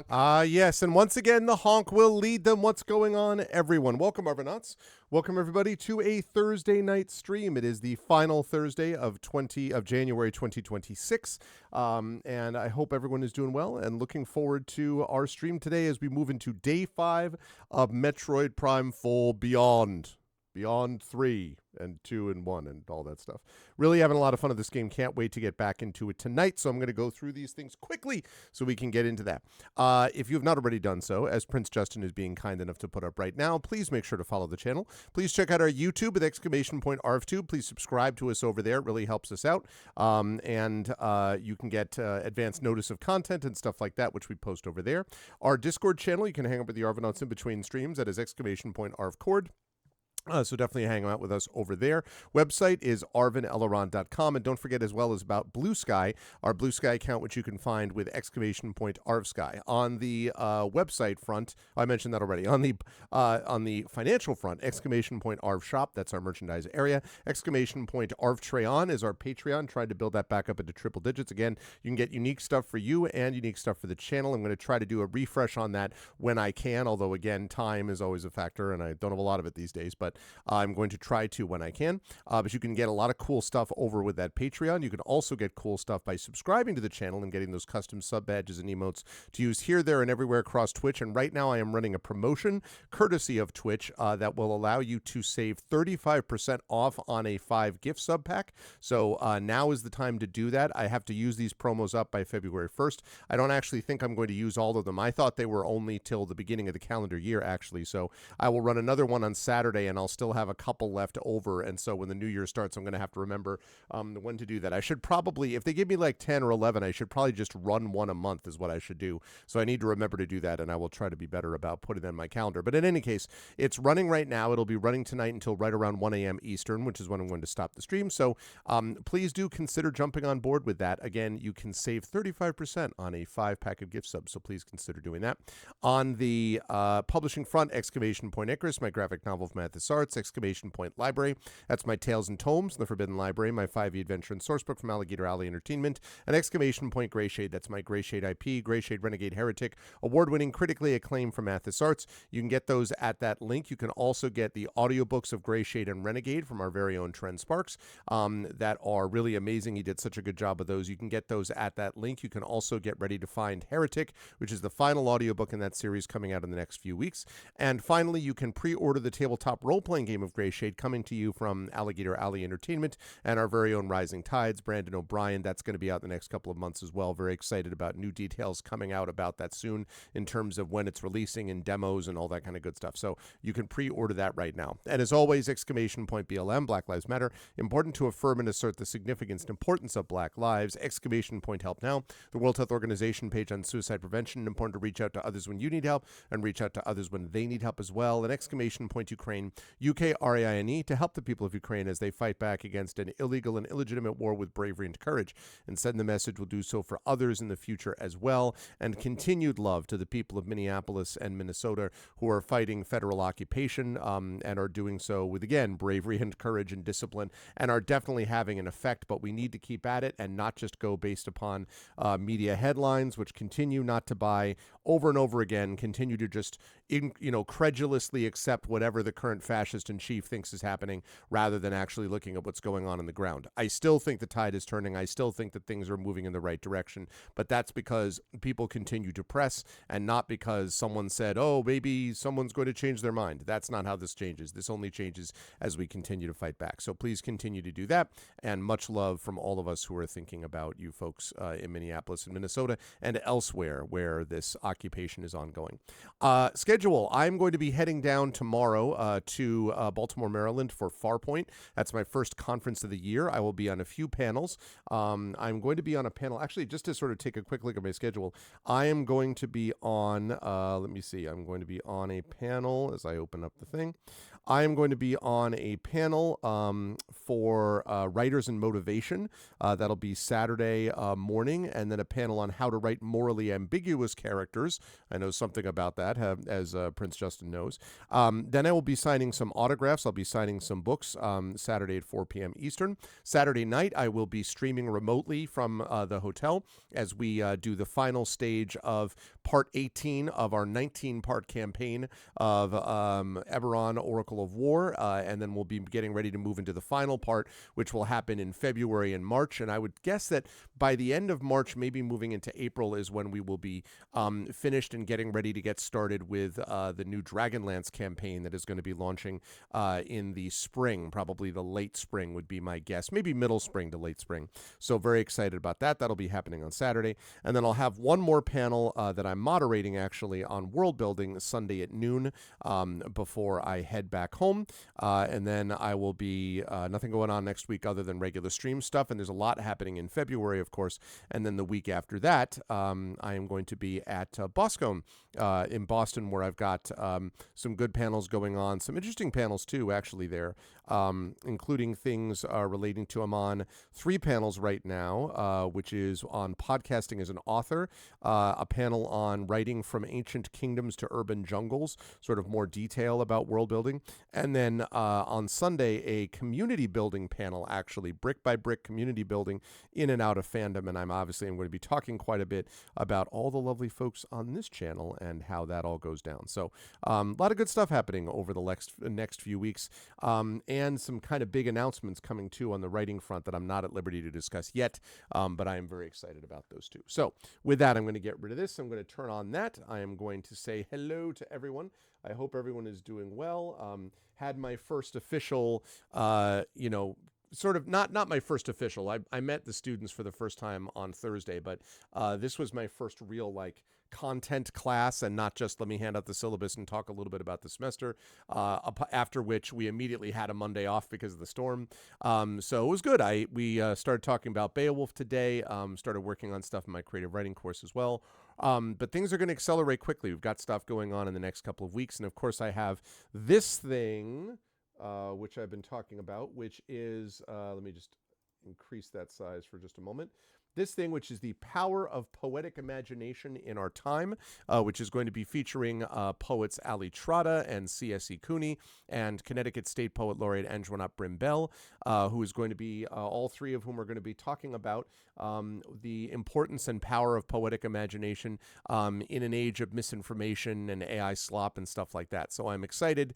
honk. Yes, and once again, the honk will lead them. What's going on, everyone? Welcome, Arvanauts. Welcome, everybody, to a Thursday night stream. It is the final Thursday of January 2026, and I hope everyone is doing well and looking forward to our stream today as we move into Day 5 of Metroid Prime Full Beyond 3 and 2 and 1 and all that stuff. Really having a lot of fun with this game. Can't wait to get back into it tonight. So I'm going to go through these things quickly so we can get into that. If you have not already done so, as Prince Justin is being kind enough to put up right now, please make sure to follow the channel. Please check out our YouTube with !ArvTube. Please subscribe to us over there. It really helps us out. And you can get advanced notice of content and stuff like that, which we post over there. Our Discord channel, you can hang out with the Arvanauts in between streams. That is !ArvCord. So definitely hang out with us over there. Website is arvineleron.com. And don't forget as well as about Blue Sky, our Blue Sky account, which you can find with !ArvSky. On the website front, I mentioned that already. On the financial front, !ArvShop, that's our merchandise area. !ArvTrayon is our Patreon. Tried to build that back up into triple digits. Again, you can get unique stuff for you and unique stuff for the channel. I'm going to try to do a refresh on that when I can, although again, time is always a factor, and I don't have a lot of it these days, but I'm going to try to when I can. But you can get a lot of cool stuff over with that Patreon. You can also get cool stuff by subscribing to the channel and getting those custom sub badges and emotes to use here, there, and everywhere across Twitch. And right now I am running a promotion courtesy of Twitch that will allow you to save 35% off on a 5 gift sub pack. So now is the time to do that. I have to use these promos up by February 1st. I don't actually think I'm going to use all of them. I thought they were only till the beginning of the calendar year, actually. So I will run another one on Saturday, and I'll still have a couple left over. And so when the new year starts, I'm going to have to remember when to do that. I should probably, if they give me like 10 or 11, I should probably just run one a month is what I should do. So I need to remember to do that, and I will try to be better about putting that in my calendar. But in any case, it's running right now. It'll be running tonight until right around 1 a.m. Eastern, which is when I'm going to stop the stream. So please do consider jumping on board with that. Again, you can save 35% on a 5-pack of gift subs, so please consider doing that. On the publishing front, Icarus, my graphic novel from Mathis Arts, Library, that's my Tales and Tomes, The Forbidden Library, my 5e adventure and sourcebook from Alligator Alley Entertainment, and Grayshade, that's my Grayshade IP, Grayshade Renegade Heretic, award-winning, critically acclaimed from Mathis Arts. You can get those at that link. You can also get the audiobooks of Grayshade and Renegade from our very own Trent Sparks that are really amazing. He did such a good job of those. You can get those at that link. You can also get ready to find Heretic, which is the final audiobook in that series coming out in the next few weeks. And finally, you can pre-order the tabletop role-playing game of Grayshade coming to you from Alligator Alley Entertainment and our very own Rising Tides, Brandon O'Brien. That's going to be out in the next couple of months as well. Very excited about new details coming out about that soon in terms of when it's releasing and demos and all that kind of good stuff. So you can pre-order that right now. And as always, BLM, Black Lives Matter, important to affirm and assert the significance and importance of Black lives, Help Now, the World Health Organization page on suicide prevention, important to reach out to others when you need help and reach out to others when they need help as well, and Ukraine, UKRAINE, to help the people of Ukraine as they fight back against an illegal and illegitimate war with bravery and courage, and send the message will do so for others in the future as well, and continued love to the people of Minneapolis and Minnesota who are fighting federal occupation and are doing so with, again, bravery and courage and discipline, and are definitely having an effect, but we need to keep at it and not just go based upon media headlines, which continue not to buy over and over again, continue to just credulously accept whatever the current fascist in chief thinks is happening rather than actually looking at what's going on the ground. I still think the tide is turning. I still think that things are moving in the right direction, but that's because people continue to press and not because someone said, oh, maybe someone's going to change their mind. That's not how this changes. This only changes as we continue to fight back. So please continue to do that, and much love from all of us who are thinking about you folks in Minneapolis and Minnesota and elsewhere where this occupation is ongoing. Schedule. I'm going to be heading down tomorrow to Baltimore, Maryland for Farpoint. That's my first conference of the year. I will be on a few panels. I'm going to be on a panel, actually, just to sort of take a quick look at my schedule. I am going to be on, let me see, I'm going to be on a panel as I open up the thing. I am going to be on a panel for writers and motivation. That'll be Saturday morning, and then a panel on how to write morally ambiguous characters. I know something about that, as Prince Justin knows. Then I will be signing some autographs. I'll be signing some books Saturday at 4 p.m. Eastern. Saturday night, I will be streaming remotely from the hotel as we do the final stage of part 18 of our 19-part campaign of Eberron, Oracle of War, and then we'll be getting ready to move into the final part, which will happen in February and March. And I would guess that by the end of March, maybe moving into April, is when we will be finished and getting ready to get started with the new Dragonlance campaign that is going to be launching in the spring. Probably the late spring would be my guess, maybe middle spring to late spring. So very excited about that. That'll be happening on Saturday. And then I'll have one more panel that I'm moderating actually on world building Sunday at noon before I head back home. And then I will be nothing going on next week other than regular stream stuff. And there's a lot happening in February, of course. And then the week after that, I am going to be at Boscone in Boston, where I've got some good panels going on, some interesting panels too, actually there, including things relating to, I'm on 3 panels right now, which is on podcasting as an author, a panel on writing from ancient kingdoms to urban jungles, sort of more detail about world building, and then on Sunday, a community building panel, actually, brick by brick community building in and out of fandom, and I'm going to be talking quite a bit about all the lovely folks on this channel and how that all goes down. So a lot of good stuff happening over the next few weeks, and some kind of big announcements coming too on the writing front that I'm not at liberty to discuss yet, but I am very excited about those too. So with that, I'm going to get rid of this. I'm going to turn on that. I am going to say hello to everyone. I hope everyone is doing well. Had my first official, sort of not my first official. I met the students for the first time on Thursday, but this was my first real content class, and not just let me hand out the syllabus and talk a little bit about the semester, after which we immediately had a Monday off because of the storm. So it was good. We started talking about Beowulf today, started working on stuff in my creative writing course as well. But things are going to accelerate quickly. We've got stuff going on in the next couple of weeks. And of course, I have this thing, which I've been talking about, which is, let me just increase that size for just a moment. This thing, which is the power of poetic imagination in our time, which is going to be featuring poets Ali Trotta and C.S.E. Cooney and Connecticut State Poet Laureate Antoinette Brimbell, who is going to be, all three of whom are going to be talking about the importance and power of poetic imagination in an age of misinformation and AI slop and stuff like that. So I'm excited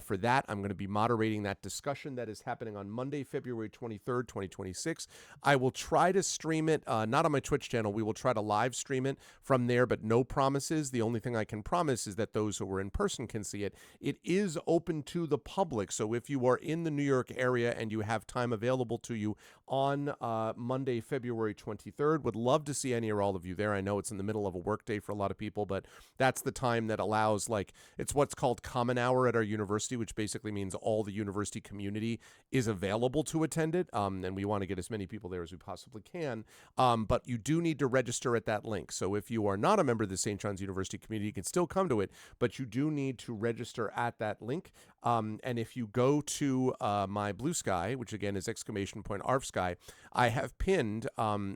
for that. I'm going to be moderating that discussion that is happening on Monday, February 23rd, 2026. I will try to stream it, not on my Twitch channel. We will try to live stream it from there, but no promises. The only thing I can promise is that those who are in person can see it. It is open to the public, so if you are in the New York area and you have time available to you on Monday, February 23rd, would love to see any or all of you there. I know it's in the middle of a work day for a lot of people, but that's the time that allows, it's what's called Common Hour at our university, which basically means all the university community is available to attend it, and we want to get as many people there as we possibly can. But you do need to register at that link. So if you are not a member of the St. John's University community, you can still come to it, but you do need to register at that link. And if you go to my Blue Sky, which again is !arfsky, I have pinned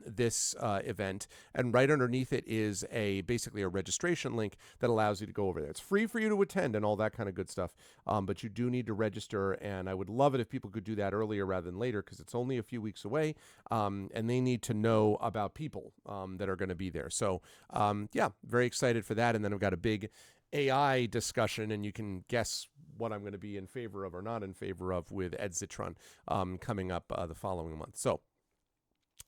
this event, and right underneath it is basically a registration link that allows you to go over there. It's free for you to attend and all that kind of good stuff, but you do need to register, and I would love it if people could do that earlier rather than later, because it's only a few weeks away, and they need to know about people that are going to be there. So yeah, very excited for that. And then I've got a big AI discussion, and you can guess what I'm going to be in favor of or not in favor of with Ed Zitron coming up the following month. So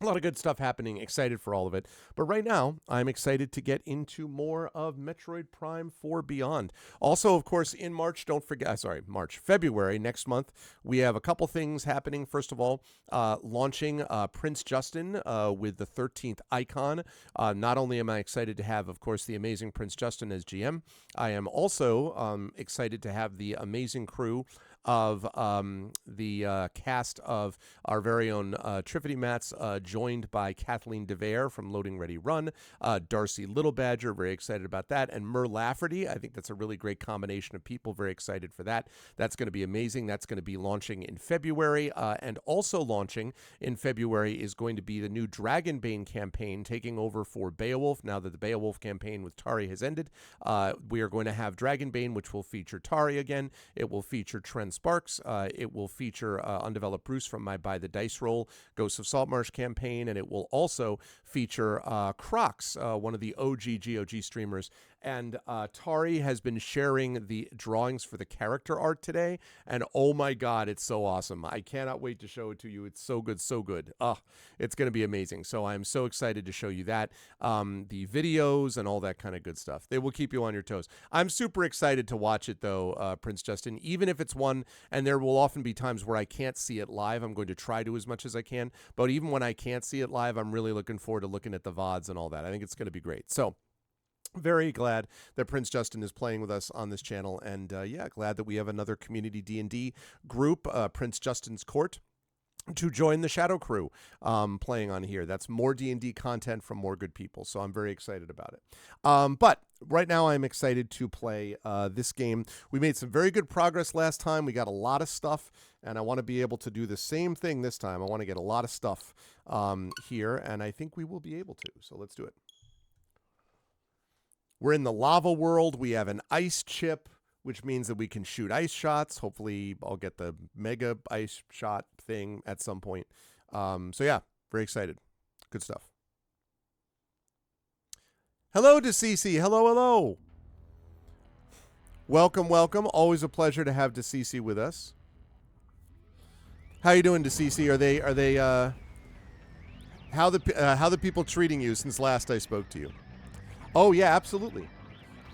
a lot of good stuff happening. Excited for all of it. But right now, I'm excited to get into more of Metroid Prime 4 Beyond. Also, of course, in March, February, next month, we have a couple things happening. First of all, launching Prince Justin with the 13th icon. Not only am I excited to have, of course, the amazing Prince Justin as GM, I am also excited to have the amazing crew of the cast of our very own Triffity Mats, joined by Kathleen DeVere from Loading Ready Run, Darcy Little Badger, very excited about that, and Mur Lafferty. I think that's a really great combination of people, very excited for that. That's going to be amazing. That's going to be launching in February, and also launching in February is going to be the new Dragonbane campaign, taking over for Beowulf. Now that the Beowulf campaign with Tari has ended, we are going to have Dragonbane, which will feature Tari again. It will feature Trent Sparks. It will feature Undeveloped Bruce from my Buy the Dice Roll Ghosts of Saltmarsh campaign, and it will also feature Crocs, one of the OG GOG streamers. And Tari has been sharing the drawings for the character art today, and oh my god, it's so awesome. I cannot wait to show it to you. It's so good, so good. It's going to be amazing. So I'm so excited to show you that, the videos and all that kind of good stuff. They will keep you on your toes. I'm super excited to watch it, though, Prince Justin, even if it's one, and there will often be times where I can't see it live. I'm going to try to as much as I can, but even when I can't see it live, I'm really looking forward to looking at the VODs and all that. I think it's going to be great. So very glad that Prince Justin is playing with us on this channel, and yeah, glad that we have another community D&D group, Prince Justin's Court, to join the Shadow Crew playing on here. That's more D&D content from more good people, so I'm very excited about it. But right now I'm excited to play this game. We made some very good progress last time. We got a lot of stuff, and I want to be able to do the same thing this time. I want to get a lot of stuff here, and I think we will be able to, so let's do it. We're in the lava world. We have an ice chip, which means that we can shoot ice shots. Hopefully, I'll get the mega ice shot thing at some point. So yeah, very excited. Good stuff. Hello, DeCeCe. Hello, hello. Welcome, welcome. Always a pleasure to have DeCeCe with us. How you doing, DeCeCe? Are they how the people treating you since last I spoke to you? Oh, yeah, absolutely.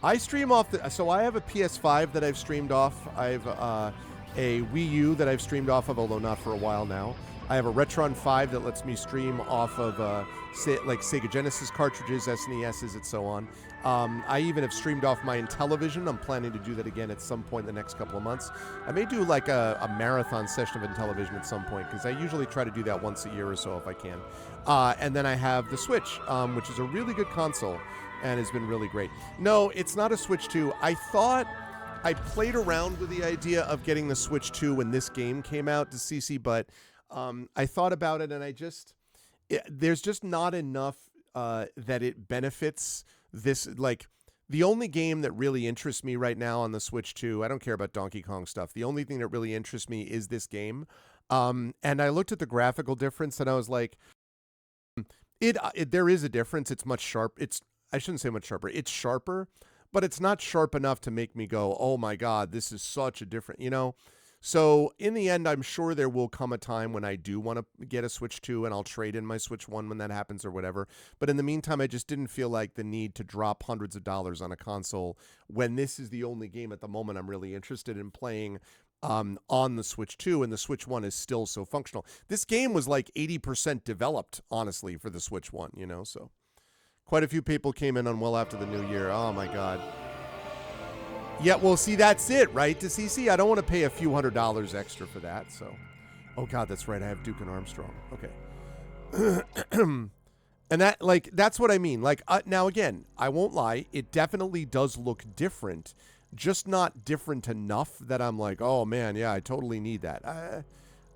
I stream off so I have a PS5 that I've streamed off. I have a Wii U that I've streamed off of, although not for a while now. I have a Retron 5 that lets me stream off of like Sega Genesis cartridges, SNESs, and so on. I even have streamed off my Intellivision. I'm planning to do that again at some point in the next couple of months. I may do like a marathon session of Intellivision at some point, because I usually try to do that once a year or so if I can. And then I have the Switch, which is a really good console and has been really great. No, it's not a Switch 2. I thought I played around with the idea of getting the Switch 2 when this game came out to CC, but I thought about it, and there's just not enough that it benefits this. Like, the only game that really interests me right now on the Switch 2, I don't care about Donkey Kong stuff. The only thing that really interests me is this game. And I looked at the graphical difference, and I was like, there is a difference. It's much sharp. I shouldn't say much sharper. It's sharper, but it's not sharp enough to make me go, oh my God, this is such a different, So in the end, I'm sure there will come a time when I do want to get a Switch 2, and I'll trade in my Switch 1 when that happens or whatever. But in the meantime, I just didn't feel like the need to drop hundreds of dollars on a console when this is the only game at the moment I'm really interested in playing on the Switch 2, and the Switch 1 is still so functional. This game was like 80% developed, honestly, for the Switch 1, so. Quite a few people came in on well after the new year. Oh, my God. Yeah, well, see, that's it, right, DeCeCe? I don't want to pay a few $100s extra for that, so. Oh, God, that's right. I have Duke and Armstrong. Okay. And that's what I mean. Like, now, again, I won't lie. It definitely does look different, just not different enough that I'm like, oh, man, yeah, I totally need that.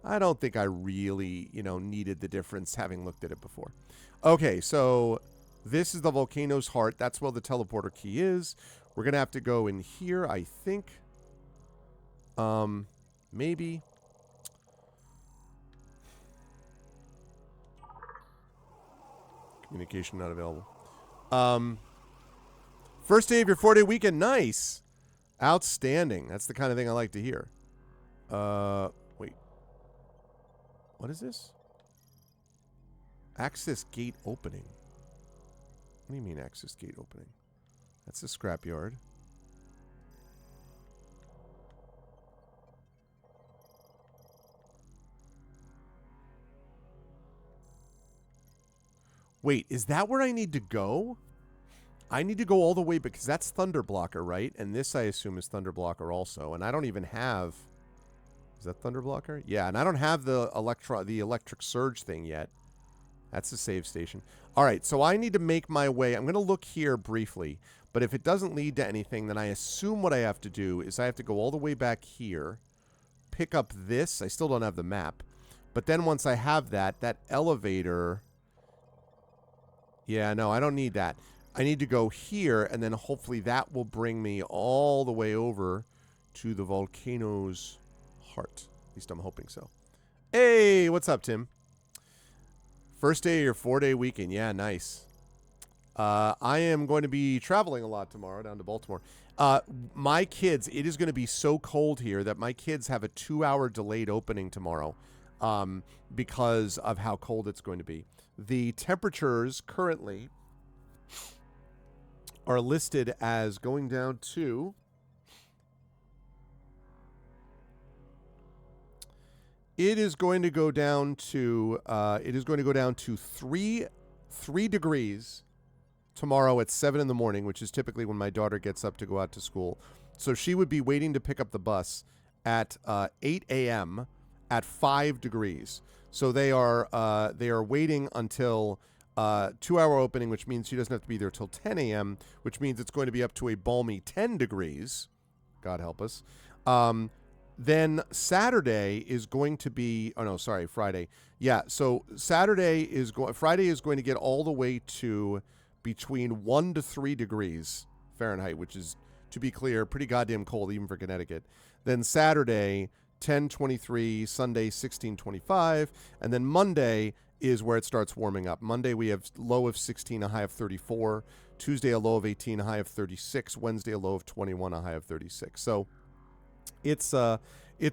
I don't think I really, needed the difference having looked at it before. Okay, so this is the volcano's heart. That's where the teleporter key is. We're going to have to go in here, I think. Maybe. Communication not available. First day of your 4-day weekend. Nice. Outstanding. That's the kind of thing I like to hear. Wait. What is this? Access gate opening. What do you mean access gate opening? That's a scrapyard. Wait, is that where I need to go? I need to go all the way because that's Thunderblocker, right? And this, I assume, is Thunderblocker also. And I don't even have... Is that Thunder Blocker? Yeah, and I don't have the electric surge thing yet. That's the save station. All right, so I need to make my way. I'm going to look here briefly, but if it doesn't lead to anything, then I assume what I have to do is I have to go all the way back here, pick up this. I still don't have the map. But then once I have that elevator... Yeah, no, I don't need that. I need to go here, and then hopefully that will bring me all the way over to the volcano's heart. At least I'm hoping so. Hey, what's up, Tim? First day of your 4-day weekend. Yeah, nice. I am going to be traveling a lot tomorrow down to Baltimore. My kids, it is going to be so cold here that my kids have a 2-hour delayed opening tomorrow because of how cold it's going to be. The temperatures currently are listed as going down to... It is going to go down to 3 degrees tomorrow at 7 in the morning, which is typically when my daughter gets up to go out to school. So she would be waiting to pick up the bus at 8 a.m. at 5 degrees. So they are waiting until 2-hour opening, which means she doesn't have to be there till 10 a.m., which means it's going to be up to a balmy 10 degrees. God help us. Then Saturday is going to be... Oh, no, sorry, Friday. Yeah, so Friday is going to get all the way to between 1 to 3 degrees Fahrenheit, which is, to be clear, pretty goddamn cold, even for Connecticut. Then Saturday, 10-23, Sunday, 16-25, and then Monday is where it starts warming up. Monday, we have low of 16, a high of 34. Tuesday, a low of 18, a high of 36. Wednesday, a low of 21, a high of 36. So... It's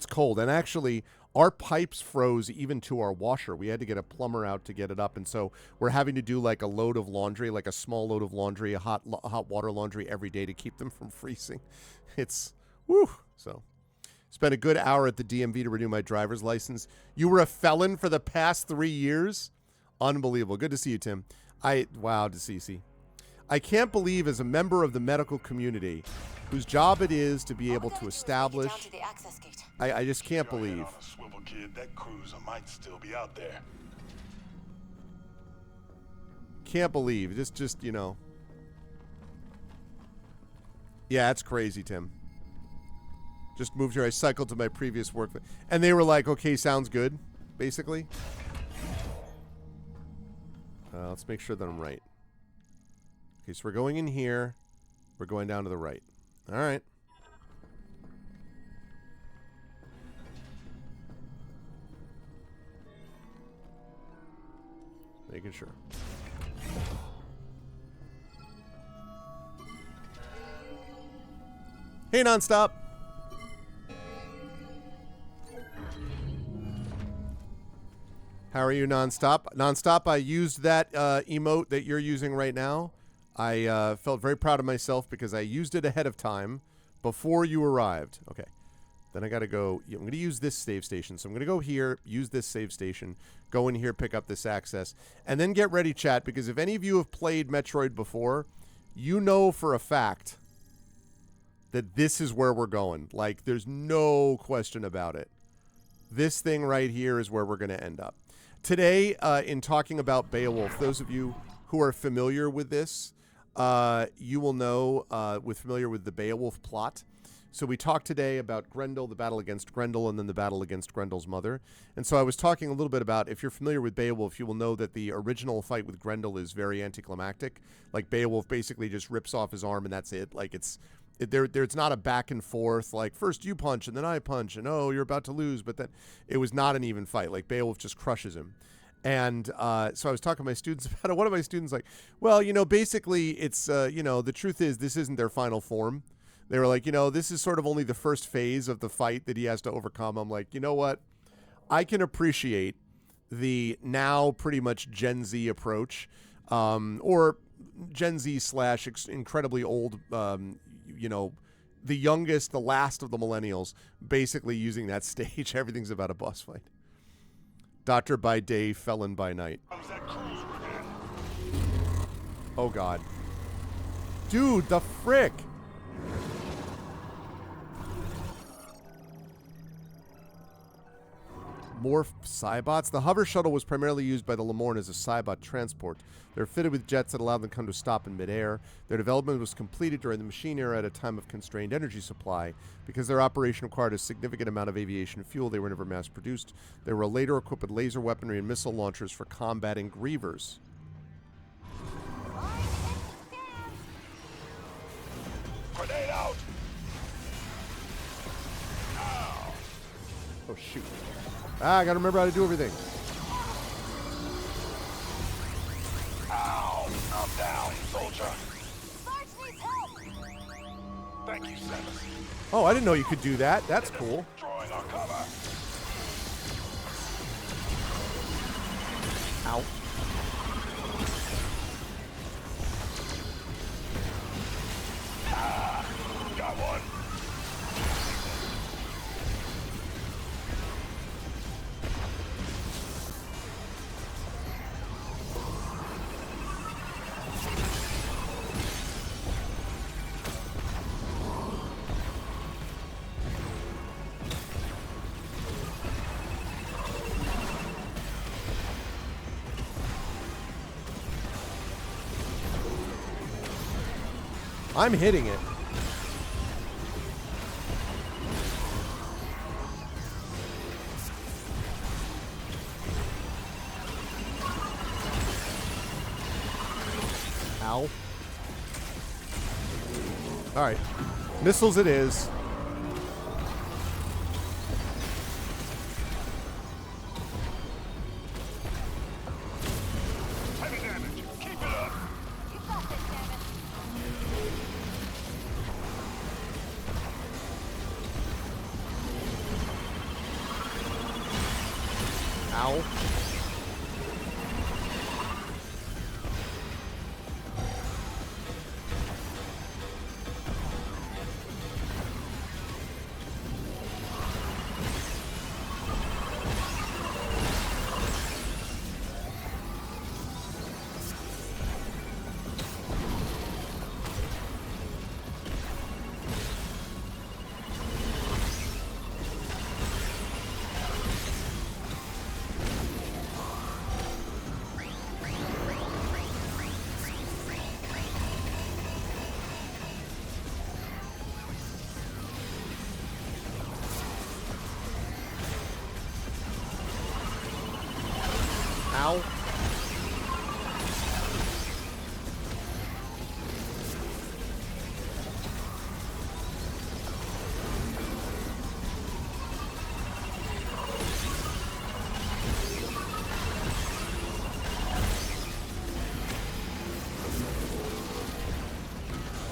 cold, and actually our pipes froze even to our washer. We had to get a plumber out to get it up, and so we're having to do like a load of laundry, like a small load of laundry, a hot water laundry every day to keep them from freezing. It's woo. So spent a good hour at the DMV to renew my driver's license. You were a felon for the past 3 years? Unbelievable. Good to see you, Tim. Wow, to see. I can't believe, as a member of the medical community, whose job it is to be able to establish... I just can't believe. Swivel, kid. That cruiser might still be out there. Can't believe. Just, you know. Yeah, it's crazy, Tim. Just moved here. I cycled to my previous work. And they were like, okay, sounds good, basically. Let's make sure that I'm right. Okay, so we're going in here. We're going down to the right. All right. Making sure. Hey, Nonstop. How are you, Nonstop? Nonstop, I used that emote that you're using right now. I felt very proud of myself because I used it ahead of time before you arrived. Okay. Then I got to go. I'm going to use this save station. So I'm going to go here, use this save station, go in here, pick up this access, and then get ready, chat, because if any of you have played Metroid before, you know for a fact that this is where we're going. Like, there's no question about it. This thing right here is where we're going to end up. Today, in talking about Beowulf, those of you who are familiar with this, you will know, familiar with the Beowulf plot. So we talked today about Grendel, the battle against Grendel, and then the battle against Grendel's mother. And so I was talking a little bit about, if you're familiar with Beowulf, you will know that the original fight with Grendel is very anticlimactic. Like, Beowulf basically just rips off his arm and that's it. Like, it's not a back and forth, like, first you punch and then I punch, and oh, you're about to lose. But then it was not an even fight. Like, Beowulf just crushes him. And so I was talking to my students about it. One of my students like, well, basically it's, the truth is this isn't their final form. They were like, this is sort of only the first phase of the fight that he has to overcome. I'm like, you know what? I can appreciate the now pretty much Gen Z approach, or Gen Z / incredibly old, the youngest, the last of the millennials, basically using that stage. Everything's about a boss fight. Doctor by day, felon by night. Oh, God. Dude, the frick. More Cybots? The hover shuttle was primarily used by the Lemorn as a Cybot transport. They're fitted with jets that allowed them to come to a stop in midair. Their development was completed during the machine era at a time of constrained energy supply. Because their operation required a significant amount of aviation fuel, they were never mass-produced. They were later equipped with laser weaponry and missile launchers for combating Grievers. Grenade out! Oh, shoot. I gotta remember how to do everything. Ow! I'm down, soldier. Sarge needs help! Thank you, Samus. Oh, I didn't know you could do that. That's cool. Destroying our cover. Ow. Got one. I'm hitting it. Ow. Alright. Missiles it is. Heavy damage. Keep it up. You got this, Samus. Ow. Ow.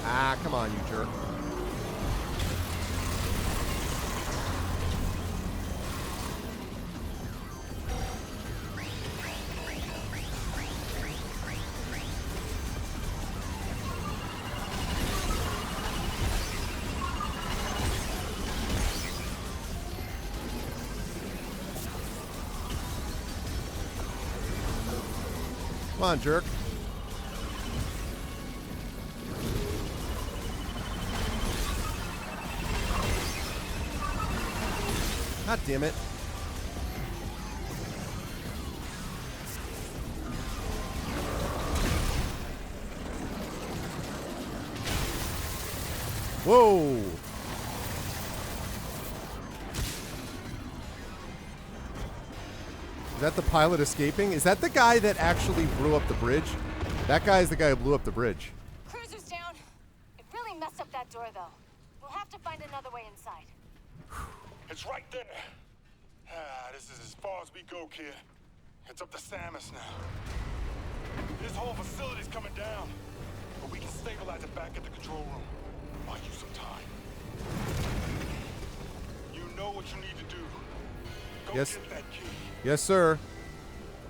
Ah, come on, you jerk. Come on, jerk. God damn it. Whoa. Is that the pilot escaping? Is that the guy that actually blew up the bridge? That guy is the guy who blew up the bridge. Cruiser's down. It really messed up that door, though. We'll have to find another way inside. It's right there. This is as far as we go, kid. It's up to Samus now. This whole facility's coming down. But we can stabilize it back at the control room. Buy you some time. You know what you need to do. Go Yes. get that key. Yes, sir.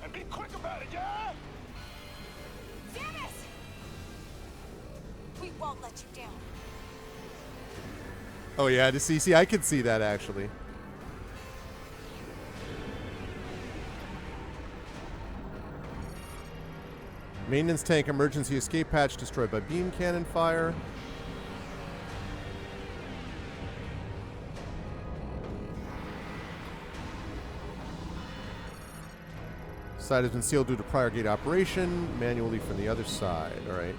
And be quick about it, yeah? Samus! We won't let you down. Oh, yeah, to see, I could see that, actually. Maintenance tank emergency escape hatch destroyed by beam cannon fire. Side has been sealed due to prior gate operation. Manually from the other side. All right.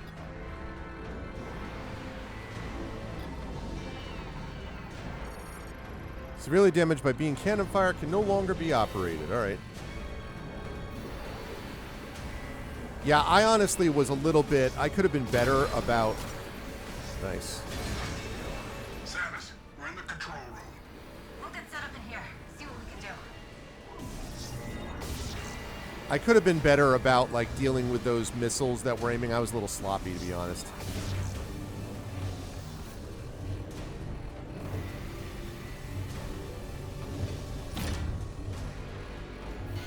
Severely damaged by being cannon fire, can no longer be operated. All right. Yeah, I honestly was a little bit... I could have been better about... Nice. Samus, we're in the control room. We'll get set up in here. See what we can do. I could have been better about, like, dealing with those missiles that were aiming. I was a little sloppy, to be honest.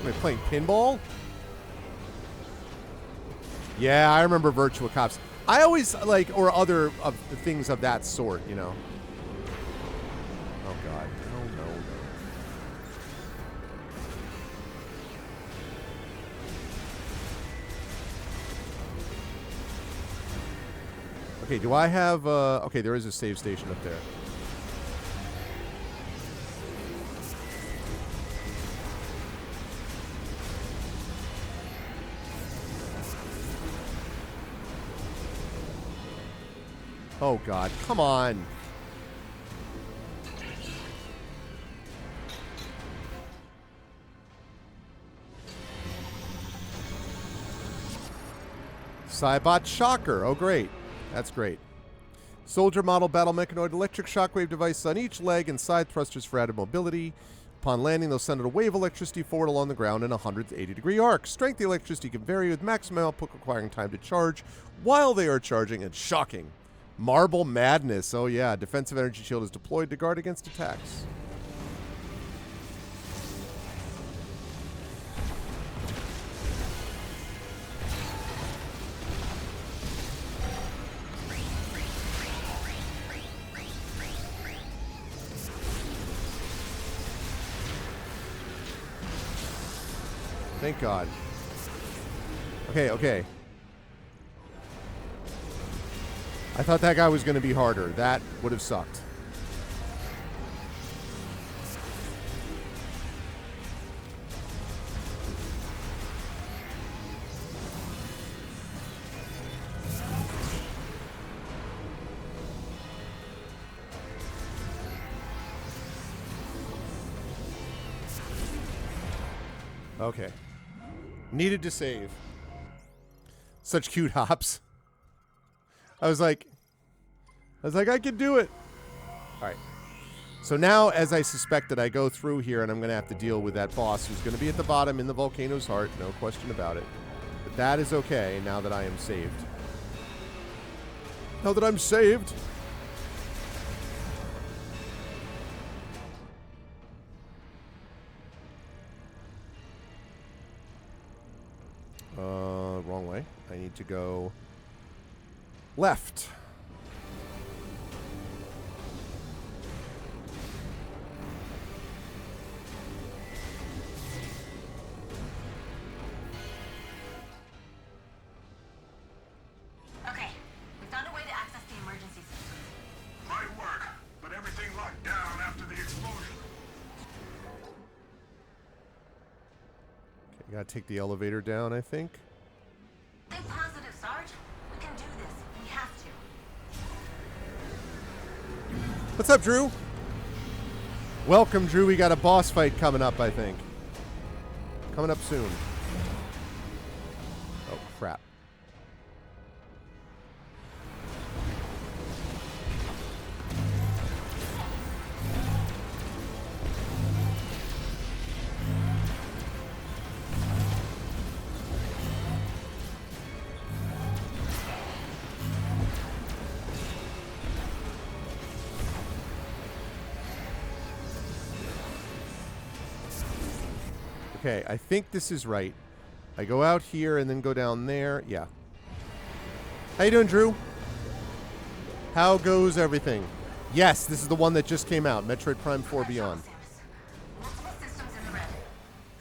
Am I playing pinball? Yeah, I remember Virtua Cops. I always, like, or other of the things of that sort, you know. Oh, God. No, no, no. Okay, do I have, okay, there is a save station up there. Oh, God. Come on. Cybot Shocker. Oh, great. That's great. Soldier model battle mechanoid electric shockwave device on each leg and side thrusters for added mobility. Upon landing, they'll send out a wave of electricity forward along the ground in a 180-degree arc. Strength of the electricity can vary with maximum output requiring time to charge while they are charging and shocking. Marble Madness. Oh, yeah. Defensive energy shield is deployed to guard against attacks. Thank God. Okay, okay. I thought that guy was going to be harder. That would have sucked. Okay. Needed to save. Such cute hops. I was like, I can do it. All right. So now, as I suspected, I go through here, and I'm going to have to deal with that boss who's going to be at the bottom in the volcano's heart. No question about it. But that is okay now that I am saved. Now that I'm saved. Wrong way. I need to go left. Okay, we found a way to access the emergency system. Might work, but everything locked down after the explosion. Okay, gotta take the elevator down, I think. Think positive, Sarge. We can do this. We have to. What's up, Drew? Welcome, Drew. We got a boss fight coming up, I think. Coming up soon. Oh, crap. Okay, I think this is right. I go out here and then go down there. Yeah. How you doing, Drew? How goes everything? Yes, this is the one that just came out. Metroid Prime 4 Beyond. Multiple systems in the red.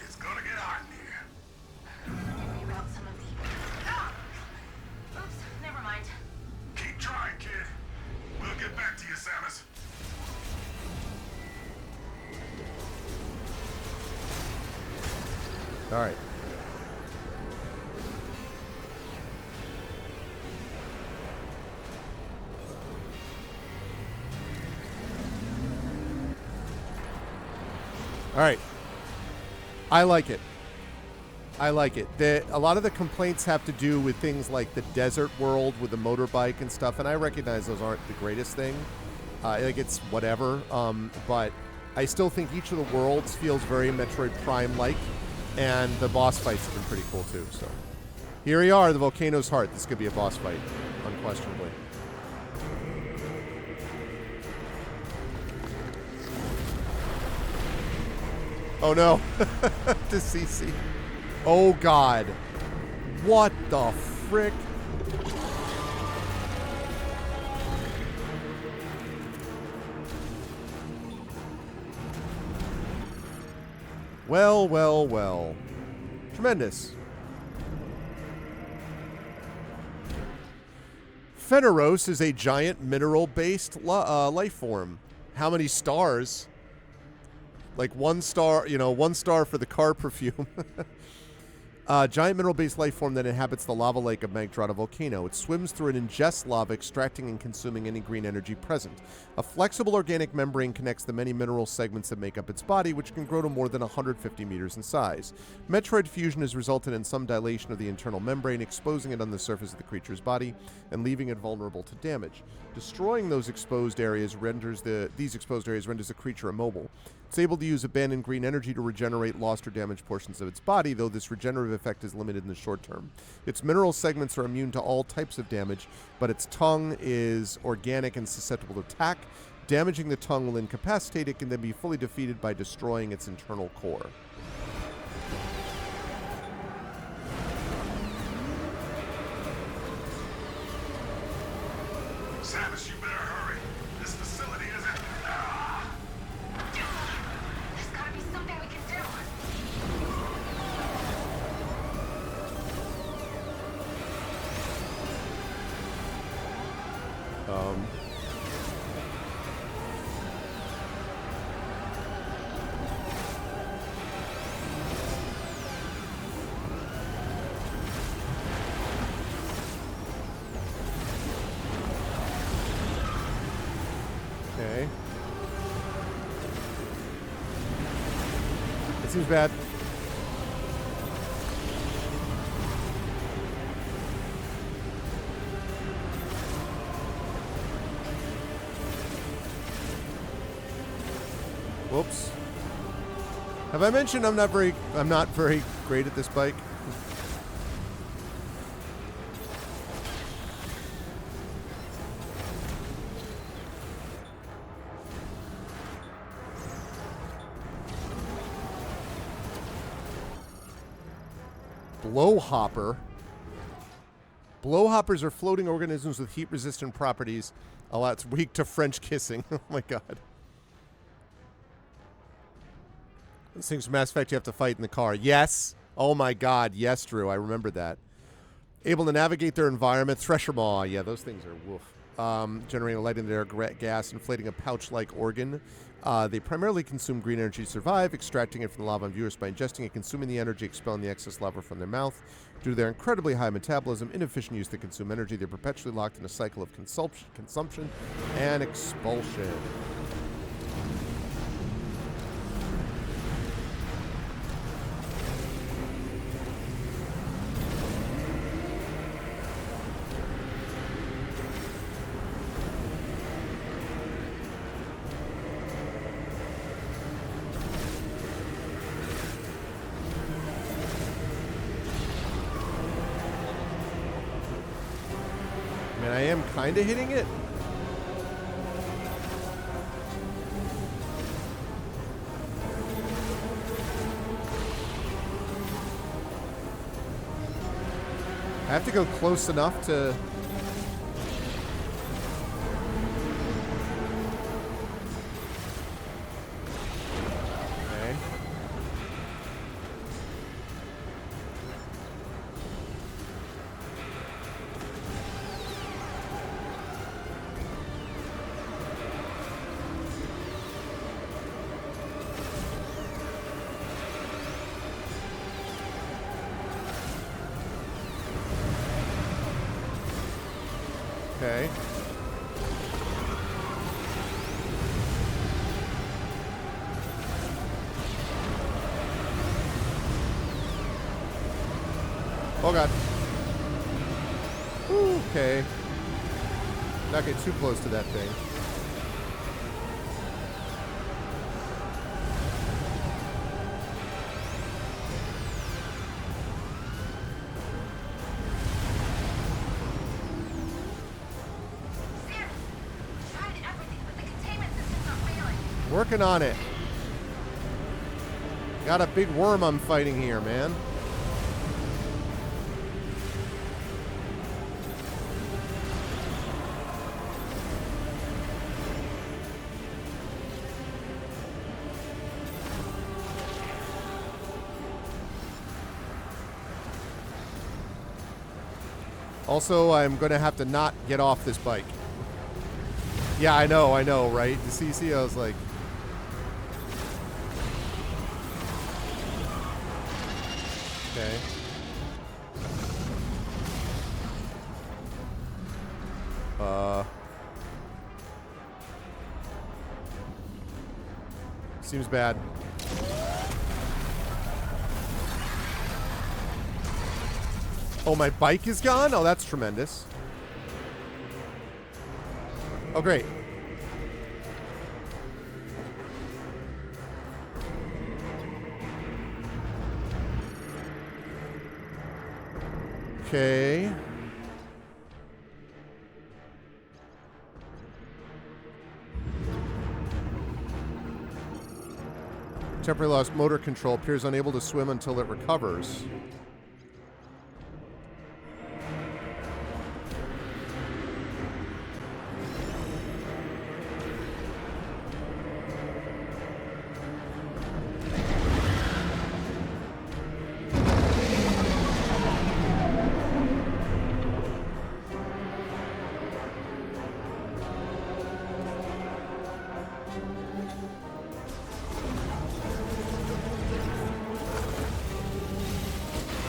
It's gonna get hot in here. Reroute some of the... Ah! Oops, never mind. Keep trying, kid. We'll get back to you, Samus. All right. All right. I like it. I like it. A lot of the complaints have to do with things like the desert world with the motorbike and stuff, and I recognize those aren't the greatest thing. Like, it's whatever. But I still think each of the worlds feels very Metroid Prime-like, and the boss fights have been pretty cool, too. So here we are, the Volcano's Heart. This could be a boss fight, unquestionably. Oh, no. The CC. Oh, God. What the frick? Well, well, well. Tremendous. Phaneros is a giant mineral-based life form. How many stars? Like 1 star, 1 star for the car perfume. Giant mineral-based life form that inhabits the lava lake of Magdrada Volcano. It swims through and ingests lava, extracting and consuming any green energy present. A flexible organic membrane connects the many mineral segments that make up its body, which can grow to more than 150 meters in size. Metroid fusion has resulted in some dilation of the internal membrane, exposing it on the surface of the creature's body and leaving it vulnerable to damage. Destroying those exposed areas renders the creature immobile. It's able to use abandoned green energy to regenerate lost or damaged portions of its body, though this regenerative effect is limited in the short term. Its mineral segments are immune to all types of damage, but its tongue is organic and susceptible to attack. Damaging the tongue will incapacitate it, can then be fully defeated by destroying its internal core. Samus, you better hurry. This facility isn't... There's gotta be something we can do. Okay. It seems bad. Whoops. Have I mentioned I'm not very great at this bike? Blowhopper. Blowhoppers are floating organisms with heat-resistant properties. It's weak to French kissing. Oh my god. Those things from Mass Effect you have to fight in the car. Yes. Oh my god. Yes, Drew. I remember that. Able to navigate their environment. Thresher Maw. Yeah, those things are woof. Generating a light in their gas, inflating a pouch-like organ. They primarily consume green energy to survive, extracting it from the lava and viewers by ingesting it, consuming the energy, expelling the excess lava from their mouth. Due to their incredibly high metabolism, inefficient use to consume energy, they're perpetually locked in a cycle of consumption and expulsion. I am kind of hitting it. I have to go close enough to... Okay. Okay. Oh, God. Ooh, okay. Not get too close to that thing. Sam, tried everything, but the containment system's not failing. Working on it. Got a big worm I'm fighting here, man. Also, I'm going to have to not get off this bike. Yeah, I know, right? The CC, I was like... Okay. Seems bad. Oh, my bike is gone? Oh, that's tremendous. Oh, great. Okay. Temporarily lost motor control. Appears unable to swim until it recovers.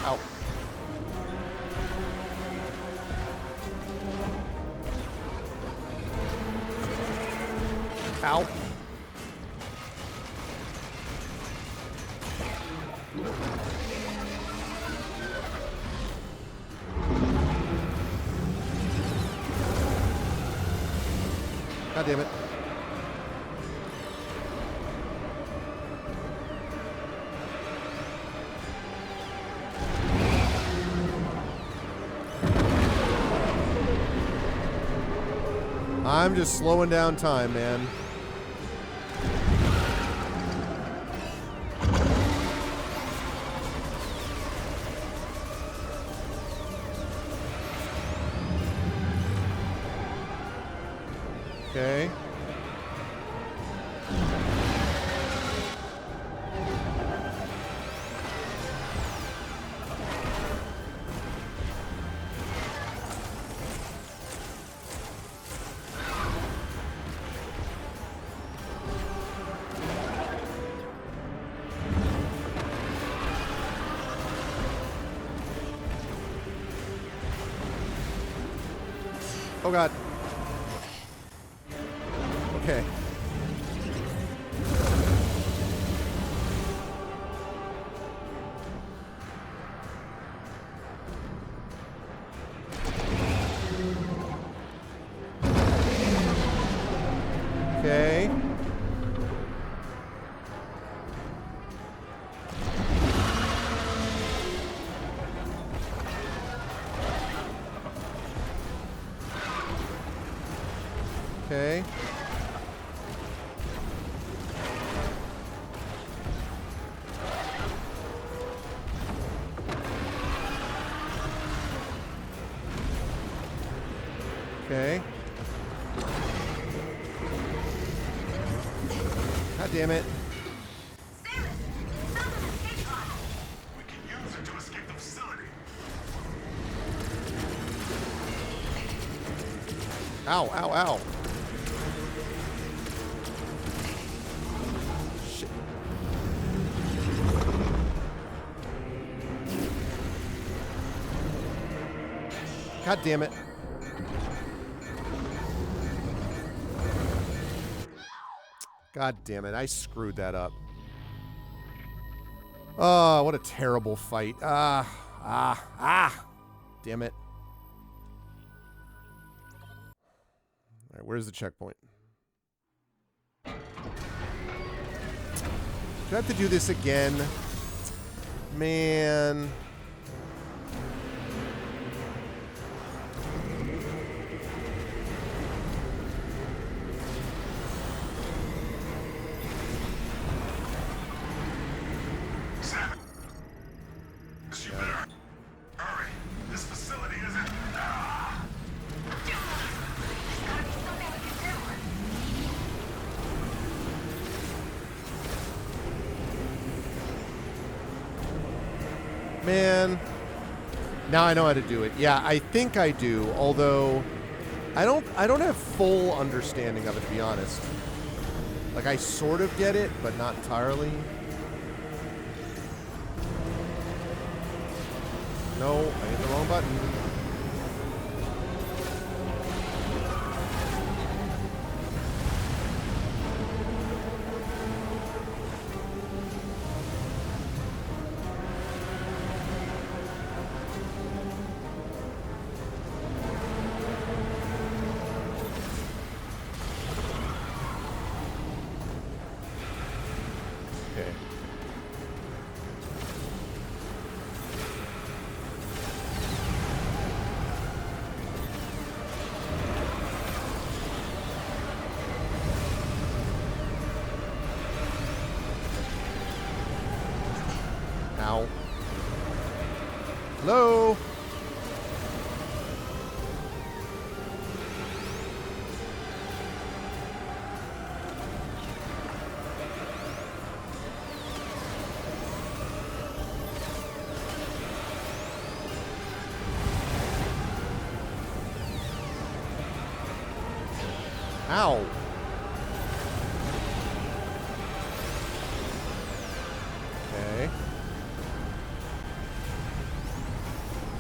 Ow. Ow. God damn it. I'm just slowing down time, man. Okay. Oh, God. Okay. Okay. Okay. Okay. God damn it. Sam, found an escape pod. We can use it to escape the facility. Ow, ow, ow. Shit. God damn it. God damn it. I screwed that up. Oh, what a terrible fight. Damn it. All right, where's the checkpoint? Do I have to do this again? Man. You better hurry. This facility isn't. Man. Now I know how to do it. Yeah, I think I do, although I don't have full understanding of it, to be honest. Like, I sort of get it, but not entirely. No, I hit the wrong button. Okay. Ow. Hello? Ow. Okay.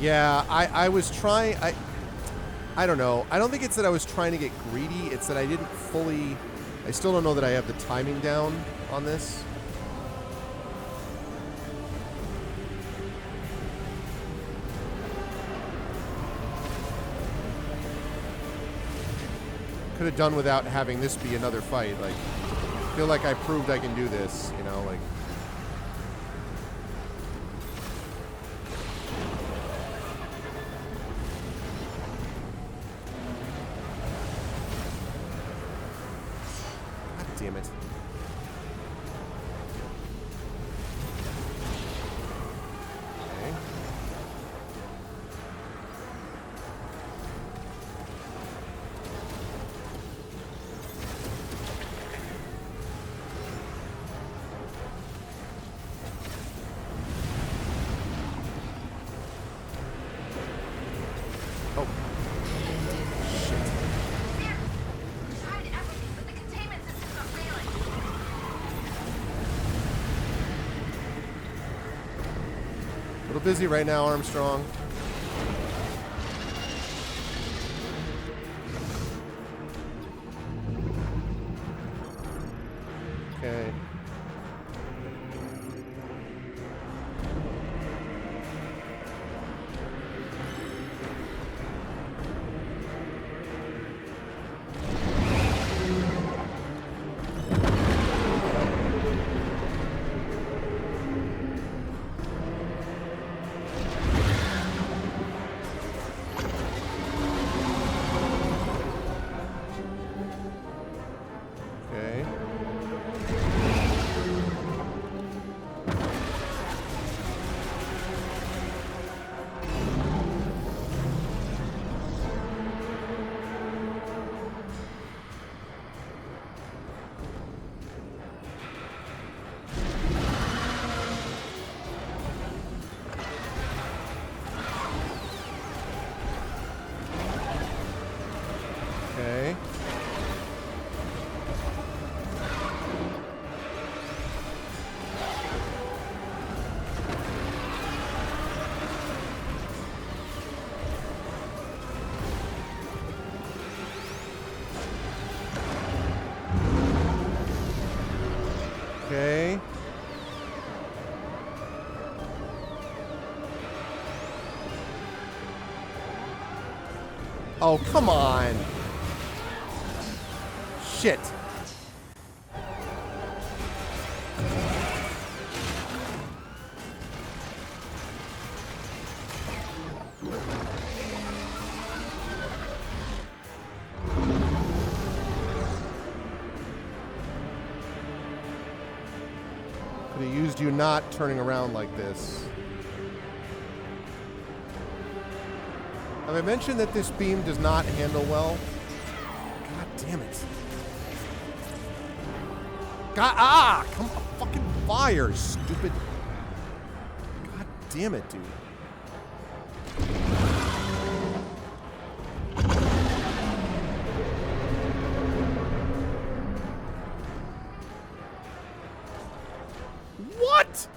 Yeah, I was trying, I don't know. I don't think it's that I was trying to get greedy. It's that I didn't fully, I still don't know that I have the timing down on this. Could have done without having this be another fight. Like, I feel like I proved I can do this, you know, like. God damn it. Okay. Oh. Shit. Tried everything, but the containment system's not failing. A little busy right now, Armstrong. Okay. Okay. Okay. Okay. Oh, come on. Shit. Could have used you not turning around like this. Have I mentioned that this beam does not handle well? God damn it. God, come on, fucking fire, stupid. God damn it, dude. What?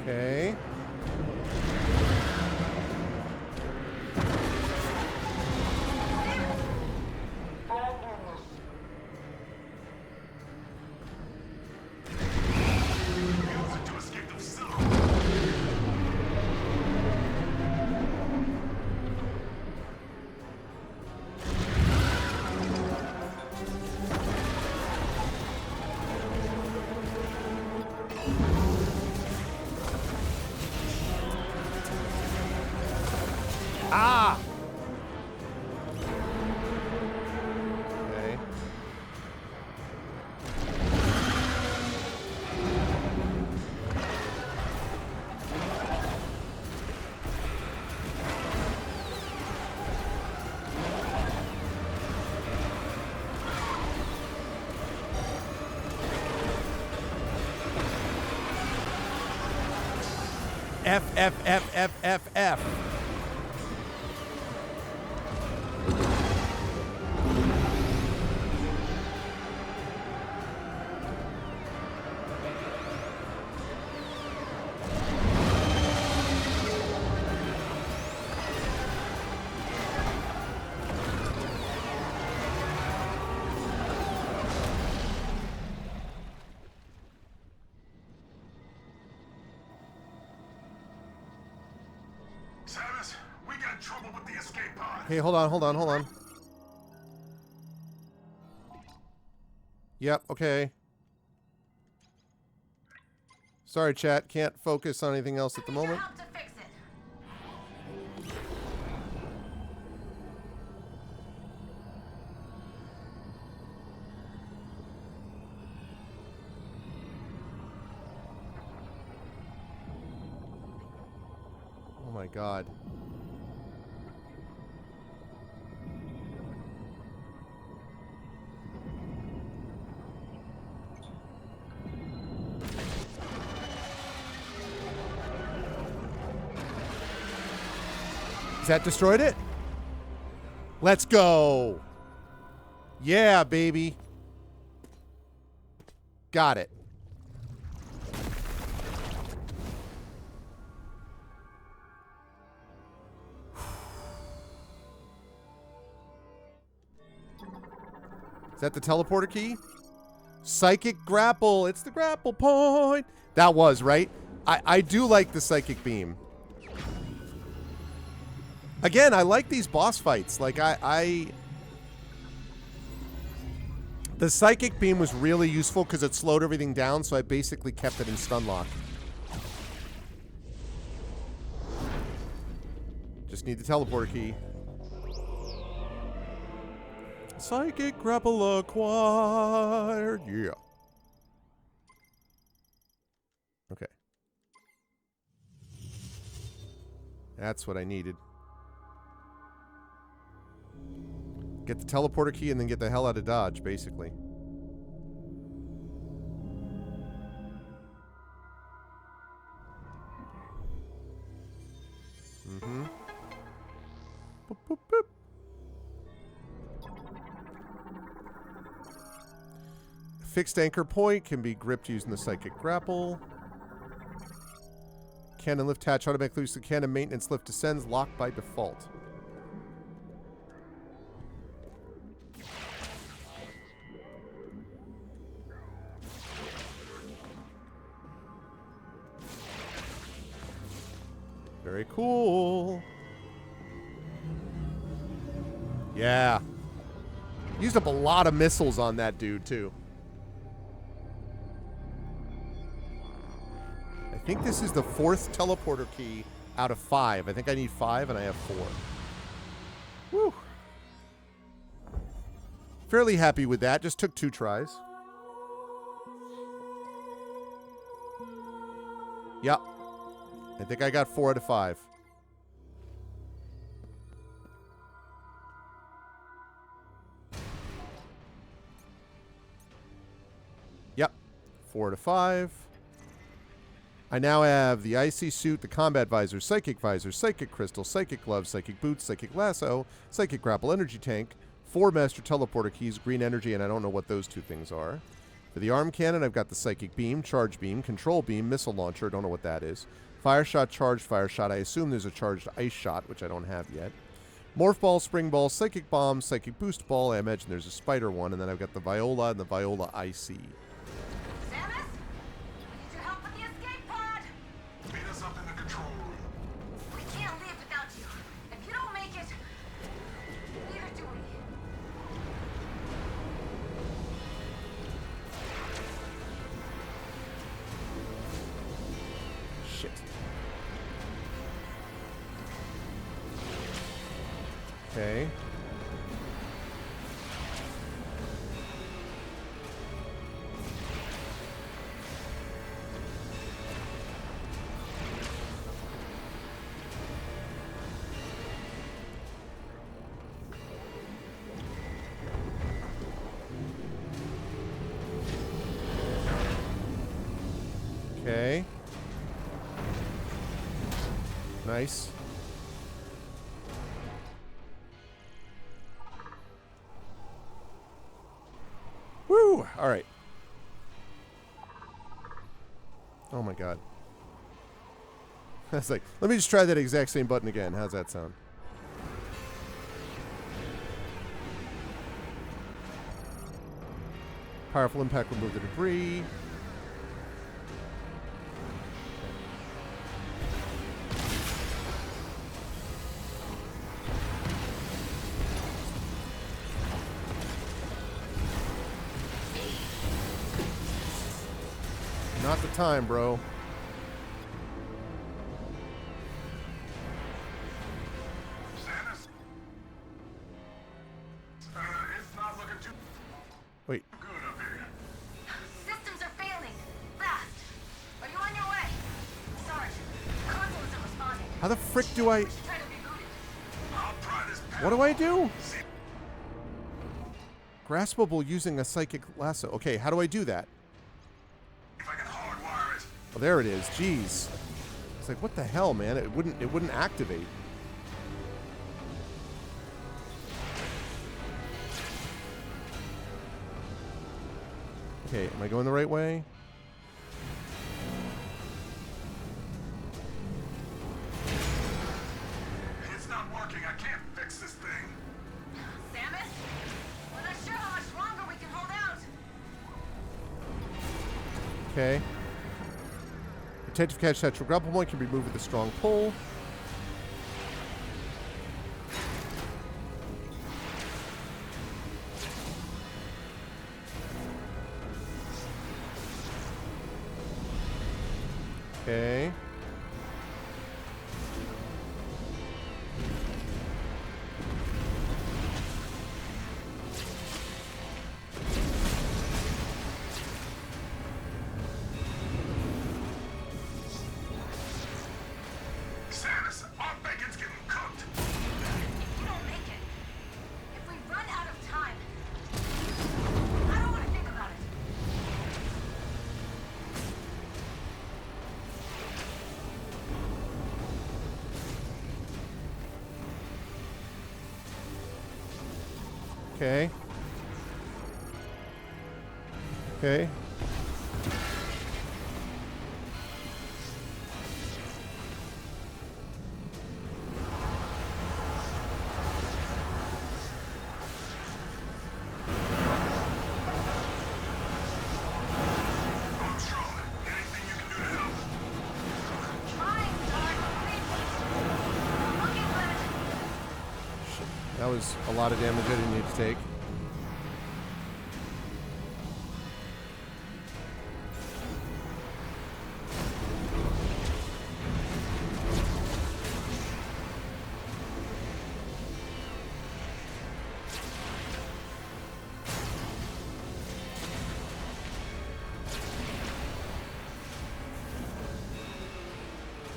Okay. Ah! Okay. F, F, F, F, F, F. Samus, we got trouble with the escape pod. Okay, hold on. Yep, okay. Sorry, chat. Can't focus on anything else at the moment. Help to fix it. Oh my god. Has that destroyed it? Let's go. Yeah, baby. Got it. Is that the teleporter key? Psychic grapple. It's the grapple point. That was, right? I do like the psychic beam. Again, I like these boss fights. Like, the psychic beam was really useful because it slowed everything down, so I basically kept it in stun lock. Just need the teleporter key. Psychic grapple acquired. Yeah. Okay. That's what I needed. Get the teleporter key and then get the hell out of Dodge, basically. Mm-hmm. Boop, boop, boop. Fixed anchor point can be gripped using the psychic grapple. Cannon lift hatch automatically uses the cannon. Maintenance lift descends, locked by default. Very cool. Yeah. Used up a lot of missiles on that dude, too. I think this is the 4th teleporter key out of 5. I think I need 5 and I have 4. Woo. Fairly happy with that. Just took 2 tries. Yep. I think I got 4 out of 5. Yep. 4 out of 5. I now have the icy suit, the combat visor, psychic crystal, psychic gloves, psychic boots, psychic lasso, psychic grapple, energy tank, 4 master teleporter keys, green energy, and I don't know what those 2 things are. For the arm cannon, I've got the psychic beam, charge beam, control beam, missile launcher, don't know what that is. Fire shot, charged fire shot. I assume there's a charged ice shot, which I don't have yet. Morph ball, spring ball, psychic bomb, psychic boost ball. I imagine there's a spider one, and then I've got the viola and the viola IC. Okay. Okay. Nice. Woo! All right. Oh my god. That's like, let me just try that exact same button again. How's that sound? Powerful impact, remove the debris. Not the time, bro. It's not looking too Wait. good up here. Systems are failing. Fast. Are you on your way? Sarge, console isn't responding. How the frick do I... Try to reboot it. I'll try this. What do I do? Graspable using a psychic lasso. Okay, how do I do that? If I can hardwire it. Oh, there it is. Jeez. It's like, what the hell, man? It wouldn't activate. Okay, am I going the right way? It's not working. I can't fix this thing. Samus? We're not sure how much longer we can hold out. Okay. Attentive catch natural grapple point can be moved with a strong pull. Okay. Samus, our bacon's getting cooked. If you don't make it, if we run out Okay. Okay. That was a lot of damage I didn't need to take.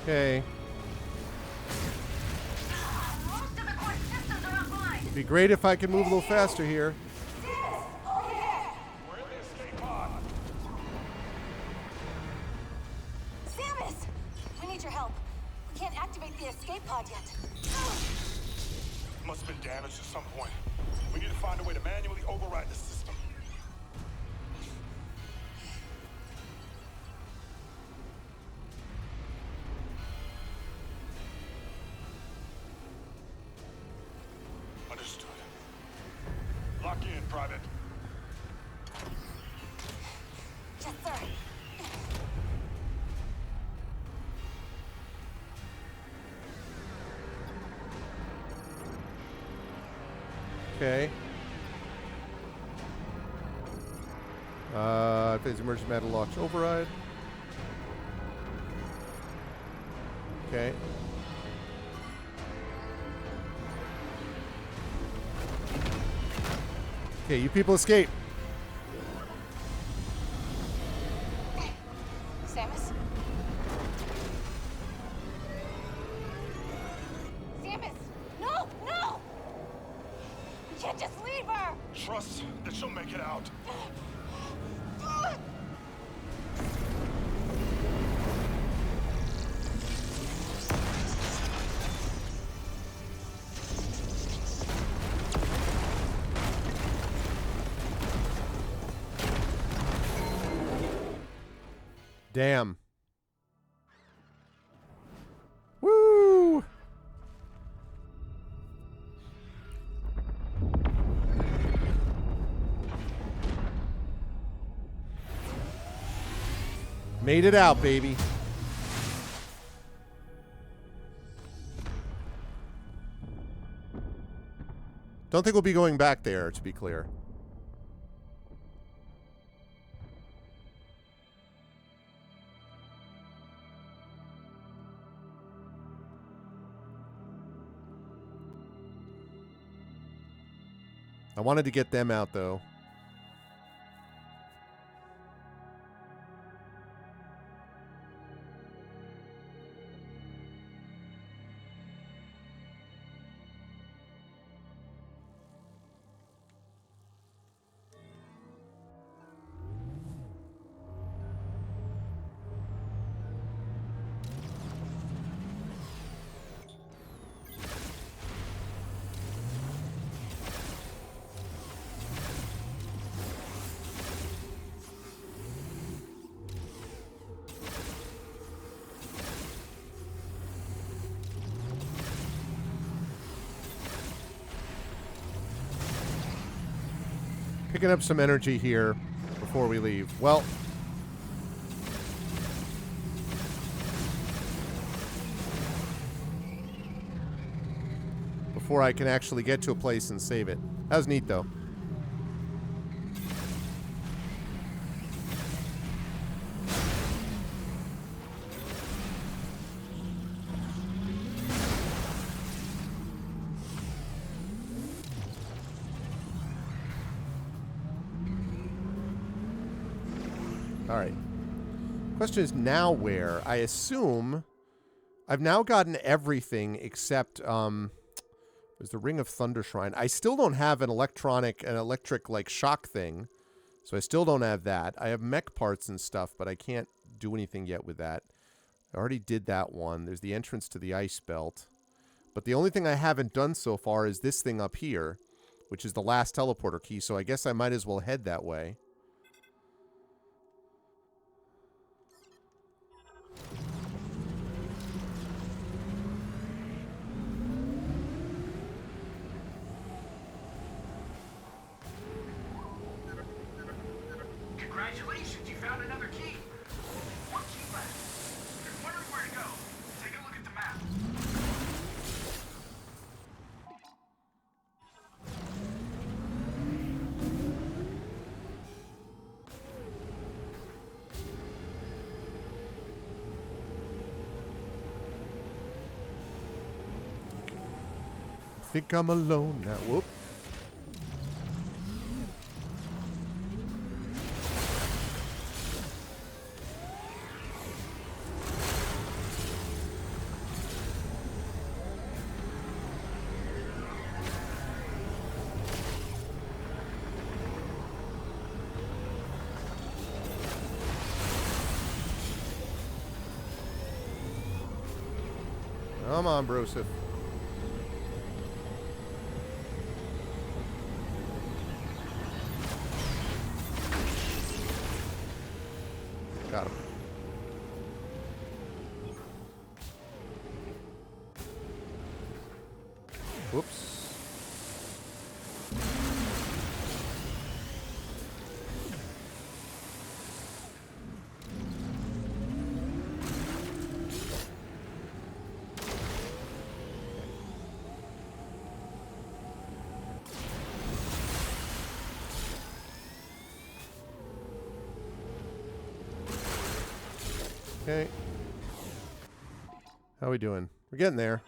Okay. Most of the core systems are offline. It'd be great if I could move a little faster here. We're in the escape pod. Samus! We need your help. We can't activate the escape pod yet. Must have been damaged at some point. We need to find a way to manually override the system. Understood. Lock in, Private. Yes, sir. Okay. Phase emergency matter locks override. Okay. Okay, you people escape. Samus? Samus! No! No! We can't just leave her! Trust that she'll make it out. Damn. Woo! Made it out, baby. Don't think we'll be going back there, to be clear. I wanted to get them out, though. Picking up some energy here before we leave. Well, before I can actually get to a place and save it. That was neat, though. All right. Question is now where? I assume I've now gotten everything except there's the Ring of Thunder Shrine. I still don't have an electric like shock thing. So I still don't have that. I have mech parts and stuff, but I can't do anything yet with that. I already did that one. There's the entrance to the ice belt. But the only thing I haven't done so far is this thing up here, which is the last teleporter key, so I guess I might as well head that way. Congratulations, you found another key. One key left. If you're wondering where to go, take a look at the map. I think I'm alone now. Whoop. Come on, Broseph. Got him. Whoops. Okay. How we doing? We're getting there.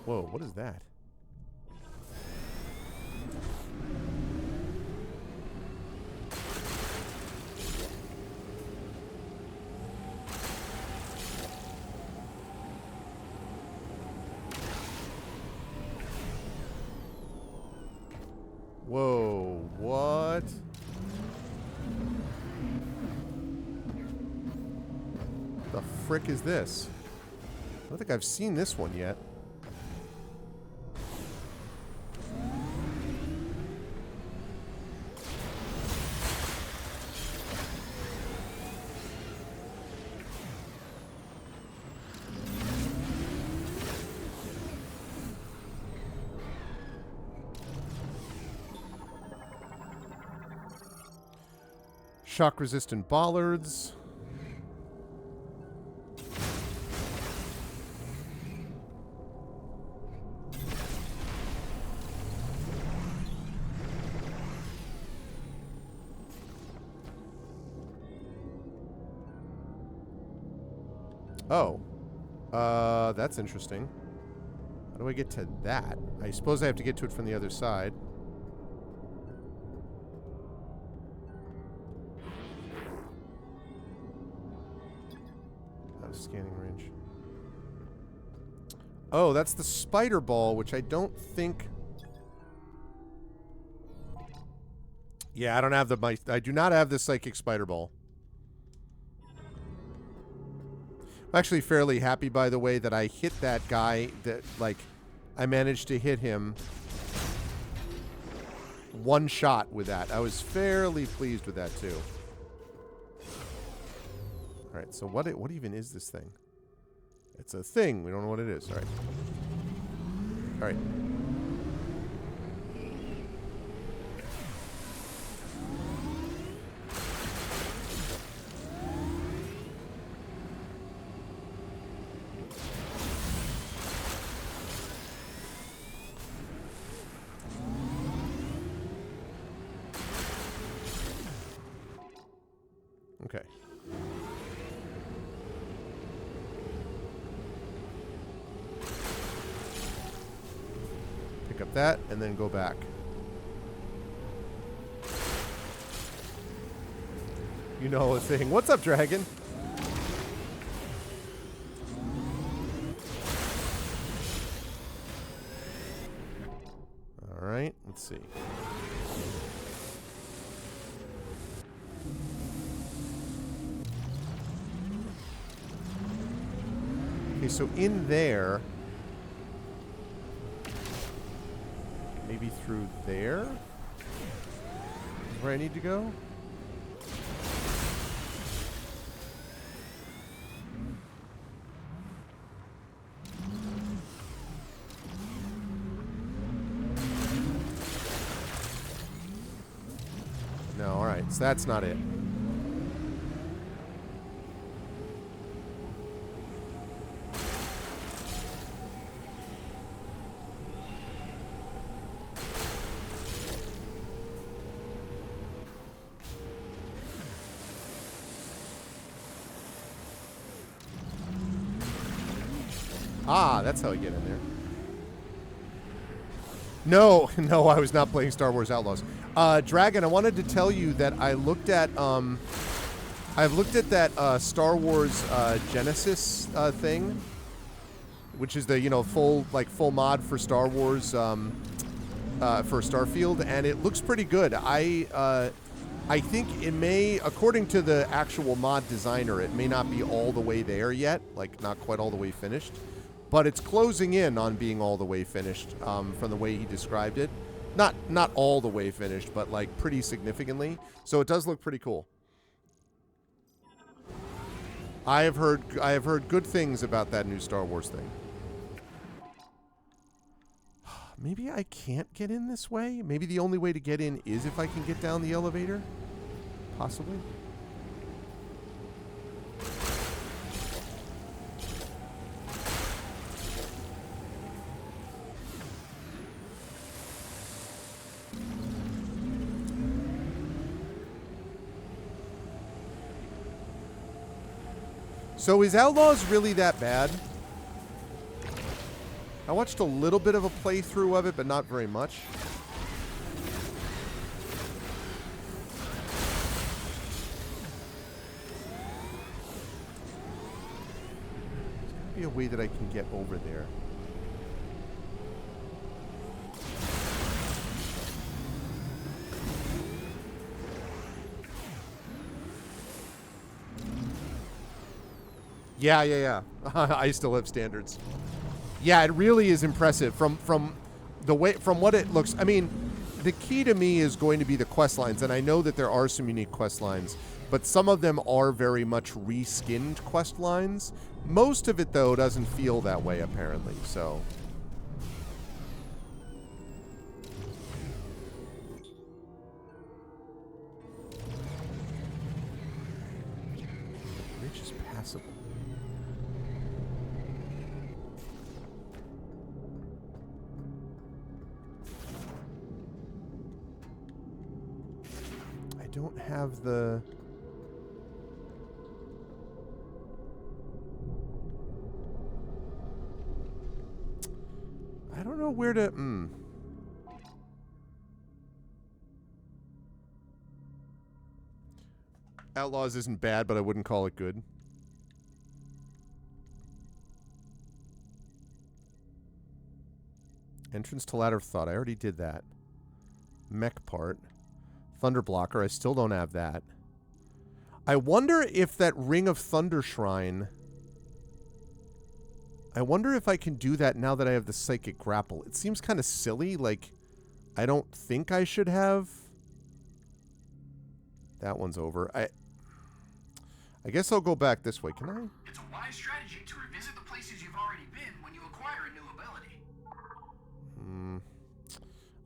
Whoa, what is that? Whoa, what? The frick is this? I don't think I've seen this one yet. Shock-resistant bollards. Oh. That's interesting. How do I get to that? I suppose I have to get to it from the other side. Scanning range. Oh, that's the spider ball, which I don't think... Yeah, I don't have the... I do not have the psychic spider ball. I'm actually fairly happy, by the way, that I hit that guy. That, like, I managed to hit him one shot with that. I was fairly pleased with that, too. All right, so what even is this thing? It's a thing. We don't know what it is. All right. All right. Okay. Pick up that, and then go back. You know a thing. What's up, dragon? All right, let's see. Okay, so in there... Maybe through there? Is where I need to go? No, alright, so that's not it. Ah, that's how I get in there. No, no, I was not playing Star Wars Outlaws. Dragon, I wanted to tell you that I looked at, I've looked at that Star Wars Genesis thing, which is the, you know, full mod for Star Wars, for Starfield, and it looks pretty good. I think it may, according to the actual mod designer, it may not be all the way there yet, like not quite all the way finished. But it's closing in on being all the way finished, from the way he described it. Not all the way finished, but like pretty significantly. So it does look pretty cool. I have heard good things about that new Star Wars thing. Maybe I can't get in this way? Maybe the only way to get in is if I can get down the elevator? Possibly. So is Outlaws really that bad? I watched a little bit of a playthrough of it, but not very much. There's gotta be a way that I can get over there. Yeah. I still have standards. Yeah, it really is impressive from what it looks. I mean, the key to me is going to be the quest lines, and I know that there are some unique quest lines, but some of them are very much reskinned quest lines. Most of it, though, doesn't feel that way, apparently, so... Reach is passable. I don't have the... I don't know where to... Outlaws isn't bad, but I wouldn't call it good. Entrance to Ladder of Thought. I already did that. Mech part. Thunder Blocker. I still don't have that. I wonder if that Ring of Thunder Shrine... I wonder if I can do that now that I have the Psychic Grapple. It seems kind of silly. Like, I don't think I should have... That one's over. I guess I'll go back this way. Can I? It's a wise strategy to revisit the places you've already been when you acquire a new ability.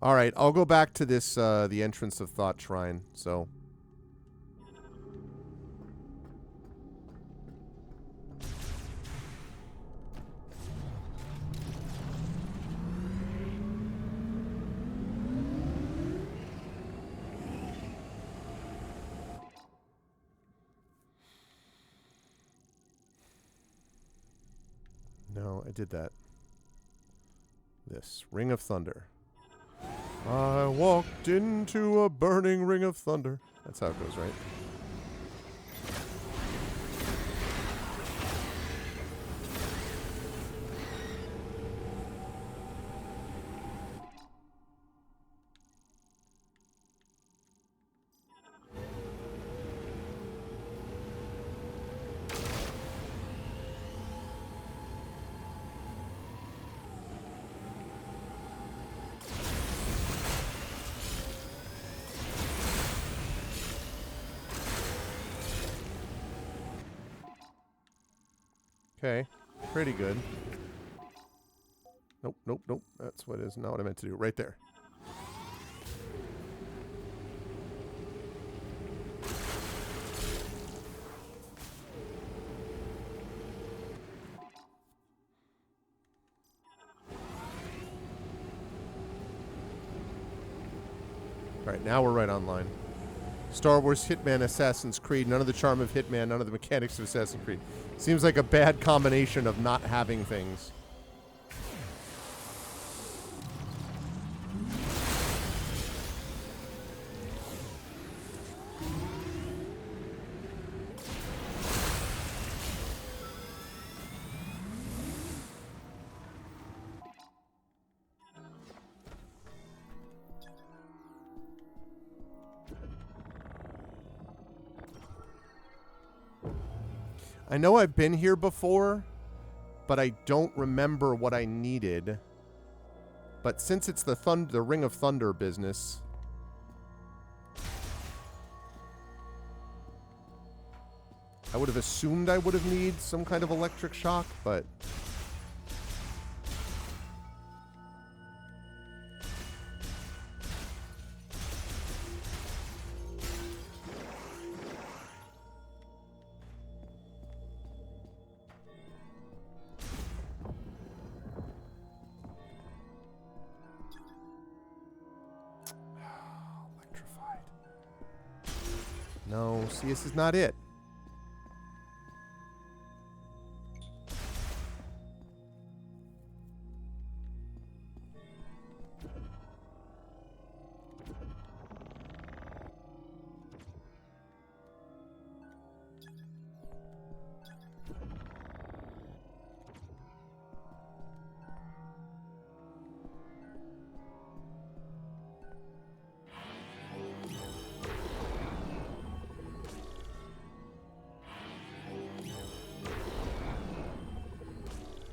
All right, I'll go back to this, the Entrance of Thought Shrine, so... No, I did that. This. Ring of Thunder. I walked into a burning ring of thunder. That's how it goes, right? Okay. Pretty good. Nope, nope, nope. That's what is not what I meant to do. Right there. All right, now we're right online. Star Wars, Hitman, Assassin's Creed. None of the charm of Hitman, none of the mechanics of Assassin's Creed. Seems like a bad combination of not having things. I know I've been here before, but I don't remember what I needed. But since it's the Ring of Thunder business, I would have assumed I would have needed some kind of electric shock, but electrified. No, see, this is not it.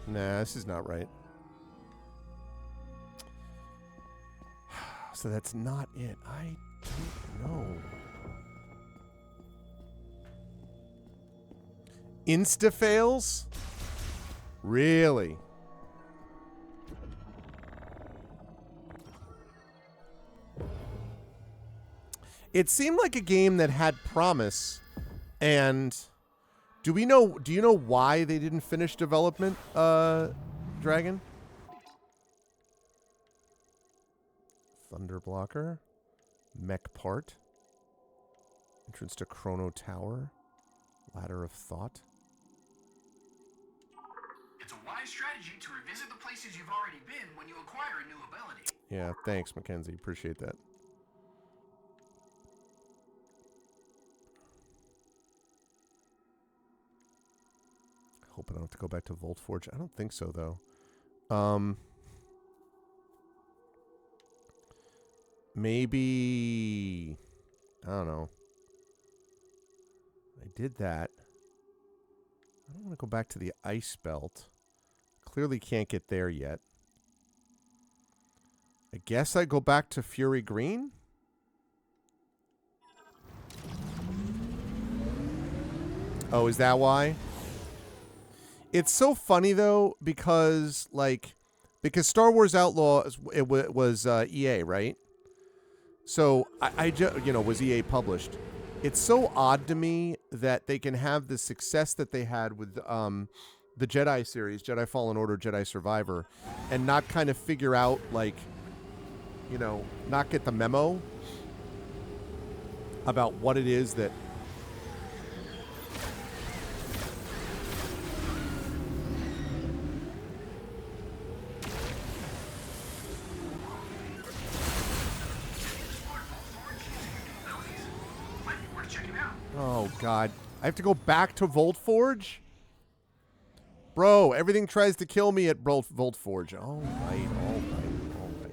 Nah, this is not right. So that's not it. I don't know. Insta-fails? Really? It seemed like a game that had promise, and do you know why they didn't finish development, Dragon? Thunder Blocker, Mech Part, entrance to Chrono Tower, Ladder of Thought. It's a wise strategy to revisit the places you've already been when you acquire a new ability. Yeah, thanks, Mackenzie. Appreciate that. Hope I don't have to go back to Volt Forge. I don't think so, though. Maybe... I don't know. I did that. I don't want to go back to the Ice Belt. Clearly can't get there yet. I guess I go back to Fury Green? Oh, is that why? It's so funny, though, because, because Star Wars Outlaw, was EA, right? So, was EA published. It's so odd to me that they can have the success that they had with the Jedi series, Jedi Fallen Order, Jedi Survivor, and not kind of figure out, not get the memo about what it is that... Oh, God. I have to go back to Volt Forge? Bro, everything tries to kill me at Volt Forge. All right, all right, all right.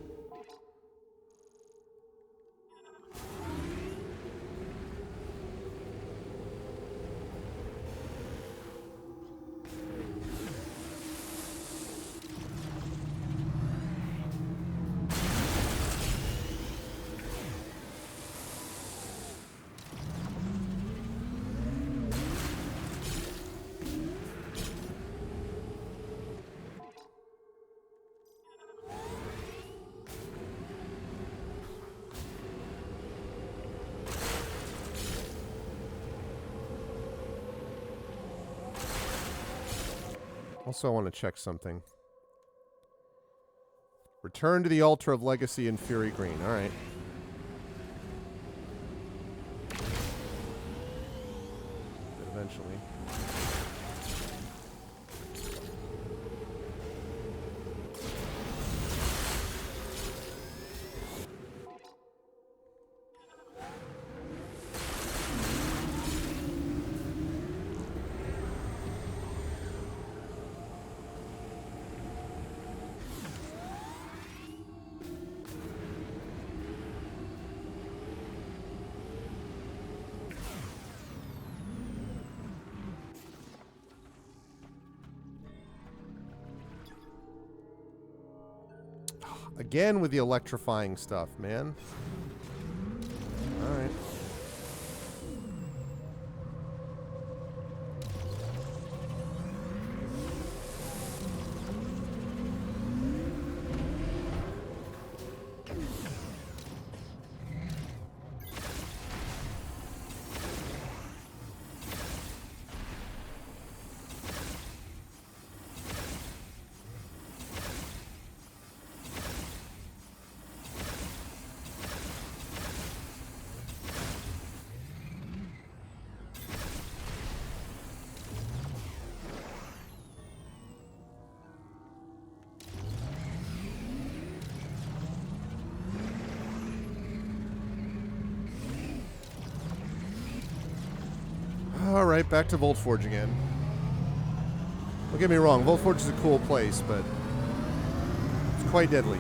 Also, I want to check something. Return to the altar of legacy in Fury Green. All right. Eventually. Again with the electrifying stuff, man. All right. All right, back to Voltforge again. Don't get me wrong, Voltforge is a cool place, but it's quite deadly.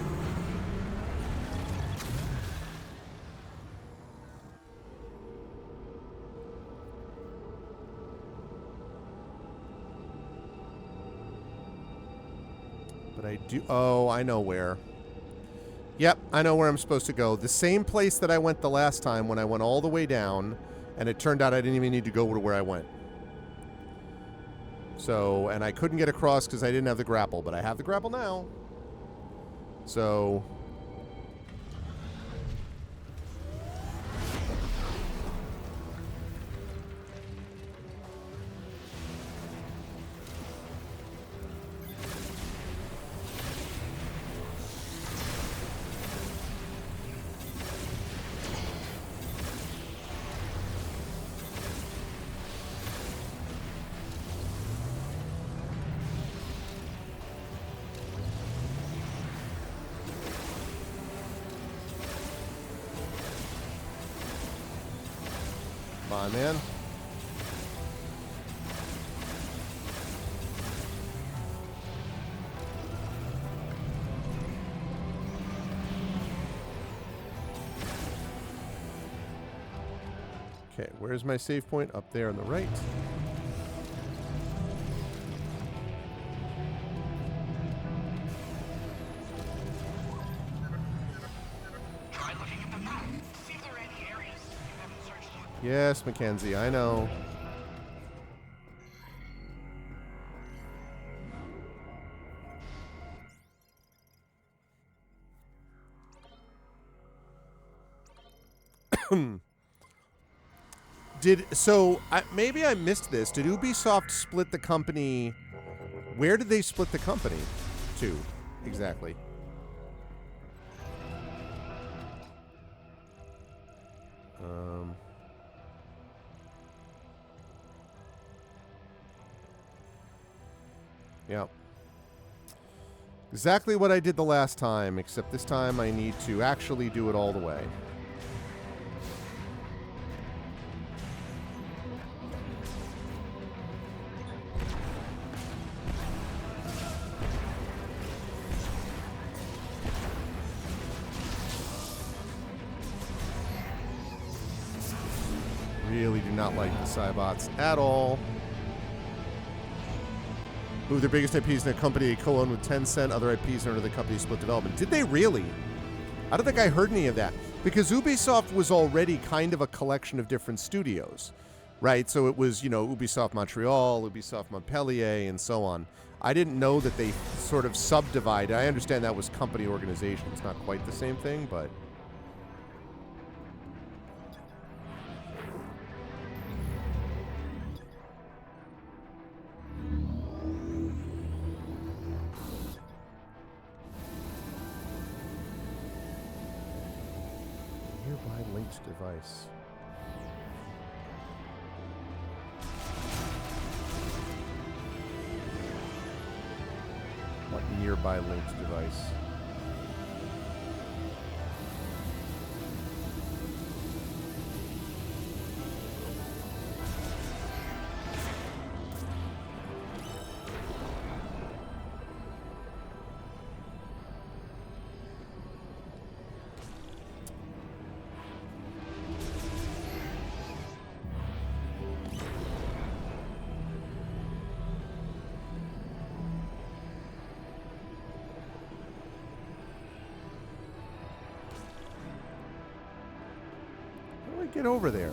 But I do... Oh, I know where. Yep, I know where I'm supposed to go. The same place that I went the last time when I went all the way down, and it turned out I didn't even need to go to where I went. So, and I couldn't get across because I didn't have the grapple, but I have the grapple now. So... Come on, man. Okay, where's my save point? Up there on the right. Try looking at the map. See if there are any areas you haven't searched yet. Yes, Mackenzie, I know. Maybe I missed this. Did Ubisoft split the company? Where did they split the company to exactly? Yeah. Exactly what I did the last time, except this time I need to actually do it all the way. Really do not like the Cybots at all. Move their biggest IPs in a company they co-own with Tencent. Other IPs under the company split development. Did they really? I don't think I heard any of that. Because Ubisoft was already kind of a collection of different studios, right? So it was, you know, Ubisoft Montreal, Ubisoft Montpellier, and so on. I didn't know that they sort of subdivided. I understand that was company organization. It's not quite the same thing, but... Linked device. What nearby linked device? How do I get over there?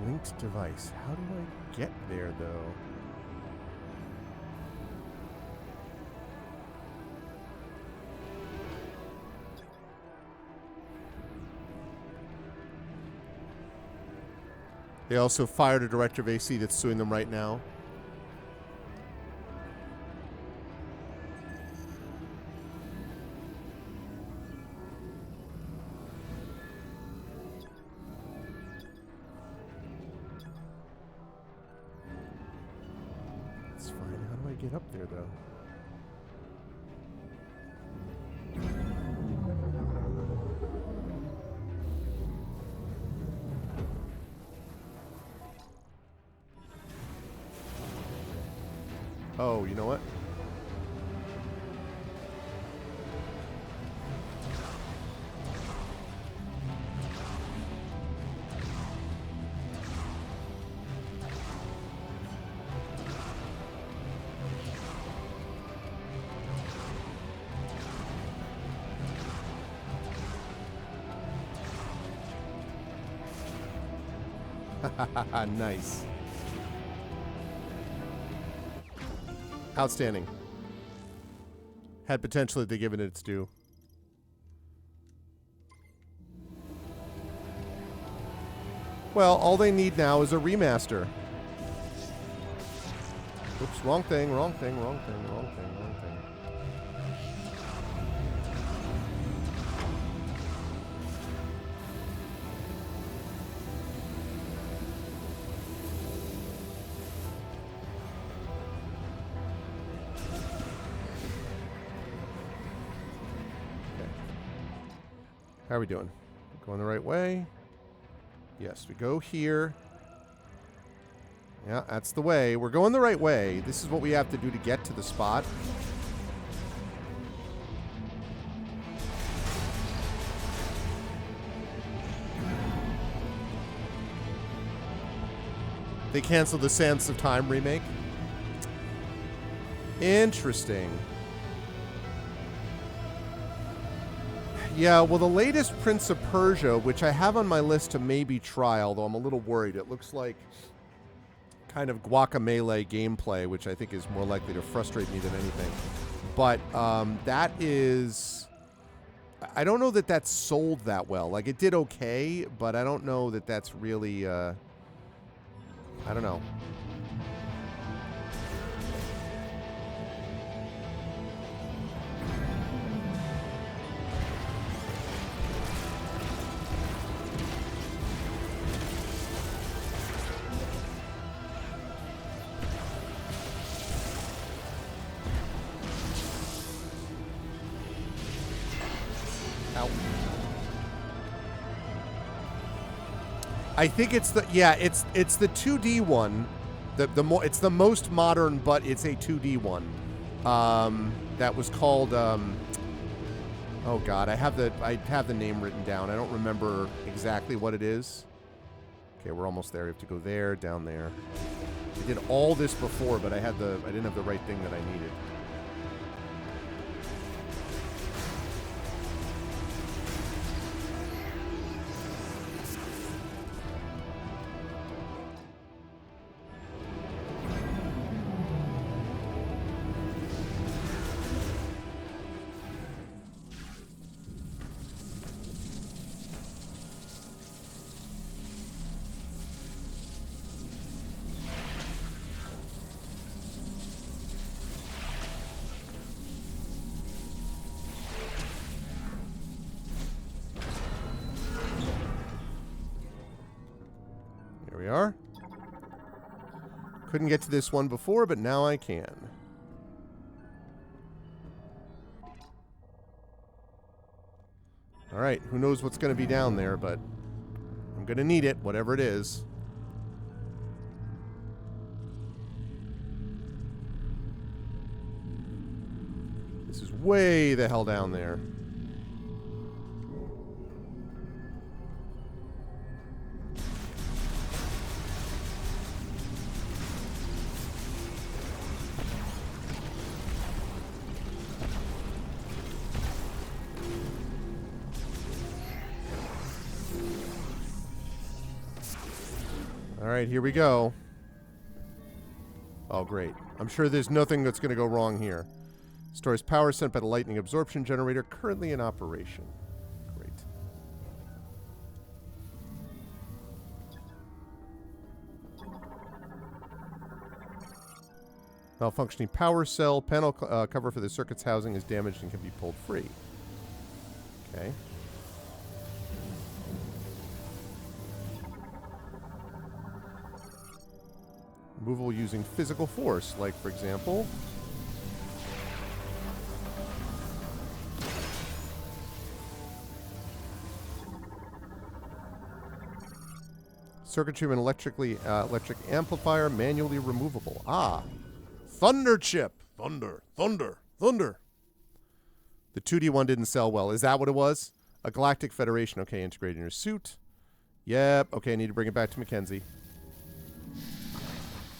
Linked device. How do I get there, though? They also fired a director of AC that's suing them right now. That's fine. How do I get up there, though? Oh, you know what? Nice. Outstanding. Had potential if they given it its due. Well, all they need now is a remaster. Oops, wrong thing, wrong thing, wrong thing, wrong thing, wrong thing. How are we doing? Going the right way? Yes, we go here. Yeah, that's the way. We're going the right way. This is what we have to do to get to the spot. They canceled the Sands of Time remake. Interesting. Yeah, well, the latest Prince of Persia, which I have on my list to maybe try, although I'm a little worried. It looks like kind of guacamole gameplay, which I think is more likely to frustrate me than anything. But that is... I don't know that that's sold that well. Like, it did okay, but I don't know that that's really... I don't know. I think it's the it's the 2D one, it's the most modern, but it's a 2D one. That was called oh god, I have the name written down. I don't remember exactly what it is. Okay, we're almost there. We have to go there, down there. I did all this before, but I didn't have the right thing that I needed. Couldn't get to this one before, but now I can. Alright, who knows what's going to be down there, but I'm going to need it, whatever it is. This is way the hell down there. Alright, here we go. Oh, great. I'm sure there's nothing that's going to go wrong here. Stores power sent by the lightning absorption generator currently in operation. Great. Malfunctioning power cell. Panel cover for the circuit's housing is damaged and can be pulled free. Okay. Removal using physical force, like, for example... Circuitry and electric amplifier manually removable. Ah. Thunder chip. Thunder. The 2D one didn't sell well. Is that what it was? A Galactic Federation. Okay, integrated in your suit. Yep. Okay, I need to bring it back to Mackenzie.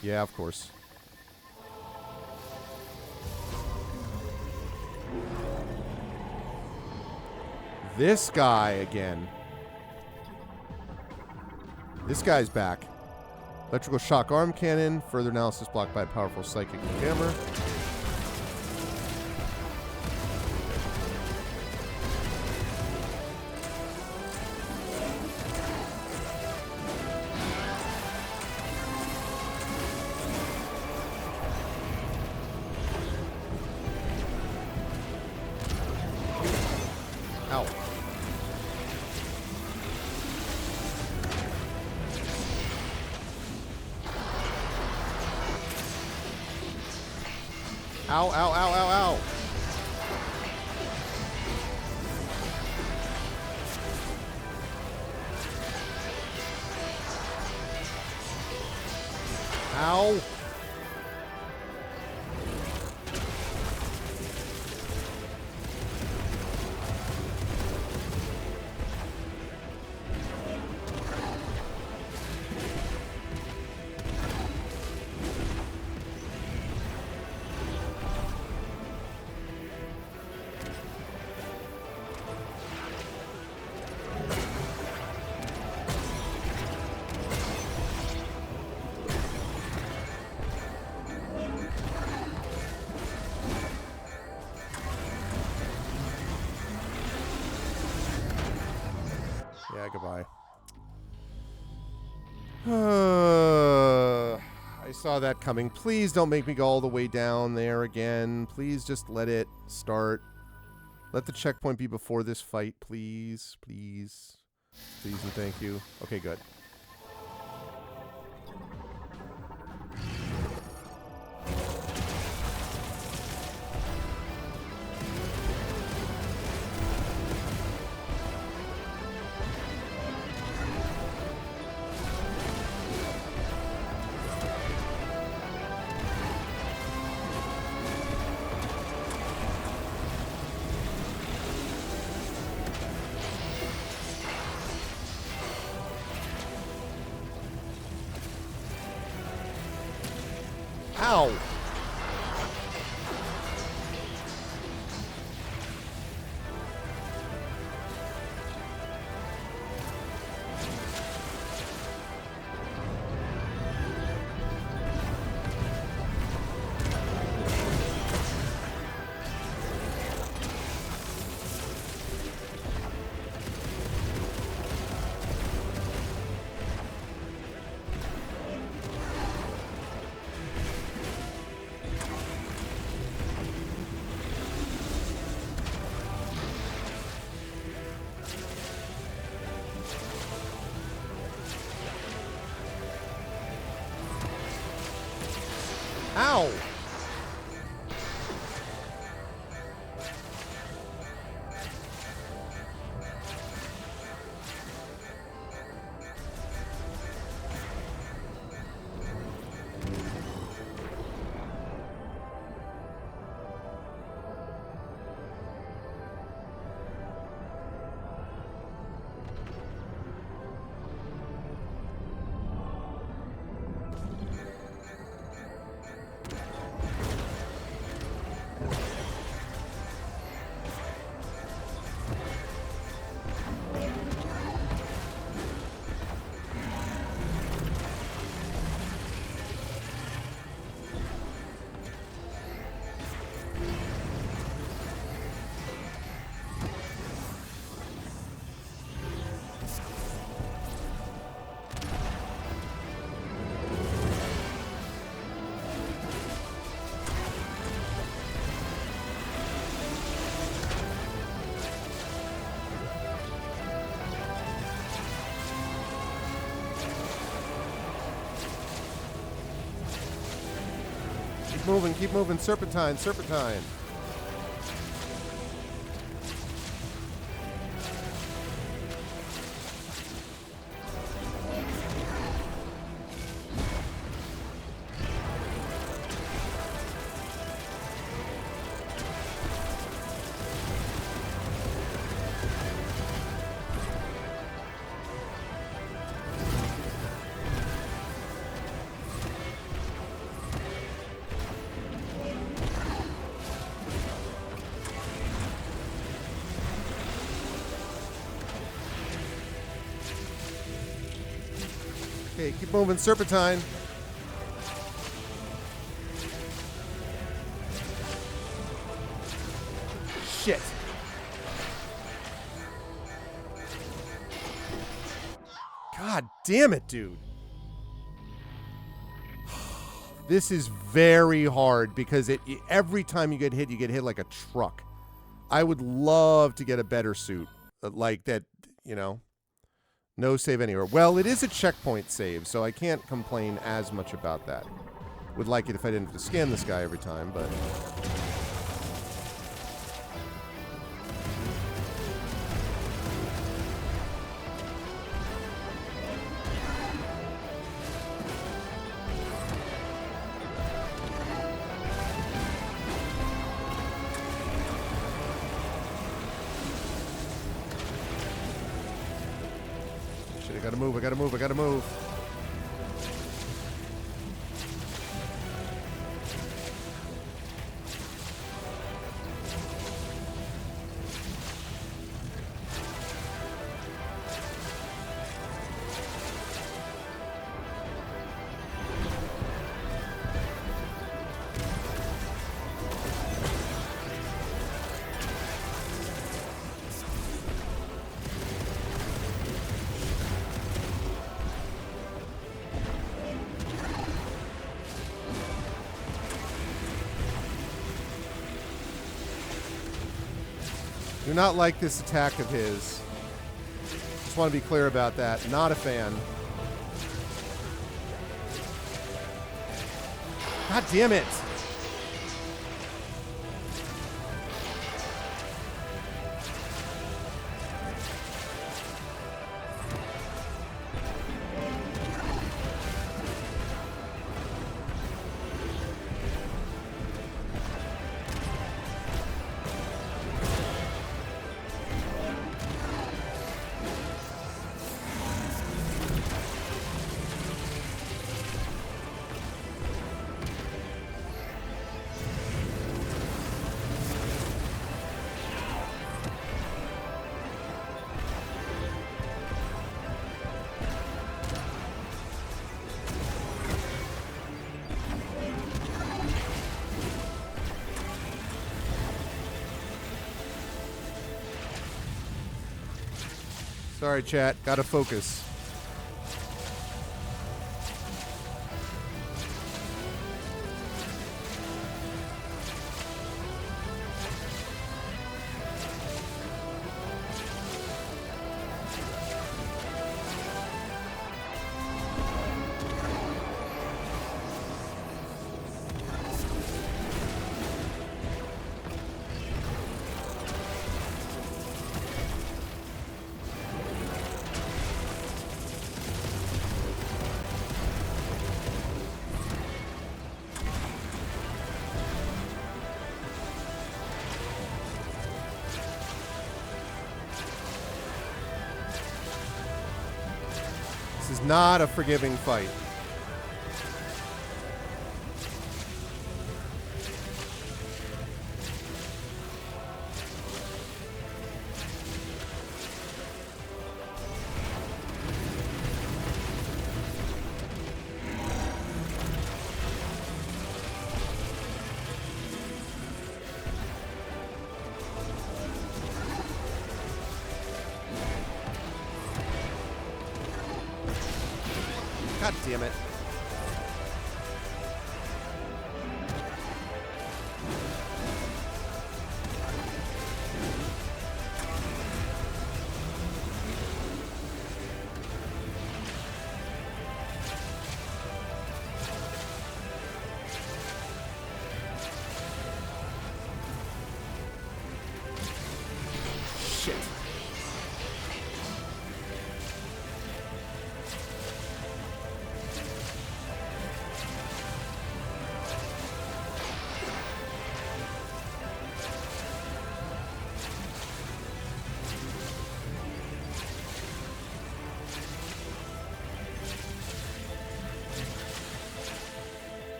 Yeah, of course. This guy again. This guy's back. Electrical shock arm cannon. Further analysis blocked by a powerful psychic jammer. Ow. Ow, ow, ow, ow, ow. Ow. Yeah, goodbye. I saw that coming. Please don't make me go all the way down there again. Please just let it start. Let the checkpoint be before this fight, please. Please. Please and thank you. Okay, good. moving, keep moving. Serpentine, serpentine. Okay, keep moving. Serpentine. Shit. God damn it, dude. This is very hard because every time you get hit like a truck. I would love to get a better suit like that, you know. No save anywhere. Well, it is a checkpoint save, so I can't complain as much about that. Would like it if I didn't have to scan this guy every time, but... I gotta move, I gotta move, I gotta move. Do not like this attack of his. Just want to be clear about that. Not a fan. God damn it. Sorry, chat. Gotta focus. This is not a forgiving fight. God damn it.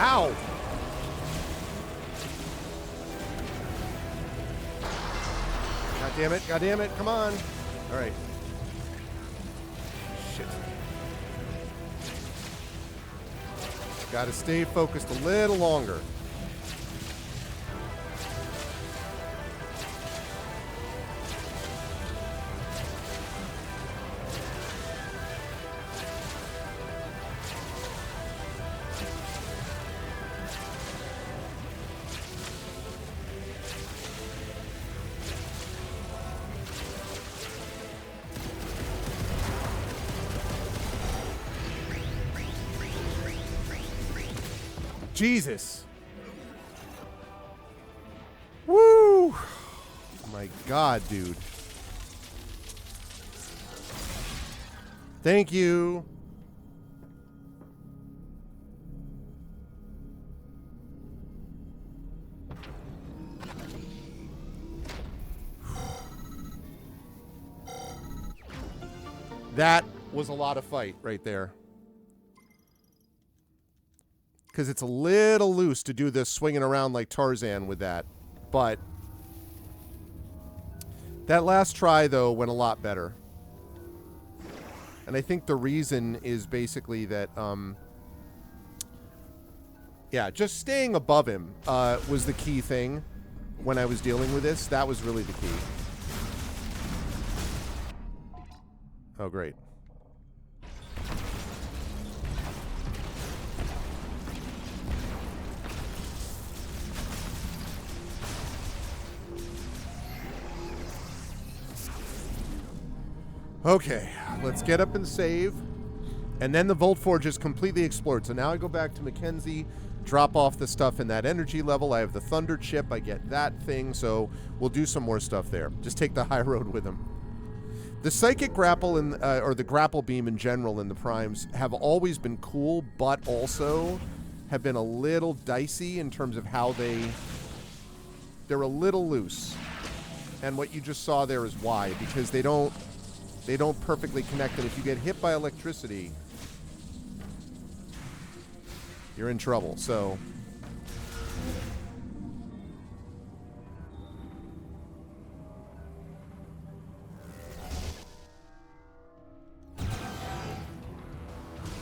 Ow! God damn it, come on. All right. Shit. Gotta stay focused a little longer. Jesus. Woo! My God, dude. Thank you. That was a lot of fight right there. Because it's a little loose to do this swinging around like Tarzan with that. But that last try, though, went a lot better. And I think the reason is basically that, yeah, just staying above him was the key thing when I was dealing with this. That was really the key. Oh, great. Okay, let's get up and save. And then the Volt Forge is completely explored. So now I go back to Mackenzie, drop off the stuff in that energy level. I have the Thunder Chip. I get that thing. So we'll do some more stuff there. Just take the high road with him. The Psychic Grapple or the Grapple Beam in general in the Primes have always been cool, but also have been a little dicey in terms of how they're a little loose. And what you just saw there is why, because they don't perfectly connect, and if you get hit by electricity, you're in trouble. So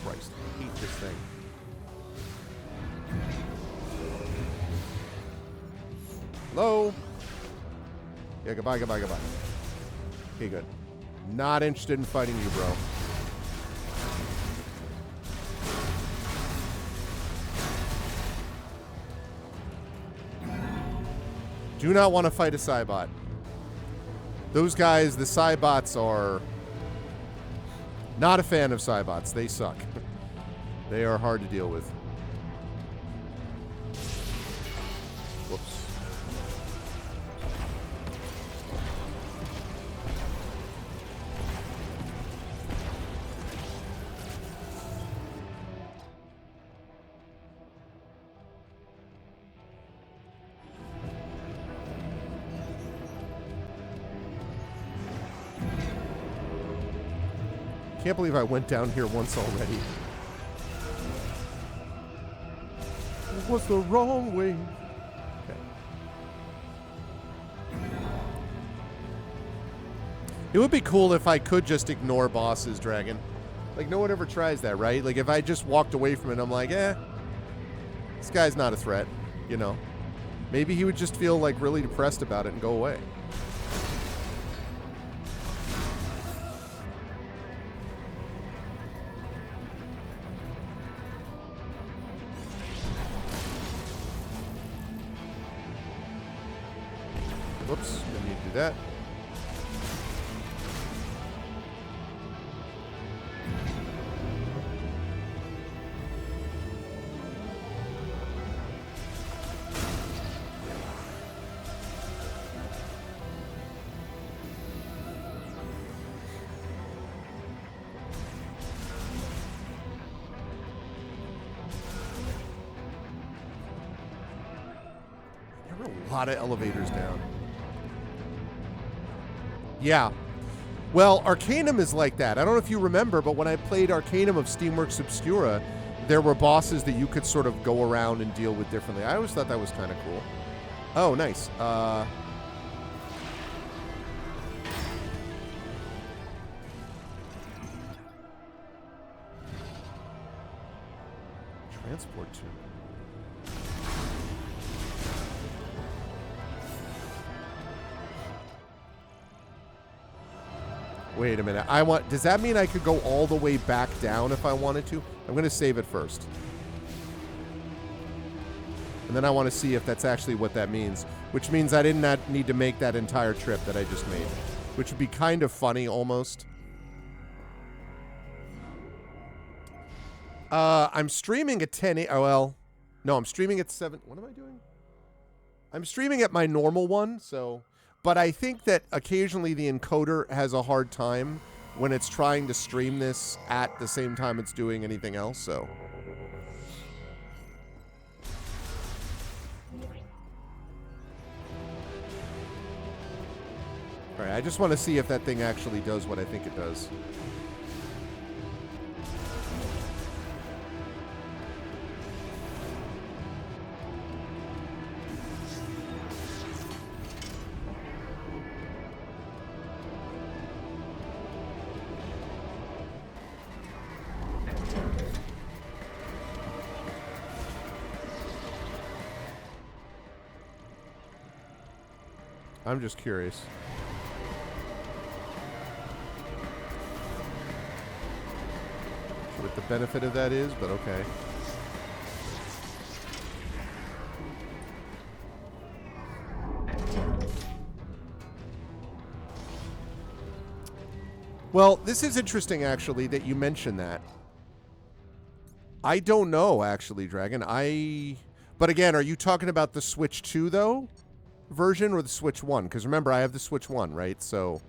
Christ, I hate this thing. Hello? Yeah, goodbye. Okay, good. Not interested in fighting you, bro. Do not want to fight a Cybot. Those guys, the Cybots, are not a fan of Cybots. They suck. They are hard to deal with. Whoops. Can't believe I went down here once already. It was the wrong way. Okay. It would be cool if I could just ignore bosses, Dragon. Like, no one ever tries that, right? Like, if I just walked away from it, I'm like, this guy's not a threat, you know. Maybe he would just feel, like, really depressed about it and go away. Whoops, didn't need to do that. There were a lot of elevators down. Yeah. Well, Arcanum is like that. I don't know if you remember, but when I played Arcanum of Steamworks Obscura, there were bosses that you could sort of go around and deal with differently. I always thought that was kind of cool. Oh, nice. Transport tube. Wait a minute. Does that mean I could go all the way back down if I wanted to? I'm going to save it first. And then I want to see if that's actually what that means. Which means I did not need to make that entire trip that I just made. Which would be kind of funny, almost. I'm streaming at 10... Oh, well... No, I'm streaming at 7... What am I doing? I'm streaming at my normal one, so... But I think that occasionally the encoder has a hard time when it's trying to stream this at the same time it's doing anything else, so... Alright, I just want to see if that thing actually does what I think it does. I'm just curious. What the benefit of that is, but okay. Well, this is interesting, actually, that you mentioned that. I don't know, actually, Dragon. But again, are you talking about the Switch 2, though? Version or the Switch 1? Because remember, I have the Switch 1, right? So...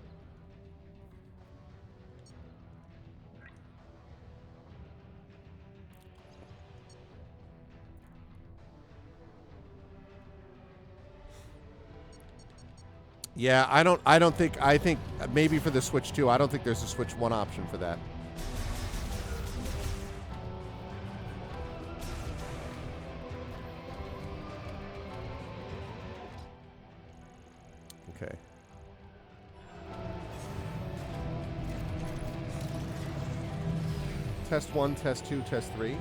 Yeah, I think maybe for the Switch 2, I don't think there's a Switch 1 option for that. Okay. Test 1, test 2, test 3.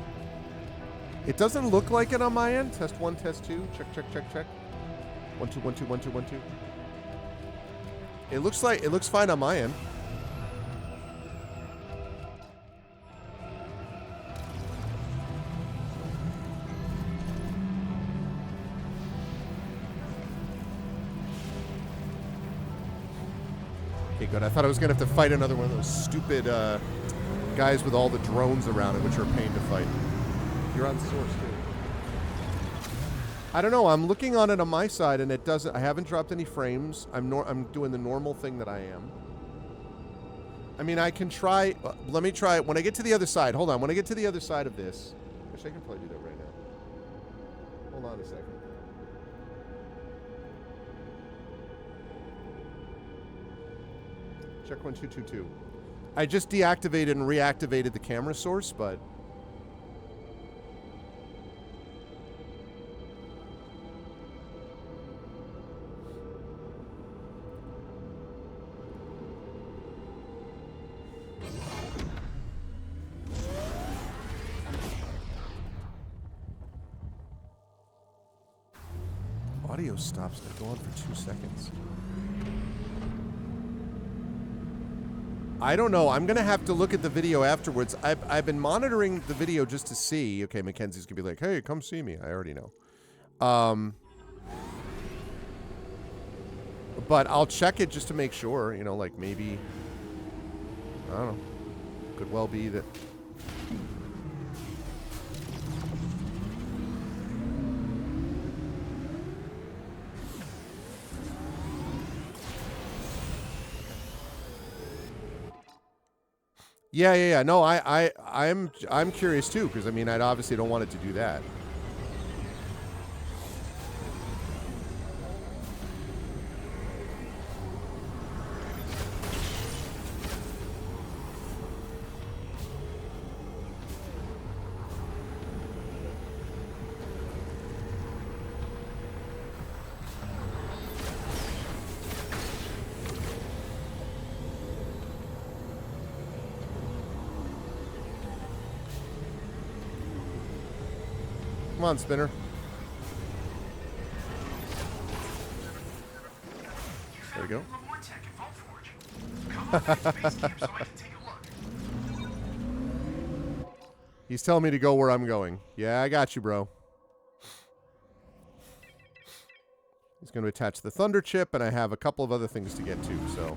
It doesn't look like it on my end. Test 1, test 2. Check, check, check, check. 1, 2, 1, 2, 1, 2, 1, 2. It looks fine on my end. Okay, good. I thought I was going to have to fight another one of those stupid guys with all the drones around it, which are a pain to fight. You're on source, too. I don't know. I'm looking on it on my side, and it doesn't. I haven't dropped any frames. I'm doing the normal thing that I am. I mean, I can try. Let me try it when I get to the other side. Hold on. When I get to the other side of this, actually, I can probably do that right now. Hold on a second. Check 1, 2, 2, 2. I just deactivated and reactivated the camera source, but. Audio stops to go on for 2 seconds. I don't know. I'm going to have to look at the video afterwards. I've been monitoring the video just to see. Okay, Mackenzie's going to be like, hey, come see me. I already know. But I'll check it just to make sure. You know, like maybe... I don't know. Could well be that... Yeah. No, I'm curious too, because I mean, I obviously don't want it to do that. Come on, Spinner. There we go. Level 1 tech in Vault Forge. Come up to the base camp so I can take a look. He's telling me to go where I'm going. Yeah, I got you, bro. He's going to attach the Thunder Chip, and I have a couple of other things to get to, so...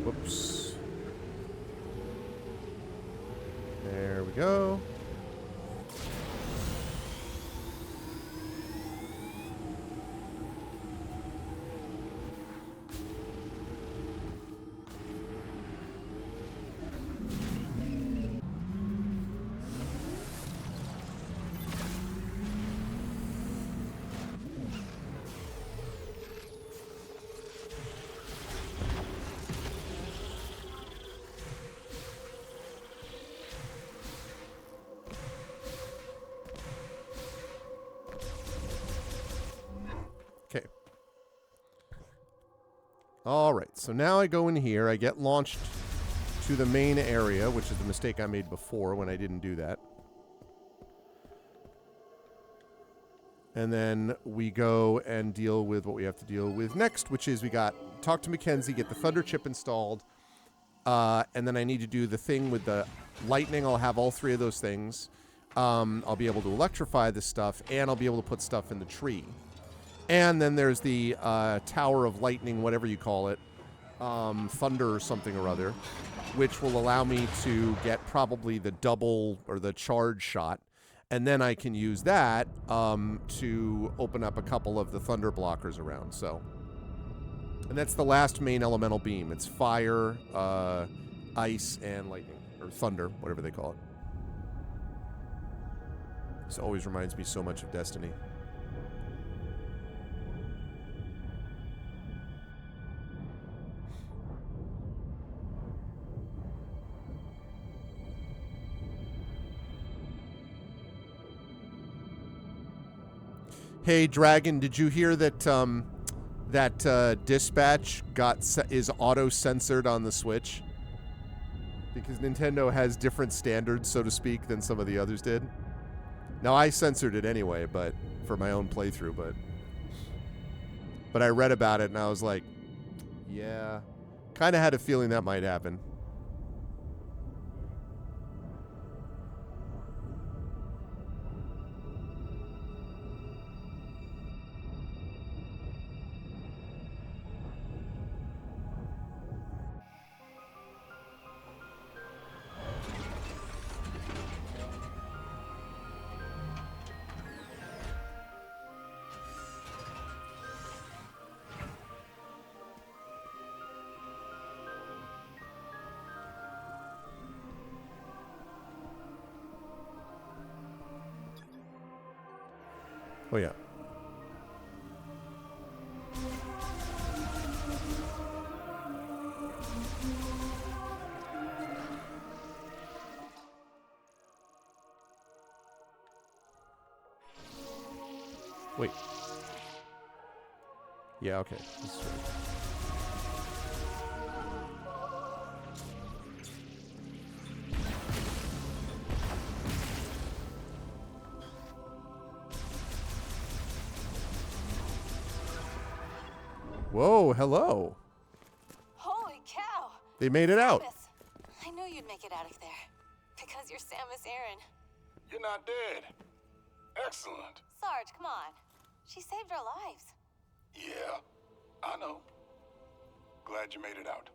Whoops. There we go. Okay. All right, so now I go in here. I get launched to the main area, which is the mistake I made before when I didn't do that. And then we go and deal with what we have to deal with next, which is we got talk to Mackenzie, get the Thunder Chip installed, and then I need to do the thing with the lightning. I'll have all three of those things. I'll be able to electrify this stuff, and I'll be able to put stuff in the tree. And then there's the Tower of Lightning, whatever you call it, Thunder or something or other, which will allow me to get probably the double or the charge shot. And then I can use that to open up a couple of the thunder blockers around. So, and that's the last main elemental beam. It's fire, ice, and lightning, or thunder, whatever they call it. This always reminds me so much of Destiny. Hey, Dragon, did you hear that that dispatch is auto-censored on the Switch? Because Nintendo has different standards, so to speak, than some of the others did. Now, I censored it anyway, but for my own playthrough, but I read about it and I was like, yeah, kind of had a feeling that might happen. Oh, yeah. Wait. Yeah, okay. This is right. Whoa, hello. Holy cow! They made it out. Samus, I knew you'd make it out of there. Because you're Samus Aran. You're not dead. Excellent. Sarge, come on. She saved our lives. Yeah, I know. Glad you made it out.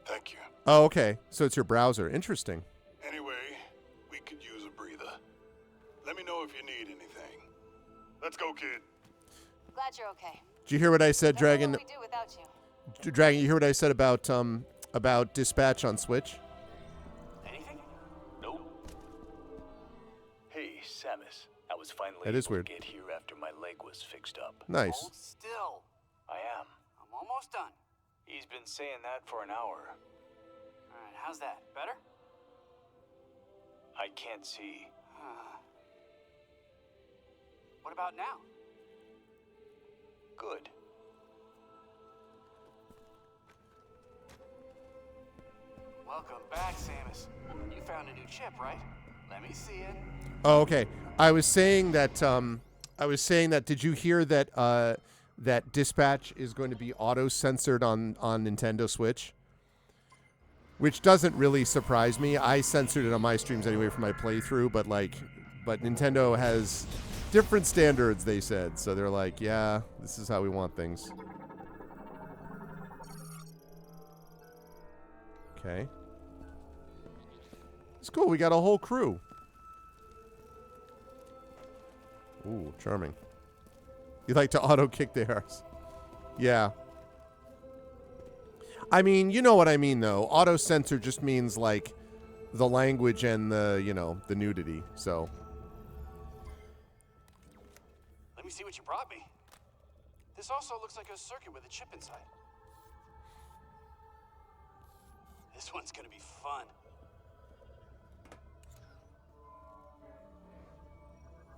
Thank you. Oh, okay. So it's your browser. Interesting. Anyway, we could use a breather. Let me know if you need anything. Let's go, kid. Glad you're okay. Did you hear what I said, Never know Dragon? what we do without you. Dragon, you hear what I said about dispatch on Switch? Anything? Nope. Hey, Samus. I was finally That is able weird. to get here after my leg was fixed up. Nice. Hold still. I am. I'm almost done. He's been saying that for an hour. All right, how's that? Better? I can't see. What about now? Good. Welcome back, Samus. You found a new chip, right? Let me see it. Oh, okay. I was saying that. Did you hear that? That dispatch is going to be auto censored on Nintendo Switch, which doesn't really surprise me. I censored it on my streams anyway for my playthrough, but Nintendo has different standards. They said so. They're like, yeah, this is how we want things. Okay. It's cool. We got a whole crew. Ooh, charming. You like to auto-kick the arse. Yeah. I mean, you know what I mean, though. Auto-censor just means, like, the language and the, the nudity, so. Let me see what you brought me. This also looks like a circuit with a chip inside. This one's gonna be fun.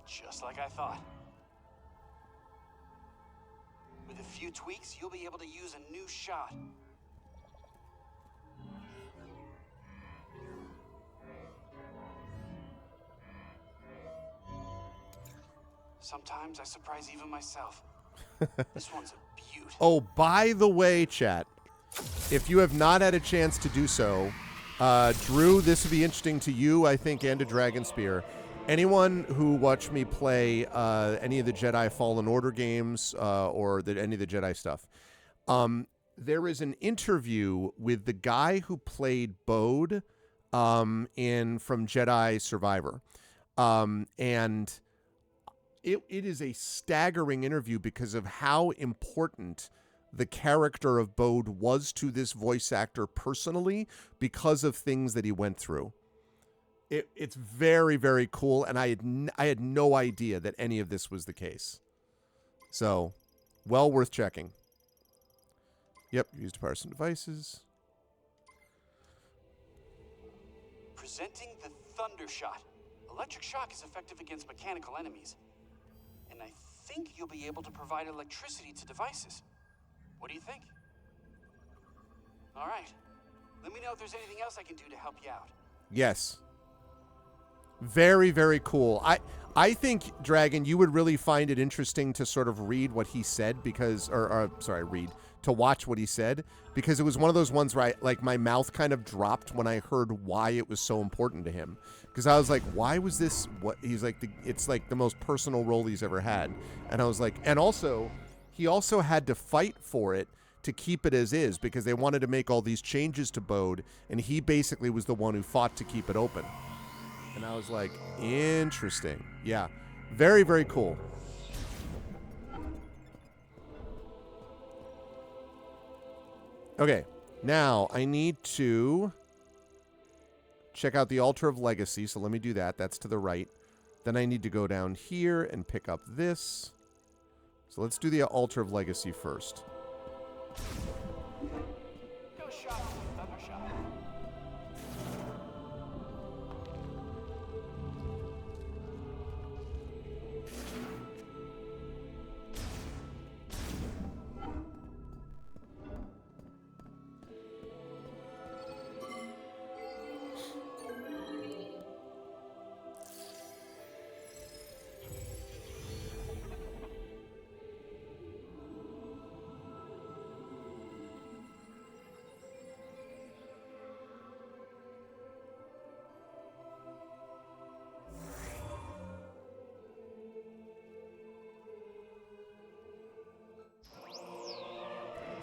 Just like I thought. With a few tweaks, you'll be able to use a new shot. Sometimes I surprise even myself. This one's a beaut. Oh, by the way, chat, if you have not had a chance to do so, Drew, this would be interesting to you, I think, and to Dragon Spear. Anyone who watched me play any of the Jedi Fallen Order games or any of the Jedi stuff, there is an interview with the guy who played Bode from Jedi Survivor. And it is a staggering interview because of how important the character of Bode was to this voice actor personally because of things that he went through. It's very, very cool, and I had no idea that any of this was the case. So, well worth checking. Yep, used to power some devices. Presenting the Thunder Shot. Electric shock is effective against mechanical enemies. And I think you'll be able to provide electricity to devices. What do you think? All right. Let me know if there's anything else I can do to help you out. Yes. Very, very cool. I think, Dragon, you would really find it interesting to sort of read what he said because, to watch what he said, because it was one of those ones where my mouth kind of dropped when I heard why it was so important to him. Because I was like, why was this what he's like, it's like the most personal role he's ever had. And I was like, and also, he also had to fight for it to keep it as is because they wanted to make all these changes to Bode, and he basically was the one who fought to keep it open. And I was like, interesting. Yeah. Very, very cool. Okay. Now, I need to check out the Altar of Legacy. So let me do that. That's to the right. Then I need to go down here and pick up this. So let's do the Altar of Legacy first. Go shot with Thunder Shot.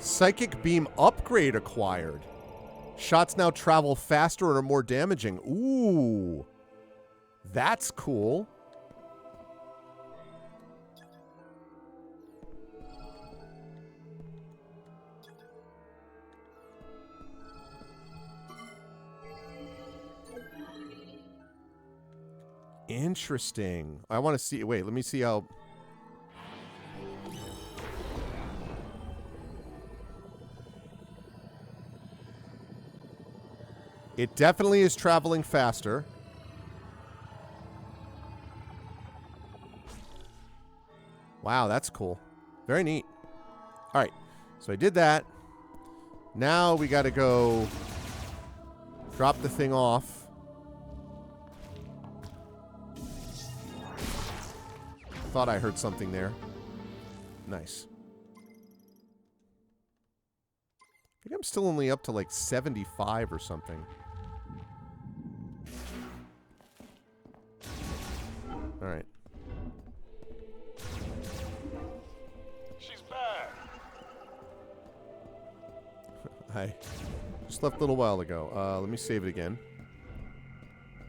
Psychic Beam upgrade acquired. Shots now travel faster and are more damaging. Ooh. That's cool. Interesting. I want to see. Wait, let me see how. It definitely is traveling faster. Wow, that's cool. Very neat. All right, so I did that. Now we got to go Drop the thing off. Thought I heard something there. Nice. I think I'm still only up to like 75 or something. All right. She's back. I just left a little while ago. Let me save it again.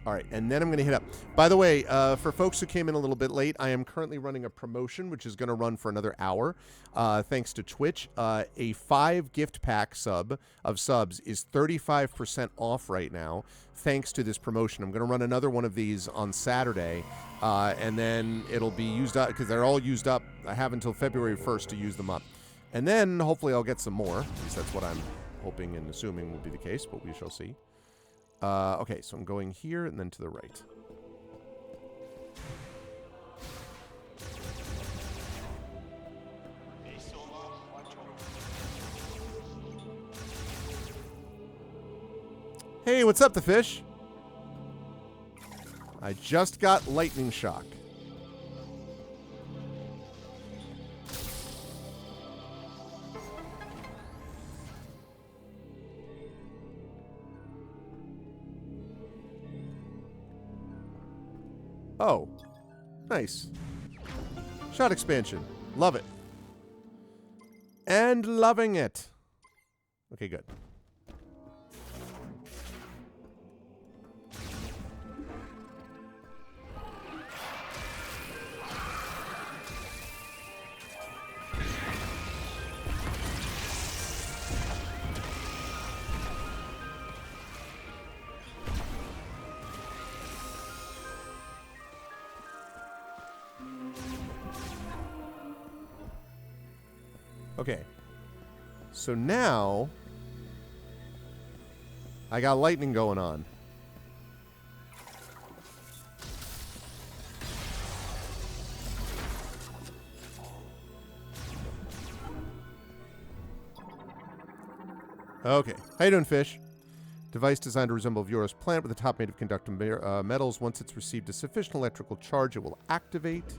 All right, and then I'm going to hit up. By the way, for folks who came in a little bit late, I am currently running a promotion, which is going to run for another hour, thanks to Twitch. A 5 gift pack sub of subs is 35% off right now, thanks to this promotion. I'm going to run another one of these on Saturday, and then it'll be used up, because they're all used up. I have until February 1st to use them up. And then, hopefully, I'll get some more. At least that's what I'm hoping and assuming will be the case, but we shall see. Okay, so I'm going here and then to the right. Hey, what's up, the fish? I just got lightning shock. Oh, nice. Shot expansion. Love it. And loving it. Okay, good. Okay. So now I got lightning going on. Okay. How you doing, fish? Device designed to resemble Viora's plant with a top made of conductive metals. Once it's received a sufficient electrical charge, it will activate.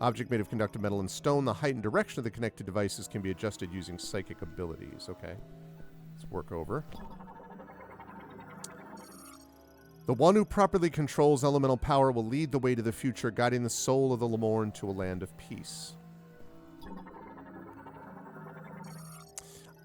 Object made of conductive metal and stone. The height and direction of the connected devices can be adjusted using psychic abilities. Okay. Let's work over. The one who properly controls elemental power will lead the way to the future, guiding the soul of the Lemorn to a land of peace.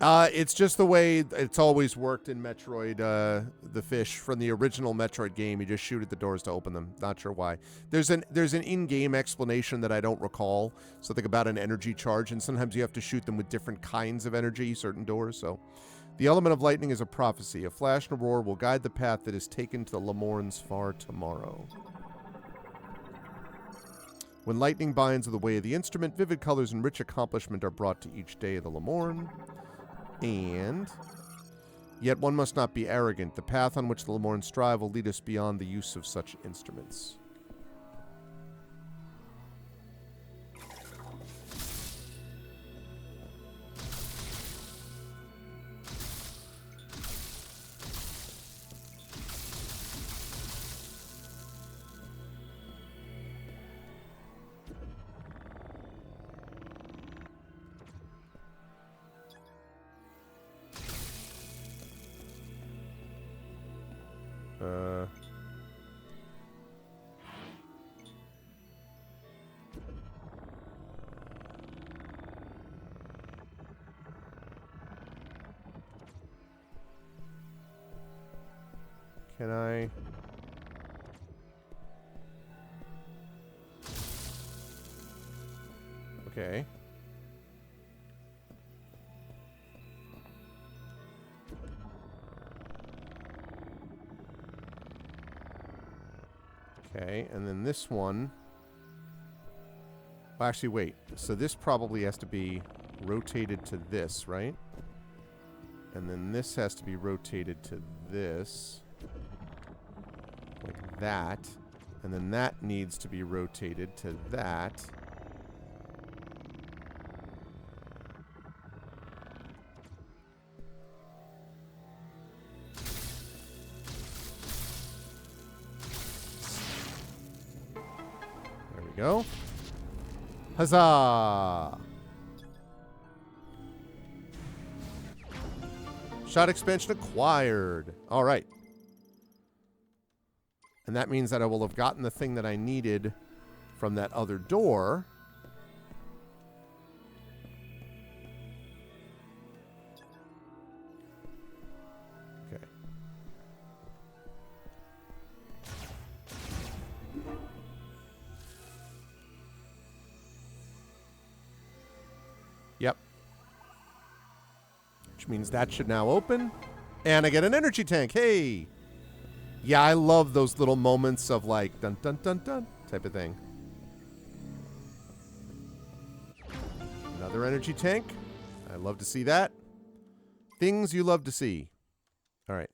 It's just the way it's always worked in Metroid, the fish from the original Metroid game. You just shoot at the doors to open them. Not sure why. There's an in-game explanation that I don't recall. Something about an energy charge, and sometimes you have to shoot them with different kinds of energy, certain doors. So, the element of lightning is a prophecy. A flash and a roar will guide the path that is taken to the Lemorn's far tomorrow. When lightning binds with the way of the instrument, vivid colors and rich accomplishment are brought to each day of the Lemorn. And yet one must not be arrogant. The path on which the Lemorn strive will lead us beyond the use of such instruments. Can I? Okay. Okay, and then this one. Well, actually, wait. So this probably has to be rotated to this, right? And then this has to be rotated to this. Like that. And then that needs to be rotated to that. go. Huzzah! Shot expansion acquired. All right. And that means that I will have gotten the thing that I needed from that other door. Okay. Yep. Which means that should now open. And I get an energy tank. Hey! Yeah, I love those little moments of like dun dun dun dun type of thing. Another energy tank. I love to see that. Things you love to see. All right.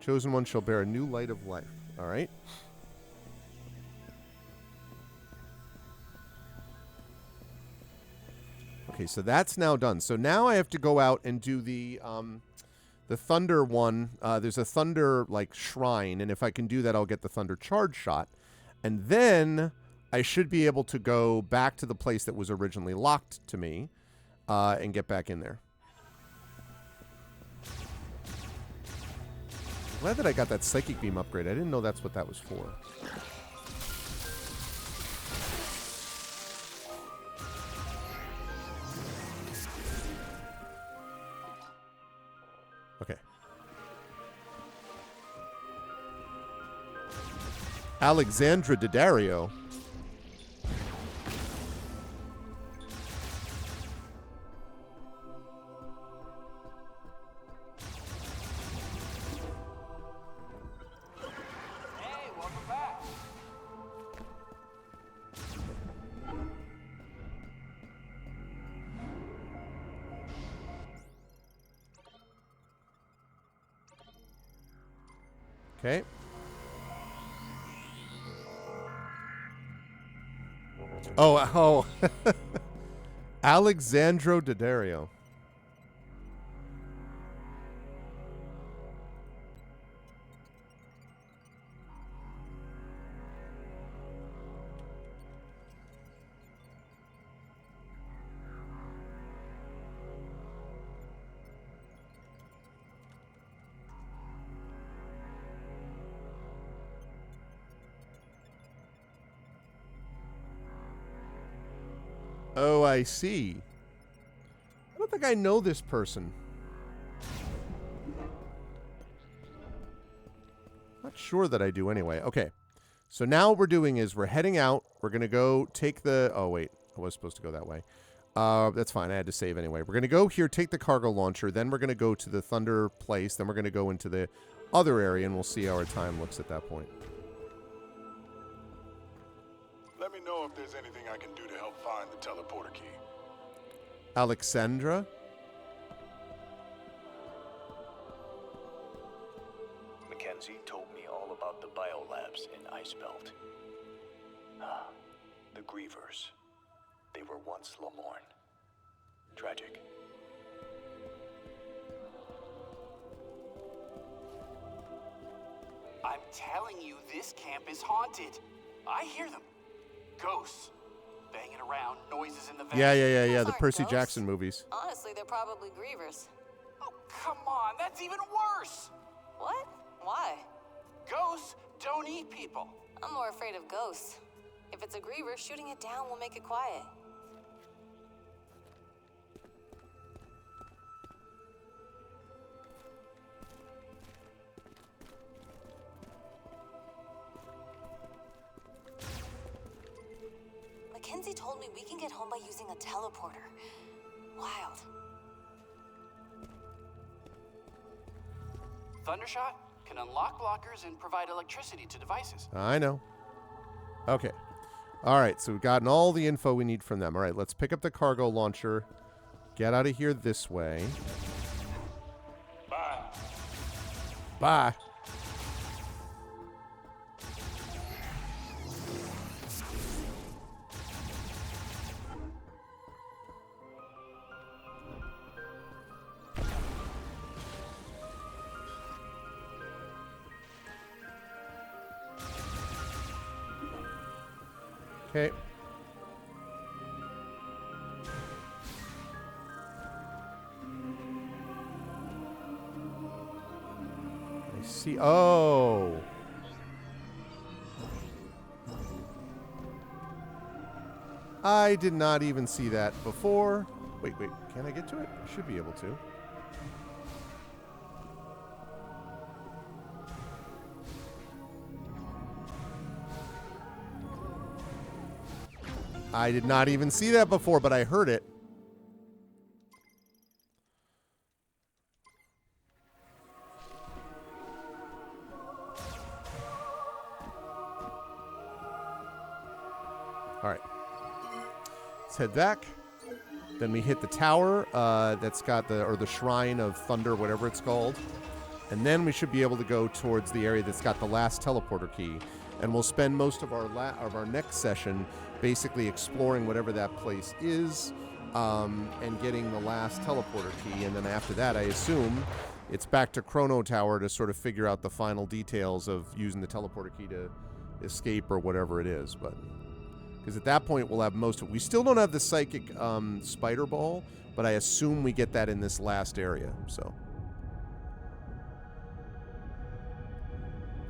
Chosen one shall bear a new light of life. All right. Okay, so that's now done. So now I have to go out and do the thunder one. There's a thunder like shrine, and if I can do that, I'll get the thunder charge shot, and then I should be able to go back to the place that was originally locked to me, and get back in there. Glad that I got that psychic beam upgrade. I didn't know that's what that was for. Okay. Alexandra Daddario. Hey, welcome back. Okay. Oh. Alexandro Daddario. Oh, I see. I don't think I know this person. Not sure that I do anyway. Okay. So now what we're doing is we're heading out. We're going to go take the... Oh, wait. I was supposed to go that way. That's fine. I had to save anyway. We're going to go here, take the cargo launcher. Then we're going to go to the Thunder place. Then we're going to go into the other area, and we'll see how our time looks at that point. Let me know if there's anything I can do to help find the teleporter key. Alexandra? Mackenzie told me all about the biolabs in Icebelt. Ah, the Grievers. They were once Lamorne. Tragic. I'm telling you, this camp is haunted. I hear them. Ghosts. Banging around, noises in the vents. Yeah. Those The aren't Percy ghosts. Jackson movies. Honestly, they're probably grievers. Oh, come on. That's even worse. What? Why? Ghosts don't eat people. I'm more afraid of ghosts. If it's a griever, shooting it down will make it quiet. Mackenzie told me we can get home by using a teleporter. Wild. Thundershot can unlock blockers and provide electricity to devices. I know. Okay. All right, so we've gotten all the info we need from them. All right, let's pick up the cargo launcher. Get out of here this way. Bye. Bye. Okay. I see. Oh. I did not even see that before. Wait. Can I get to it? I should be able to. I did not even see that before, but I heard it. All right. Let's head back. Then we hit the tower that's got the Shrine of Thunder, whatever it's called. And then we should be able to go towards the area that's got the last teleporter key. And we'll spend most of our next session basically exploring whatever that place is and getting the last teleporter key. And then after that, I assume it's back to Chrono Tower to sort of figure out the final details of using the teleporter key to escape or whatever it is. But because at that point, we'll have most of it. We still don't have the psychic spider ball, but I assume we get that in this last area. So,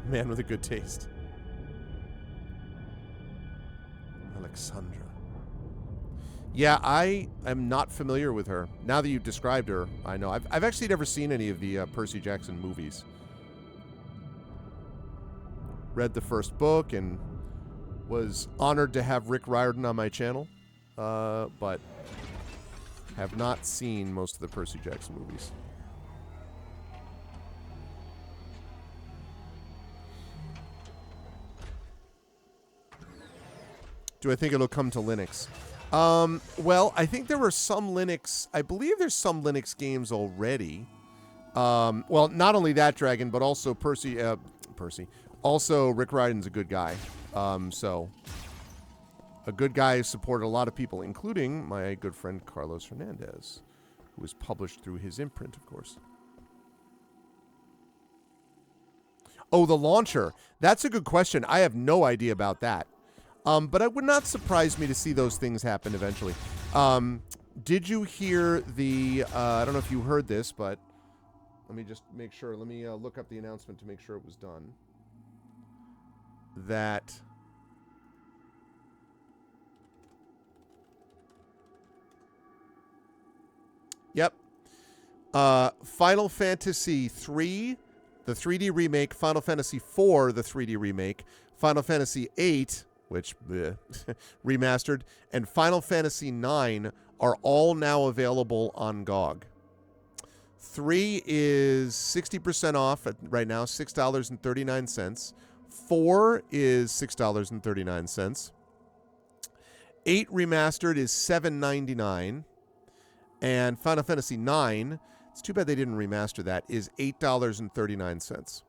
man with a good taste. Alexandra. Yeah, I am not familiar with her. Now that you've described her, I know. I've actually never seen any of the Percy Jackson movies. Read the first book and was honored to have Rick Riordan on my channel, but have not seen most of the Percy Jackson movies. Do I think it'll come to Linux? Well, I think there were some Linux... I believe there's some Linux games already. Well, not only that, Dragon, but also Percy... Also, Rick Riordan's a good guy. So, a good guy who supported a lot of people, including my good friend Carlos Hernandez, who was published through his imprint, of course. Oh, the launcher. That's a good question. I have no idea about that. But it would not surprise me to see those things happen eventually. Did you hear the... I don't know if you heard this, but let me just make sure. Let me look up the announcement to make sure it was done. That... Yep. Final Fantasy 3, the 3D remake, Final Fantasy 4, the 3D remake, Final Fantasy 8... which remastered, and Final Fantasy IX are all now available on GOG. 3 is 60% off right now, $6.39. 4 is $6.39. 8 remastered is $7.99. And Final Fantasy IX, it's too bad they didn't remaster that, is $8.39.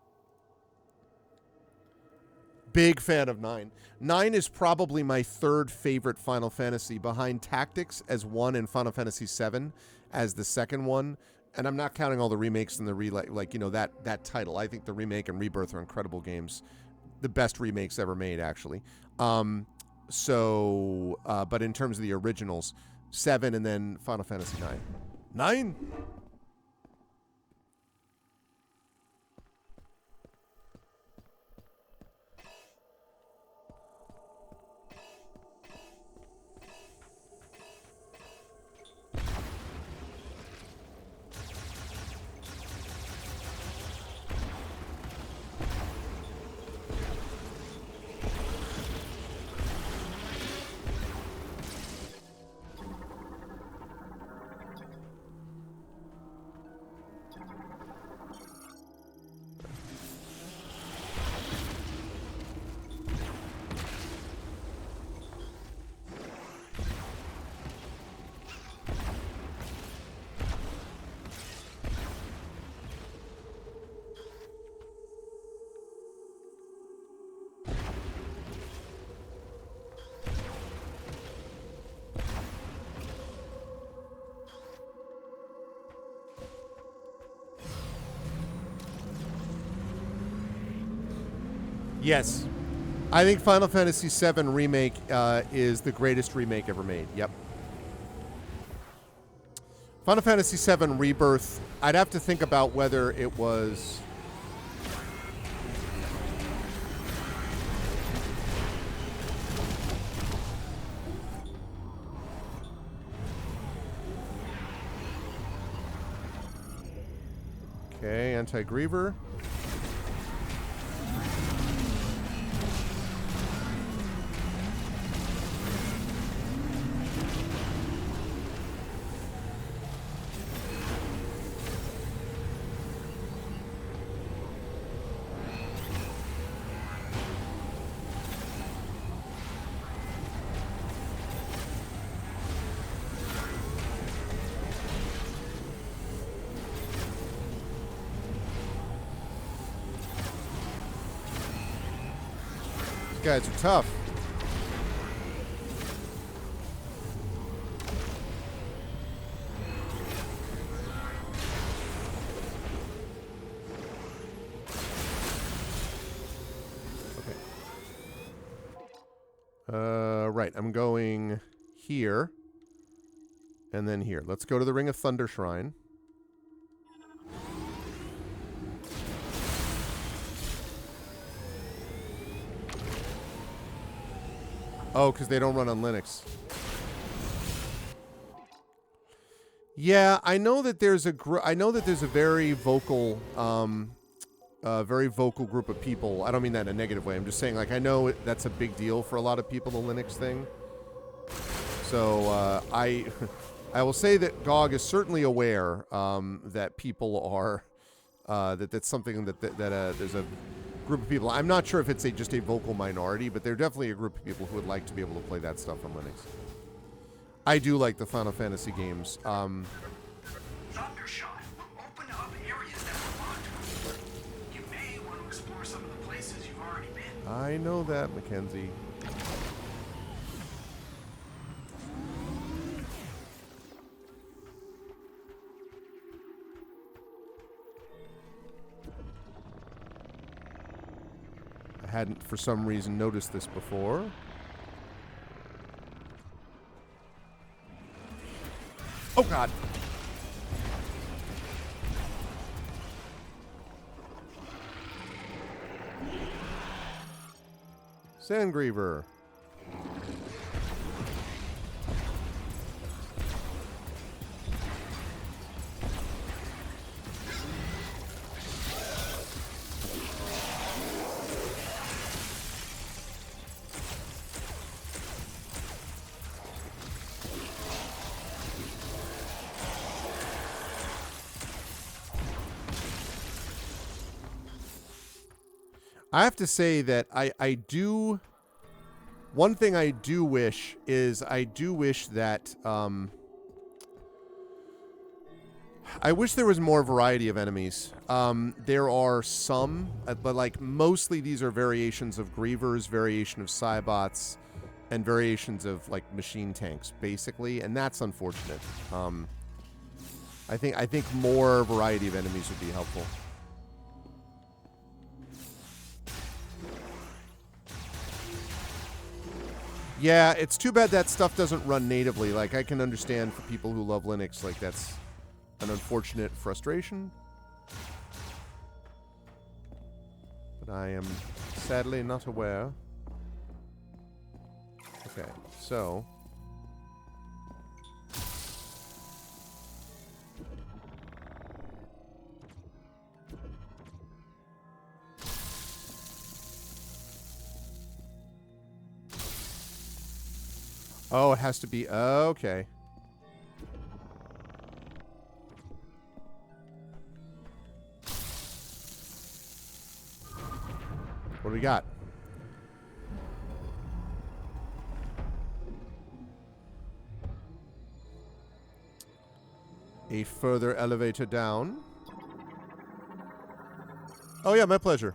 Big fan of 9. 9 is probably my third favorite Final Fantasy, behind Tactics as one and Final Fantasy 7 as the second one. And I'm not counting all the remakes and the that title. I think the remake and Rebirth are incredible games. The best remakes ever made, actually. But in terms of the originals, 7 and then Final Fantasy 9. 9? Yes. I think Final Fantasy VII Remake is the greatest remake ever made. Yep. Final Fantasy VII Rebirth, I'd have to think about whether it was... Okay, Anti-Griever. These guys are tough. Right, I'm going here. And then here. Let's go to the Ring of Thunder Shrine. Oh, because they don't run on Linux. Yeah, I know that there's a very vocal group of people. I don't mean that in a negative way. I'm just saying, like, I know that's a big deal for a lot of people, the Linux thing. So I will say that GOG is certainly aware that people are that's something that there's a group of people. I'm not sure if it's just a vocal minority, but they're definitely a group of people who would like to be able to play that stuff on Linux. I do like the Final Fantasy games. Thundershot will open up areas that were locked before. You may want to explore some of the places you've already been. I know that, Mackenzie. I hadn't, for some reason, noticed this before. Oh, God. Sandgriever. I have to say that I do... One thing I do wish is I do wish that... I wish there was more variety of enemies. There are some, but like mostly these are variations of Grievers, variation of Cybots, and variations of like machine tanks, basically, and that's unfortunate. I think more variety of enemies would be helpful. Yeah, it's too bad that stuff doesn't run natively. Like, I can understand for people who love Linux, like, that's an unfortunate frustration. But I am sadly not aware. Okay, so... Oh, it has to be... Okay. What do we got? A further elevator down. Oh, yeah, my pleasure.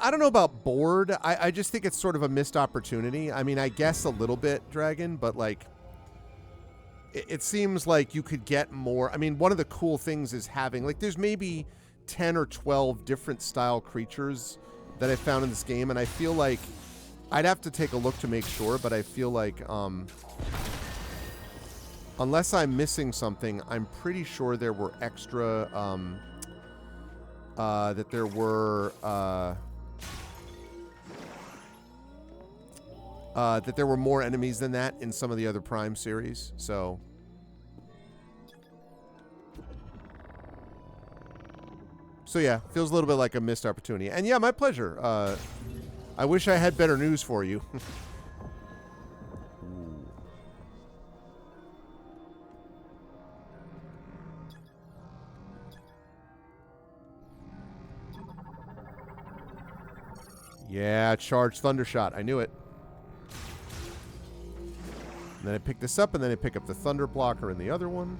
I don't know about bored. I just think it's sort of a missed opportunity. I mean, I guess a little bit, Dragon, but like, it seems like you could get more. I mean, one of the cool things is having, like, there's maybe 10 or 12 different style creatures that I found in this game, and I feel like I'd have to take a look to make sure, but I feel like unless I'm missing something, I'm pretty sure there were extra that there were more enemies than that in some of the other Prime series. So yeah, feels a little bit like a missed opportunity. And yeah, my pleasure. I wish I had better news for you. Yeah, charge Thundershot. I knew it. And then I pick this up, and then I pick up the Thunder Blocker in the other one.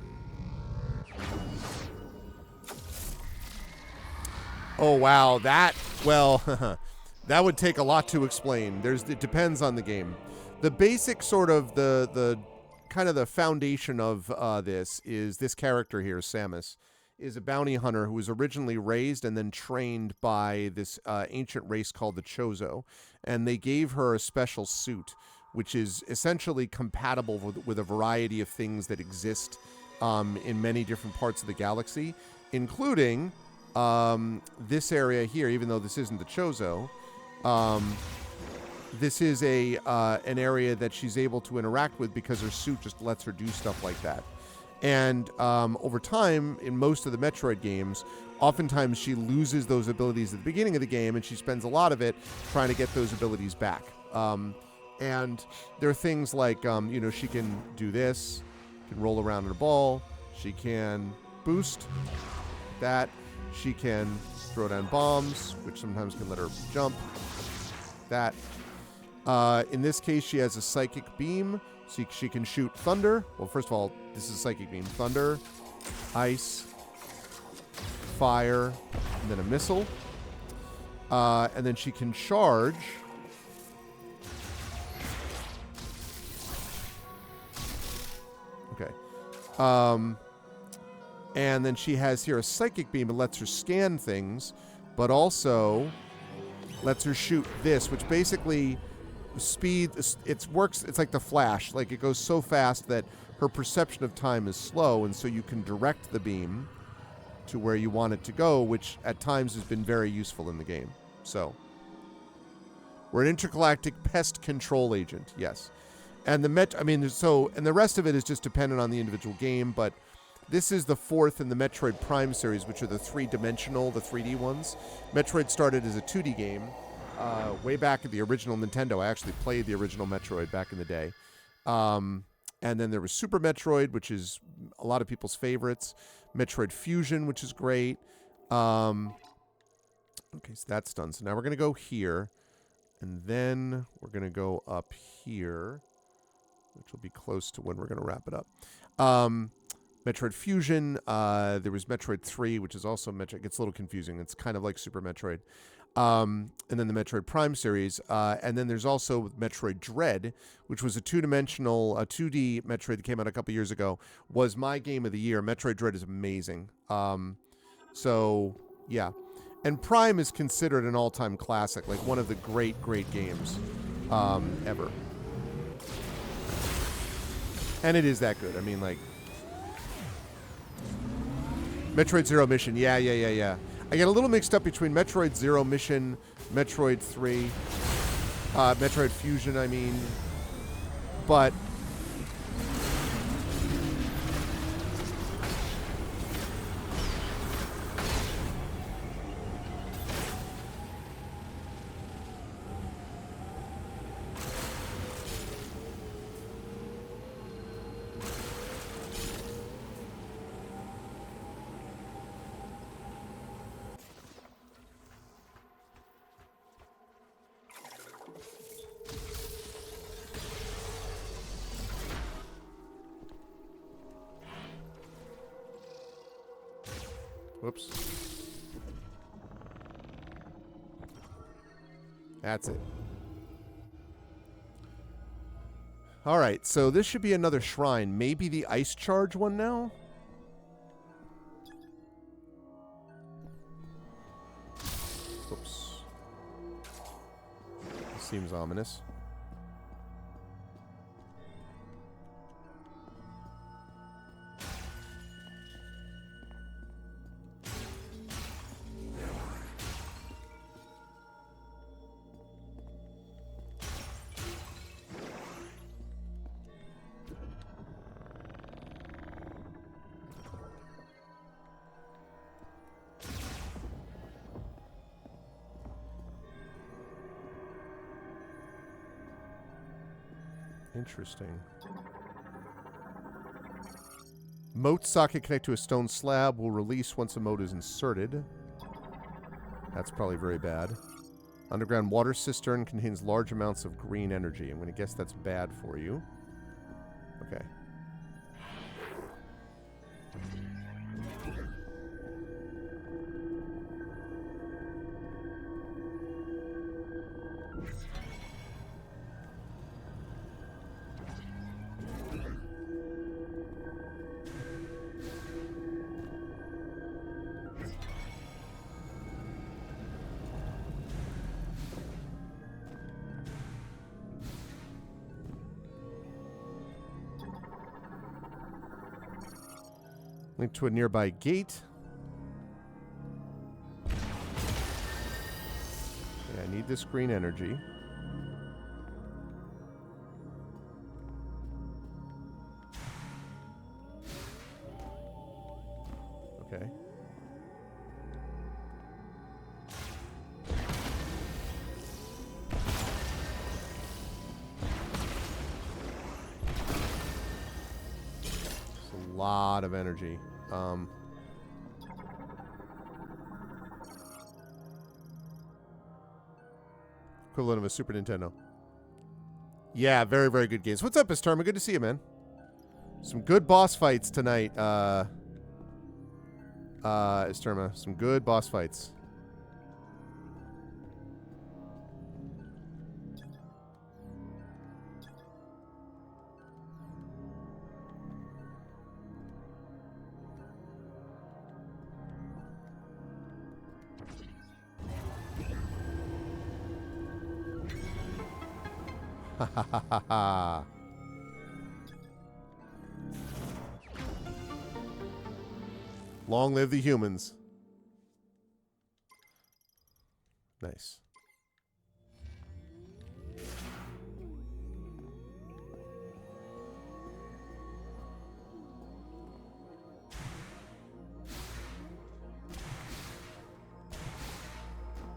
Oh, wow. That, well, that would take a lot to explain. It depends on the game. The basic sort of, the kind of the foundation of this is this character here, Samus, is a bounty hunter who was originally raised and then trained by this ancient race called the Chozo. And they gave her a special suit, which is essentially compatible with a variety of things that exist in many different parts of the galaxy, including this area here, even though this isn't the Chozo. This is an area that she's able to interact with because her suit just lets her do stuff like that. And over time, in most of the Metroid games, oftentimes she loses those abilities at the beginning of the game, and she spends a lot of it trying to get those abilities back. And there are things like, she can do this, can roll around in a ball, she can boost that, she can throw down bombs, which sometimes can let her jump, that. In this case, she has a Psychic Beam, so she can shoot thunder. Well, first of all, this is a Psychic Beam. Thunder, ice, fire, and then a missile. And then she can charge. Okay. And then she has here a Psychic Beam. It lets her scan things, but also lets her shoot this, which basically speed, it's like the Flash. Like, it goes so fast that her perception of time is slow, and so you can direct the beam to where you want it to go, which at times has been very useful in the game. So we're an intergalactic pest control agent, yes. And the the rest of it is just dependent on the individual game, but this is the fourth in the Metroid Prime series, which are the three-dimensional, the 3D ones. Metroid started as a 2D game way back at the original Nintendo. I actually played the original Metroid back in the day. And then there was Super Metroid, which is a lot of people's favorites. Metroid Fusion, which is great. Okay, so that's done. So now we're going to go here. And then we're going to go up here, which will be close to when we're going to wrap it up. Metroid Fusion, there was Metroid 3, which is also Metroid. It gets a little confusing. It's kind of like Super Metroid. And then the Metroid Prime series. And then there's also Metroid Dread, which was a 2D Metroid that came out a couple years ago. Was my game of the year. Metroid Dread is amazing. So, yeah. And Prime is considered an all-time classic, like one of the great, great games ever. And it is that good. I mean, like, Metroid Zero Mission. Yeah. I get a little mixed up between Metroid Zero Mission, Metroid 3, Metroid Fusion, I mean. But whoops. That's it. All right, so this should be another shrine. Maybe the ice charge one now? Oops. Seems ominous. Interesting. Moat socket connect to a stone slab will release once a moat is inserted. That's probably very bad. Underground water cistern contains large amounts of green energy. I'm going to guess that's bad for you. Okay. Link to a nearby gate. Yeah, I need this green energy. Okay. It's a lot of energy. Equivalent of a Super Nintendo. Yeah, very, very good games. What's up, Istarma? Good to see you, man. Some good boss fights tonight. Istarma. Some good boss fights. Ha ha ha ha ha. Long live the humans. Nice.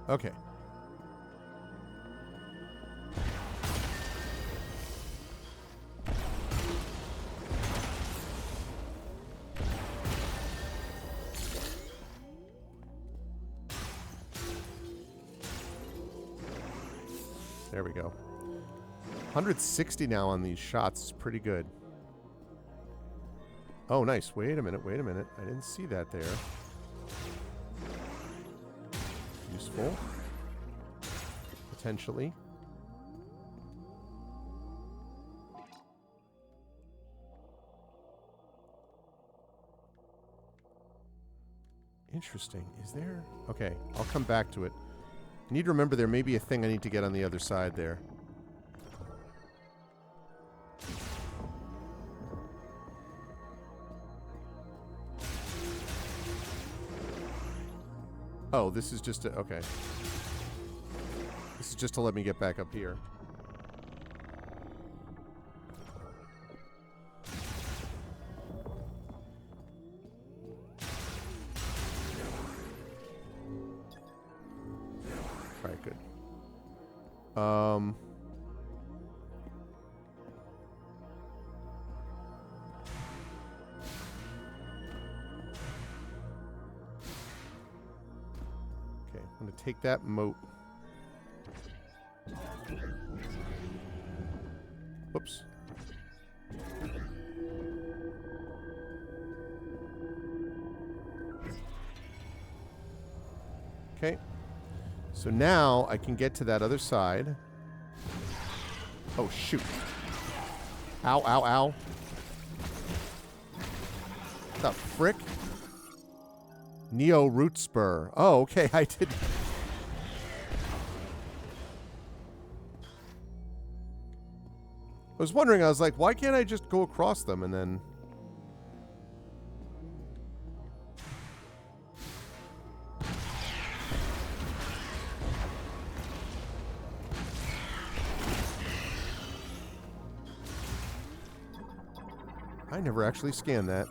Okay. There we go. 160 now on these shots. Is pretty good. Oh, nice. Wait a minute. Wait a minute. I didn't see that there. Useful. Potentially. Interesting. Is there? Okay. I'll come back to it. I need to remember there may be a thing I need to get on the other side there. Oh, this is just to... Okay. This is just to let me get back up here. Alright, good. Okay, I'm going to take that moat. Whoops. Okay. So now I can get to that other side. Oh, shoot. Ow, ow, ow. What the frick? Neo Root Spur. Oh, okay. I did. was wondering, I was like, why can't I just go across them and then... I never actually scanned that.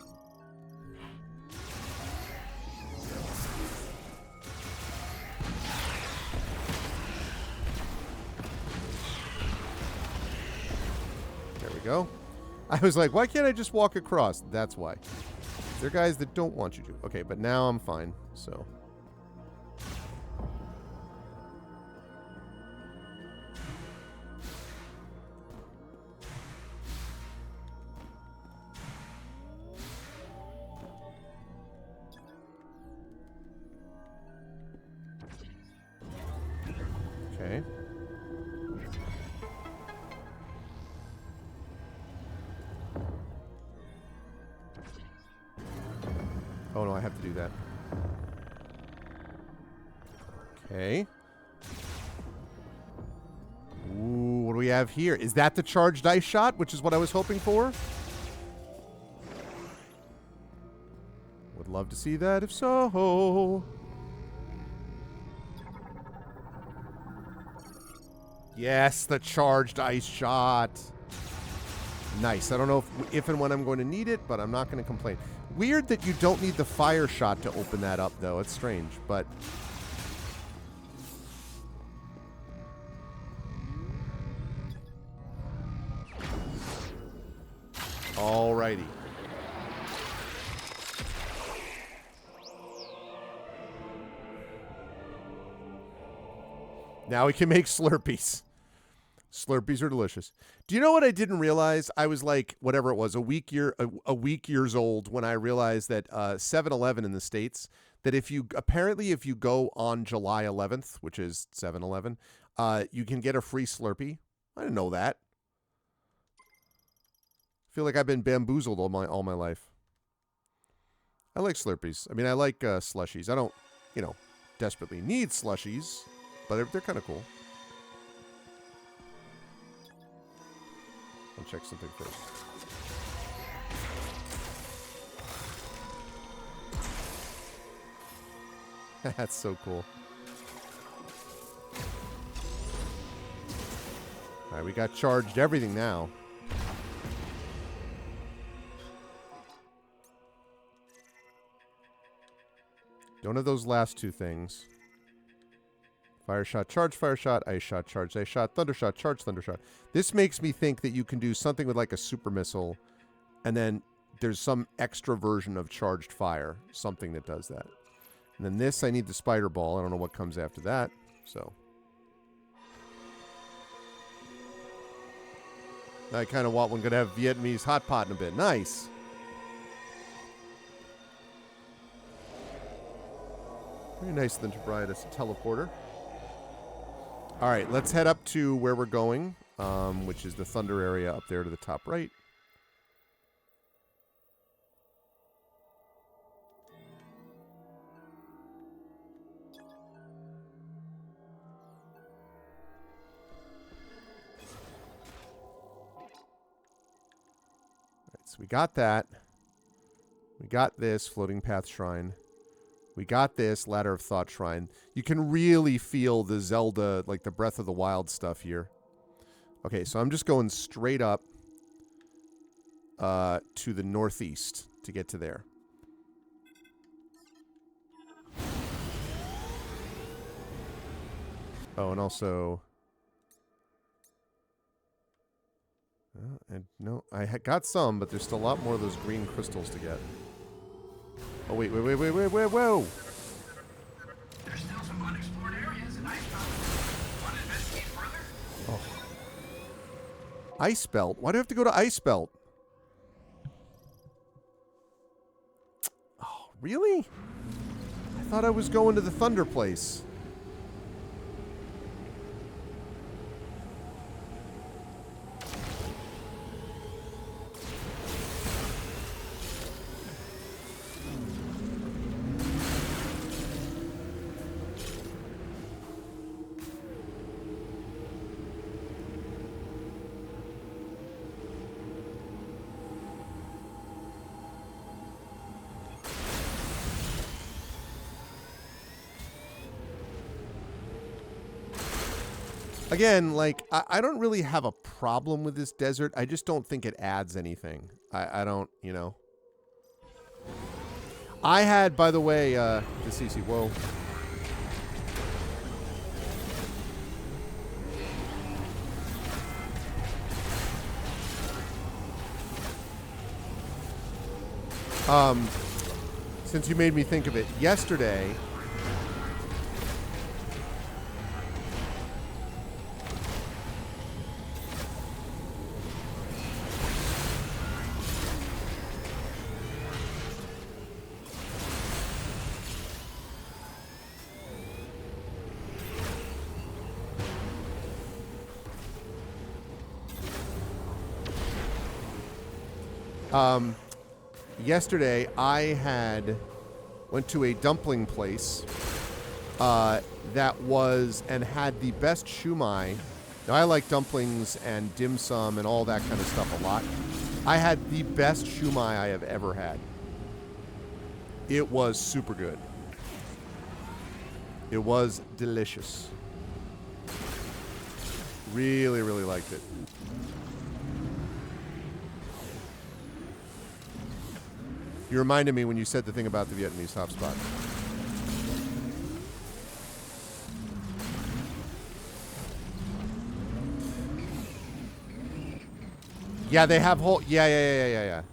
There we go. I was like, why can't I just walk across? That's why. They're guys that don't want you to. Okay, but now I'm fine, so... Okay. Oh no, I have to do that. Okay. Ooh, what do we have here? Is that the charged ice shot, which is what I was hoping for? Would love to see that if so. Yes, the charged ice shot. Nice. I don't know if and when I'm going to need it, but I'm not going to complain. Weird that you don't need the fire shot to open that up, though. It's strange, but... Alrighty. Now we can make Slurpees. Slurpees are delicious. Do you know what I didn't realize? I was like, whatever it was, a week years old when I realized that 7-Eleven in the States, that if you go on July 11th, which is 7-Eleven, you can get a free Slurpee. I didn't know that. I feel like I've been bamboozled all my life. I like Slurpees. I mean, I like slushies. I don't, desperately need slushies, but they're kind of cool. I'll check something first. That's so cool. All right, we got charged everything now. Don't have those last two things. Fire shot, charge, fire shot, ice shot, charge, ice shot, thunder shot, charge, thunder shot. This makes me think that you can do something with like a super missile, and then there's some extra version of charged fire, something that does that. And then this, I need the spider ball. I don't know what comes after that, so. I kind of want one going to have Vietnamese hot pot in a bit. Nice. Very nice of them to provide us a teleporter. All right, let's head up to where we're going, which is the thunder area up there to the top right. All right, so we got that. We got this floating path shrine. We got this Ladder of Thought shrine. You can really feel the Zelda, like the Breath of the Wild stuff here. Okay, so I'm just going straight up to the northeast to get to there. Oh, and also... no, I got some, but there's still a lot more of those green crystals to get. Oh, wait, whoa! There's still some unexplored areas in Ice Belt. Want to investigate further? Oh. Ice Belt? Why do I have to go to Ice Belt? Oh, really? I thought I was going to the Thunder place. Again, like, I don't really have a problem with this desert. I just don't think it adds anything. I don't, you know. I had, by the way, CC, whoa. Since you made me think of it, yesterday, yesterday I went to a dumpling place that was and had the best shumai. Now, I like dumplings and dim sum and all that kind of stuff a lot. I had the best shumai I have ever had. It was super good. It was delicious. Really, really liked it. You reminded me when you said the thing about the Vietnamese hotspot. Yeah, they have whole... Yeah.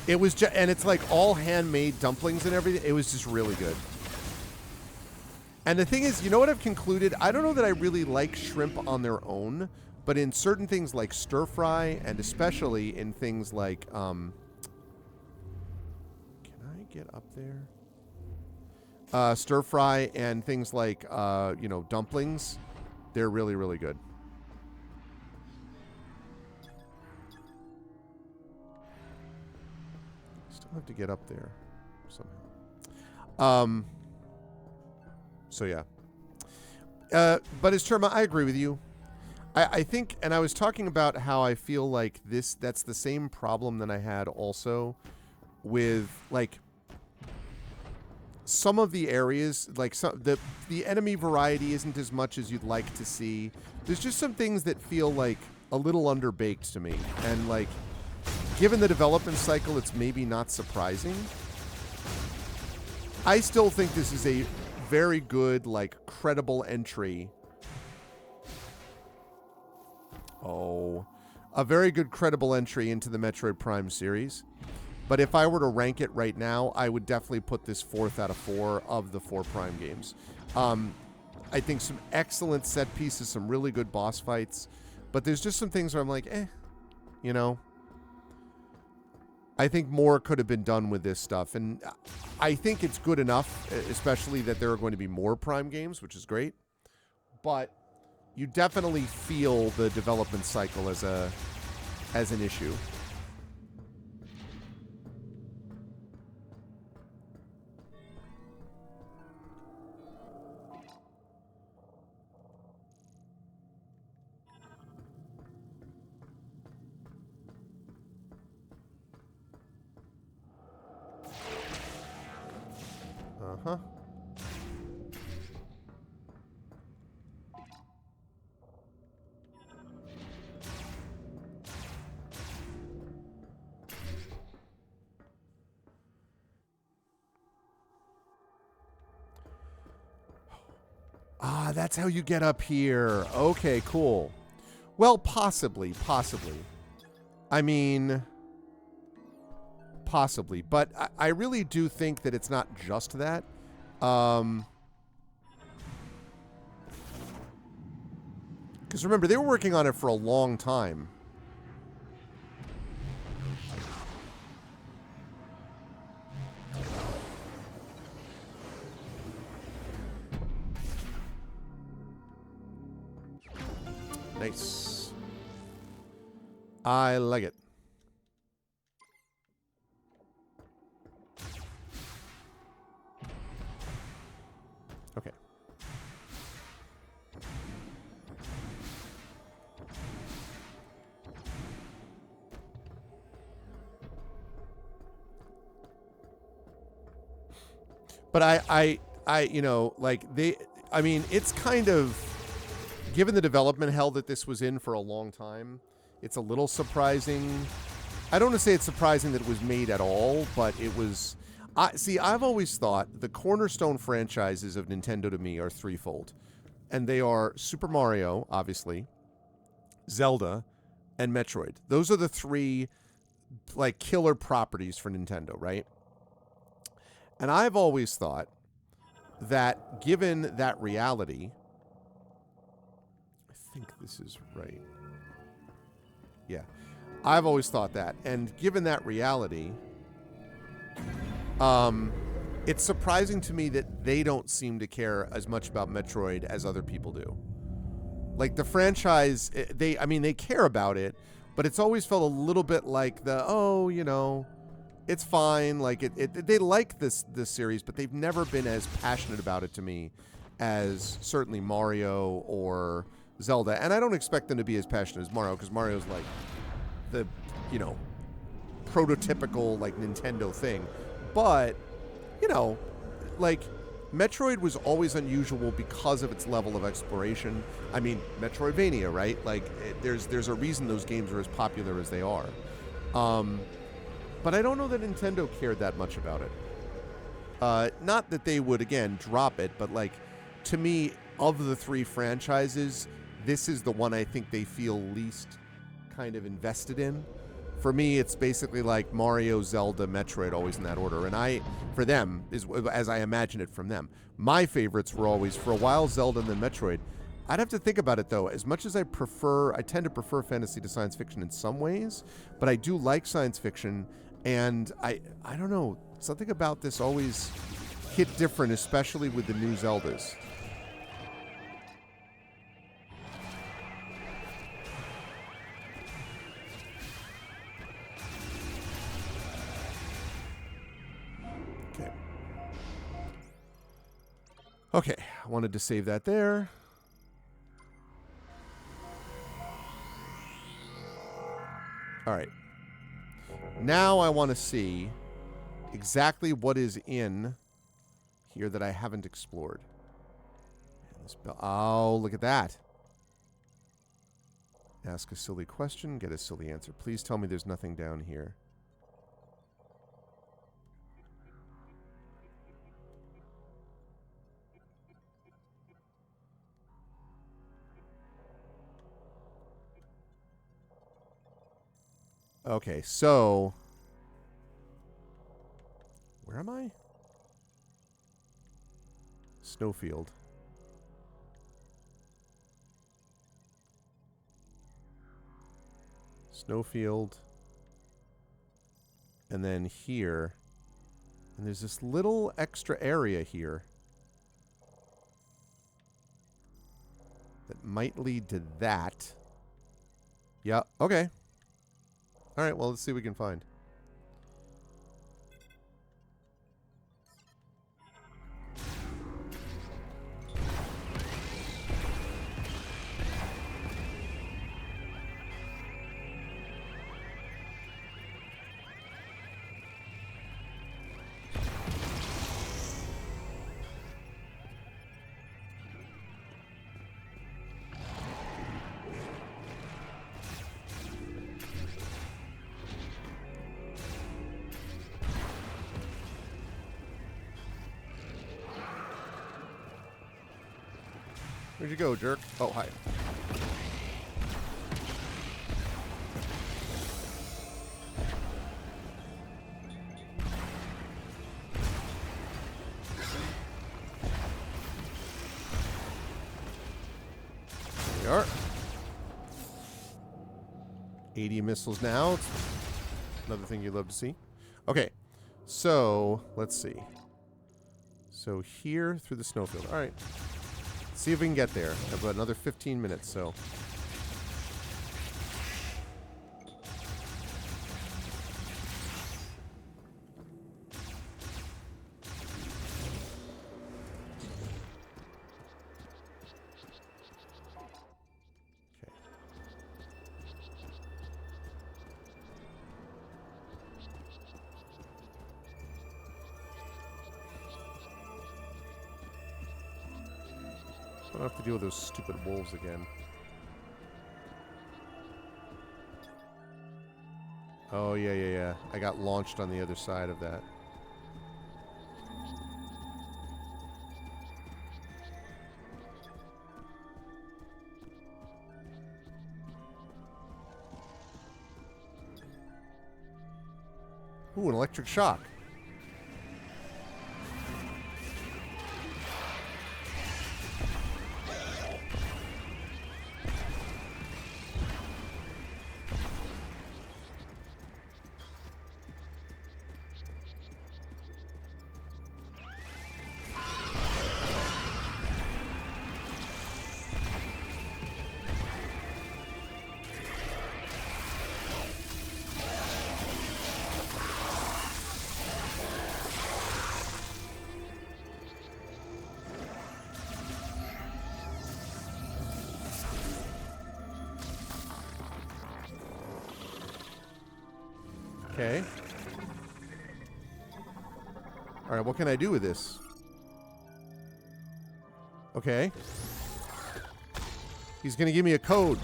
It was just... And it's like all handmade dumplings and everything. It was just really good. And the thing is, you know what I've concluded? I don't know that I really like shrimp on their own, but in certain things like stir fry, and especially in things like... can I get up there? Stir fry and things like, you know, dumplings... They're really, really good. Still have to get up there somehow. So yeah. But as Terma, I agree with you. I think, and I was talking about how I feel like that's the same problem that I had also with, like, some of the areas, like the enemy variety isn't as much as you'd like to see. There's just some things that feel like a little underbaked to me. And like, given the development cycle, it's maybe not surprising. I still think this is a very good, like, credible entry. A very good credible entry into the Metroid Prime series. But if I were to rank it right now, I would definitely put this 4th out of 4 of the 4 Prime games. I think some excellent set pieces, some really good boss fights. But there's just some things where I'm like, you know. I think more could have been done with this stuff. And I think it's good enough, especially that there are going to be more Prime games, which is great. But you definitely feel the development cycle as an issue. Uh-huh. Ah, that's how you get up here. Okay, cool. Well, possibly. I mean, possibly. But I really do think that it's not just that. Because remember, they were working on it for a long time. Nice. I like it. Okay. But I mean, it's kind of, given the development hell that this was in for a long time, it's a little surprising. I don't want to say it's surprising that it was made at all, but it was. I've always thought the cornerstone franchises of Nintendo to me are threefold. And they are Super Mario, obviously, Zelda, and Metroid. Those are the three, like, killer properties for Nintendo, right? And I've always thought that given that reality, I think this is right. Yeah. I've always thought that. And given that reality, it's surprising to me that they don't seem to care as much about Metroid as other people do. Like, the franchise, they care about it, but it's always felt a little bit like it's fine. Like, they like this series, but they've never been as passionate about it to me as certainly Mario or Zelda. And I don't expect them to be as passionate as Mario, because Mario's like the, prototypical, like, Nintendo thing. But, like, Metroid was always unusual because of its level of exploration. I mean, Metroidvania, right? Like, there's a reason those games are as popular as they are. But I don't know that Nintendo cared that much about it. Not that they would, again, drop it, but, like, to me, of the three franchises, this is the one I think they feel least kind of invested in. For me, it's basically like Mario, Zelda, Metroid, always in that order. And for them, is as I imagine it from them. My favorites were always, for a while, Zelda and then Metroid. I'd have to think about it, though. As much as I tend to prefer fantasy to science fiction in some ways, but I do like science fiction, and I don't know, something about this always hit different, especially with the new Zeldas. Okay, I wanted to save that there. All right. Now I want to see exactly what is in here that I haven't explored. Oh, look at that. Ask a silly question, get a silly answer. Please tell me there's nothing down here. Okay, so where am I? Snowfield. Snowfield. And then here. And there's this little extra area here that might lead to that. Yeah, okay. All right, well, let's see what we can find. Where'd you go, jerk? Oh, hi. There we are. 80 missiles now. It's another thing you'd love to see. Okay, so let's see. So here through the snowfield. All right. See if we can get there. I have about another 15 minutes, so. I don't have to deal with those stupid wolves again. Oh, yeah. I got launched on the other side of that. Ooh, an electric shock. Okay. Alright, what can I do with this? Okay. He's gonna give me a code.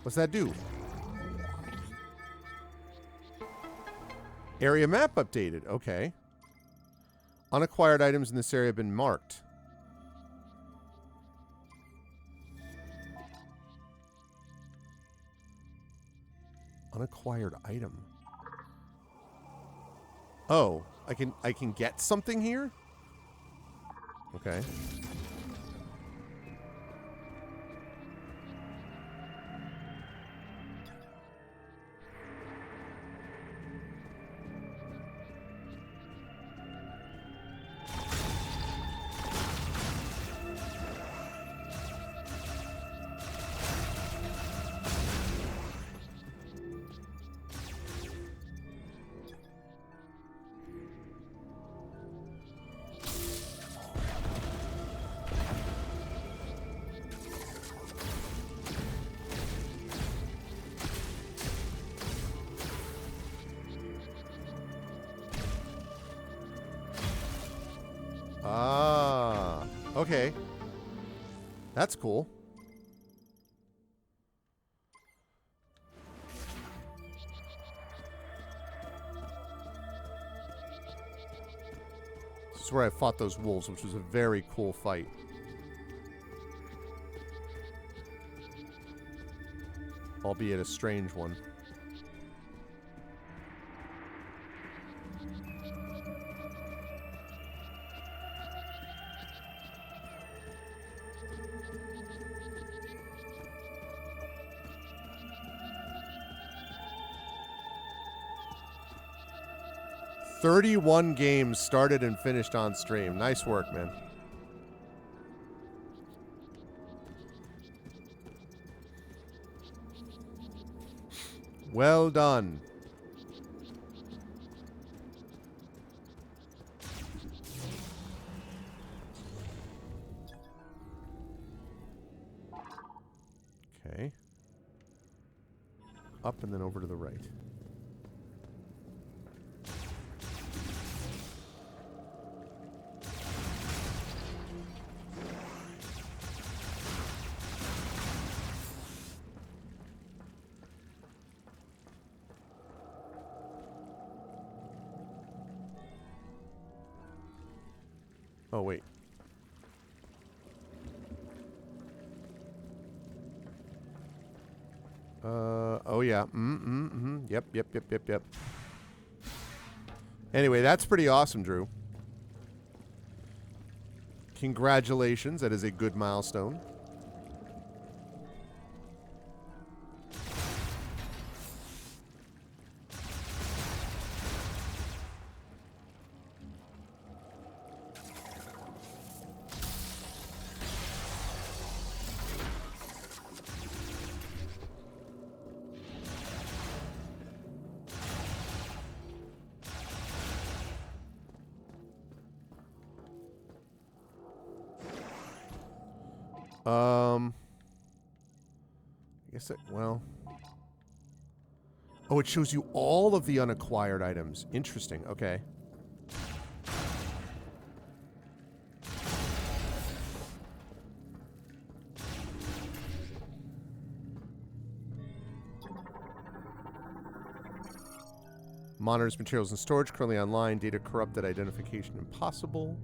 What's that do? Area map updated. Okay. Unacquired items in this area have been marked. Unacquired item. Oh, I can get something here? Okay. Ah, okay. That's cool. This is where I fought those wolves, which was a very cool fight. Albeit a strange one. "31 games started and finished on stream." Nice work, man. Well done. Okay. Up and then over to the right. Oh, wait. Oh, yeah. Yep. Anyway, that's pretty awesome, Drew. Congratulations. That is a good milestone. I guess it, well. Oh, it shows you all of the unacquired items. Interesting. Okay. Monitors, materials, and storage currently online. Data corrupted. Identification impossible.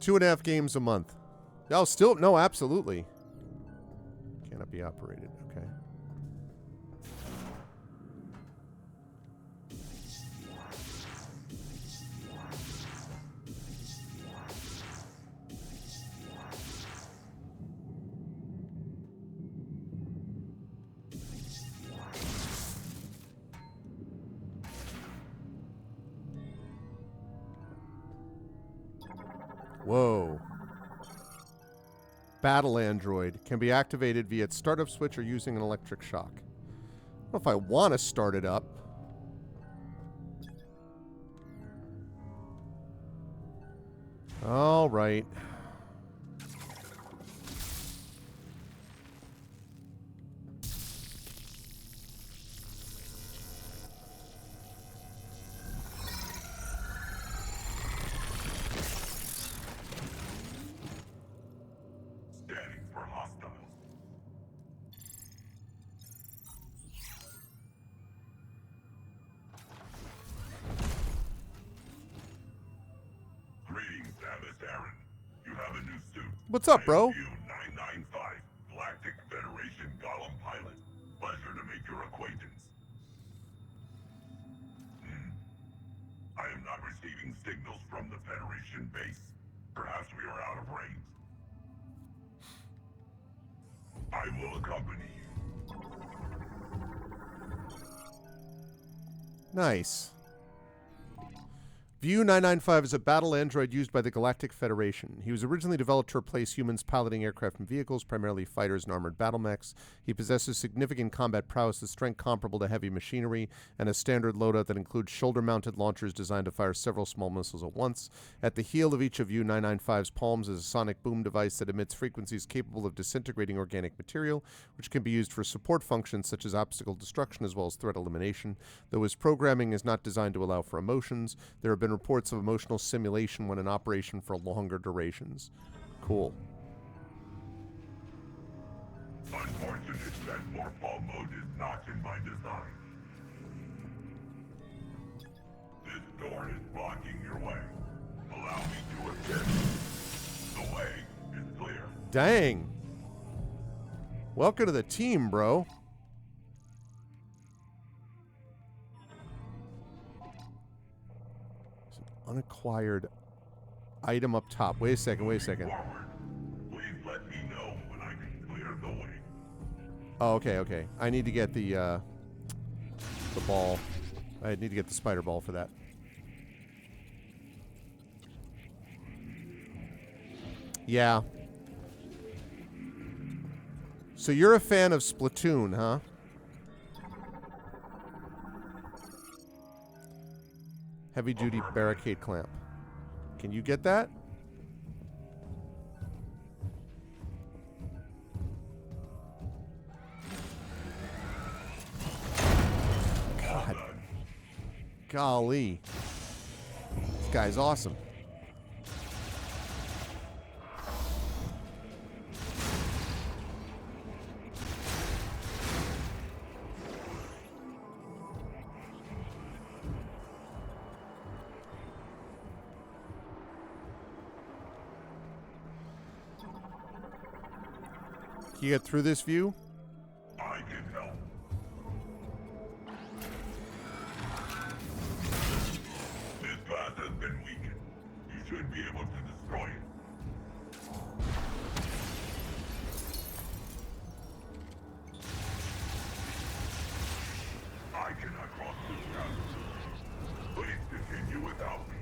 $2.5 games a month. Oh, still no, absolutely. Cannot be operated. Okay. Whoa. Battle Android can be activated via its startup switch or using an electric shock. I don't know if I want to start it up. All right. Scanning for hostiles. Greetings, Samus Aran. You have a new suit. What's up, bro? U-995, Galactic Federation Golem pilot. Pleasure to make your acquaintance. I am not receiving signals from the Federation base. Perhaps we are out of range. I will accompany you. Nice. View 995 is a battle android used by the Galactic Federation. He was originally developed to replace humans piloting aircraft and vehicles, primarily fighters and armored battle mechs. He possesses significant combat prowess with strength comparable to heavy machinery, and a standard loadout that includes shoulder-mounted launchers designed to fire several small missiles at once. At the heel of each of U-995's palms is a sonic boom device that emits frequencies capable of disintegrating organic material, which can be used for support functions such as obstacle destruction as well as threat elimination. Though his programming is not designed to allow for emotions, there have been reports of emotional simulation when in operation for longer durations. Cool. Unfortunate that Morphball mode is not in my design. This door is blocking your way. Allow me to assist. The way is clear. Dang. Welcome to the team, bro. Unacquired item up top. Wait a second, wait a second. Forward. Please let me know when I can clear the way. Oh, okay, okay. I need to get the ball. I need to get the spider ball for that. Yeah. So you're a fan of Splatoon, huh? Heavy-duty barricade clamp. Can you get that? God. Golly. This guy's awesome. Can you get through this view? I can help. This path has been weakened. You should be able to destroy it. I cannot cross this path. Please continue without me.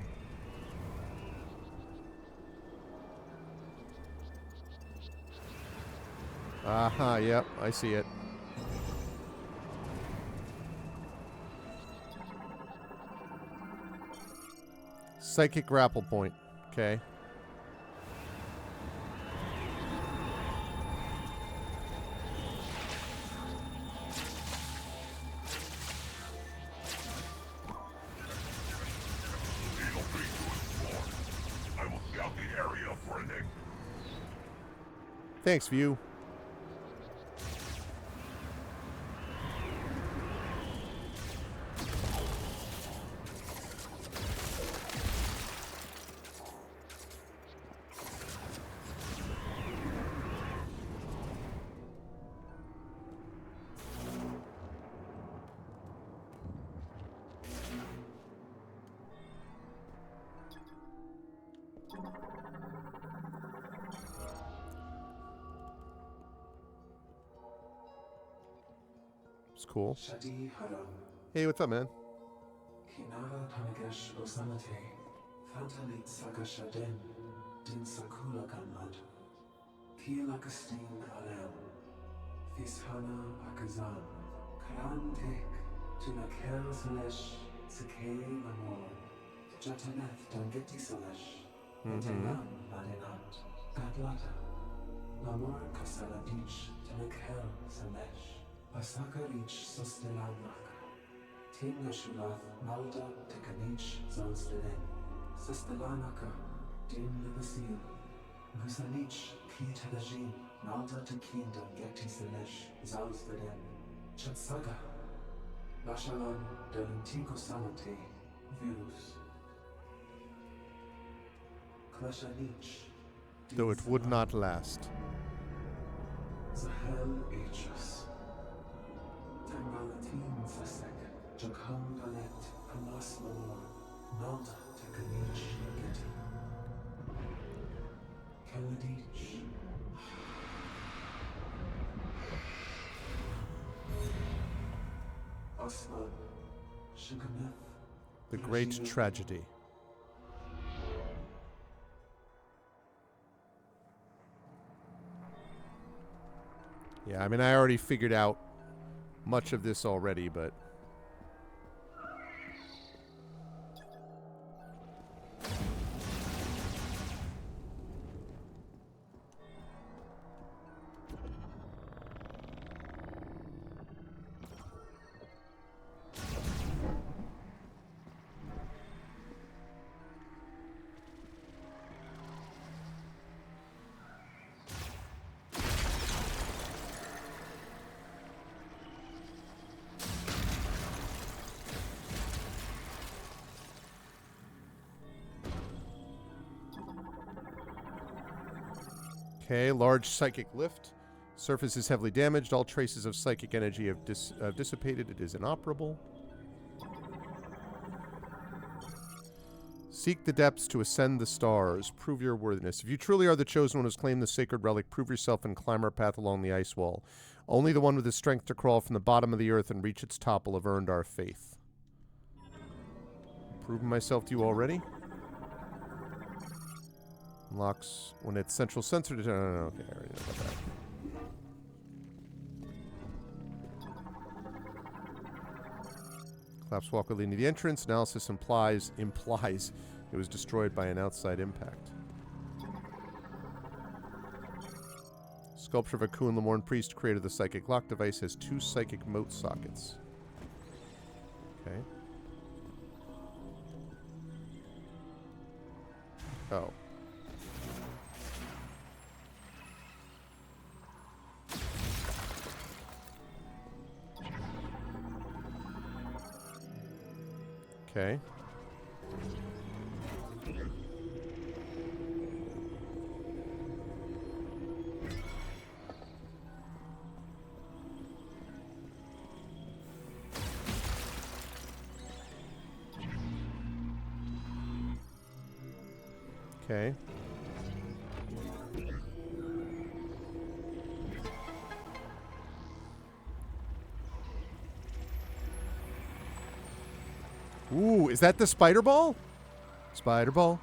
Aha, yep, I see it. Psychic grapple point. Okay. Thanks, View. It's cool. Shadi Haram, Hey, what's up, man? Kinara Tanagesh Osamate, Fantalit Sagashaden, Din Sakula Gamad, Kielakastin Alem, Fishana Akazan, Karan Tek, Tunakel Salesh, Sake Lamor, Jataneth Dangeti Salesh, Tenan Madenat, Gatlata, Lamor Kasaladich, Tunakel Salesh, Pasakarich Sostelanaka. Tinga Shulath Malda Tekanich Zalsteden, Sistelanaka, Din Livasil, Gusanich, Kitalajin, Malda Tekinda Geti Selesh, Zalsteden, Chatsaga, Lashalan, Delantiko Salate, Virus, Klashanich, Though it would not last. Zahel Aegis, Tangalatin Sasek. Jakam Galet, Hamas Lamor, Nalda Tekanich Geti, Kaladich, Osman, Shugameth, The Great Tragedy. Yeah, I mean, I already figured out much of this already, but... Okay, large psychic lift. Surface is heavily damaged. All traces of psychic energy have dissipated. It is inoperable. Seek the depths to ascend the stars. Prove your worthiness. If you truly are the chosen one who's claimed the sacred relic, prove yourself and climb our path along the ice wall. Only the one with the strength to crawl from the bottom of the earth and reach its top will have earned our faith. Proven myself to you already? Unlocks when it's central sensor. Okay, I already know about that. Collapse walker leading to the entrance. Analysis implies it was destroyed by an outside impact. Sculpture of a Kuan Lamorn priest created the psychic lock device. Has 2 psychic mote sockets. Okay. Oh. Okay. Okay. Ooh, is that the spider ball? Spider ball,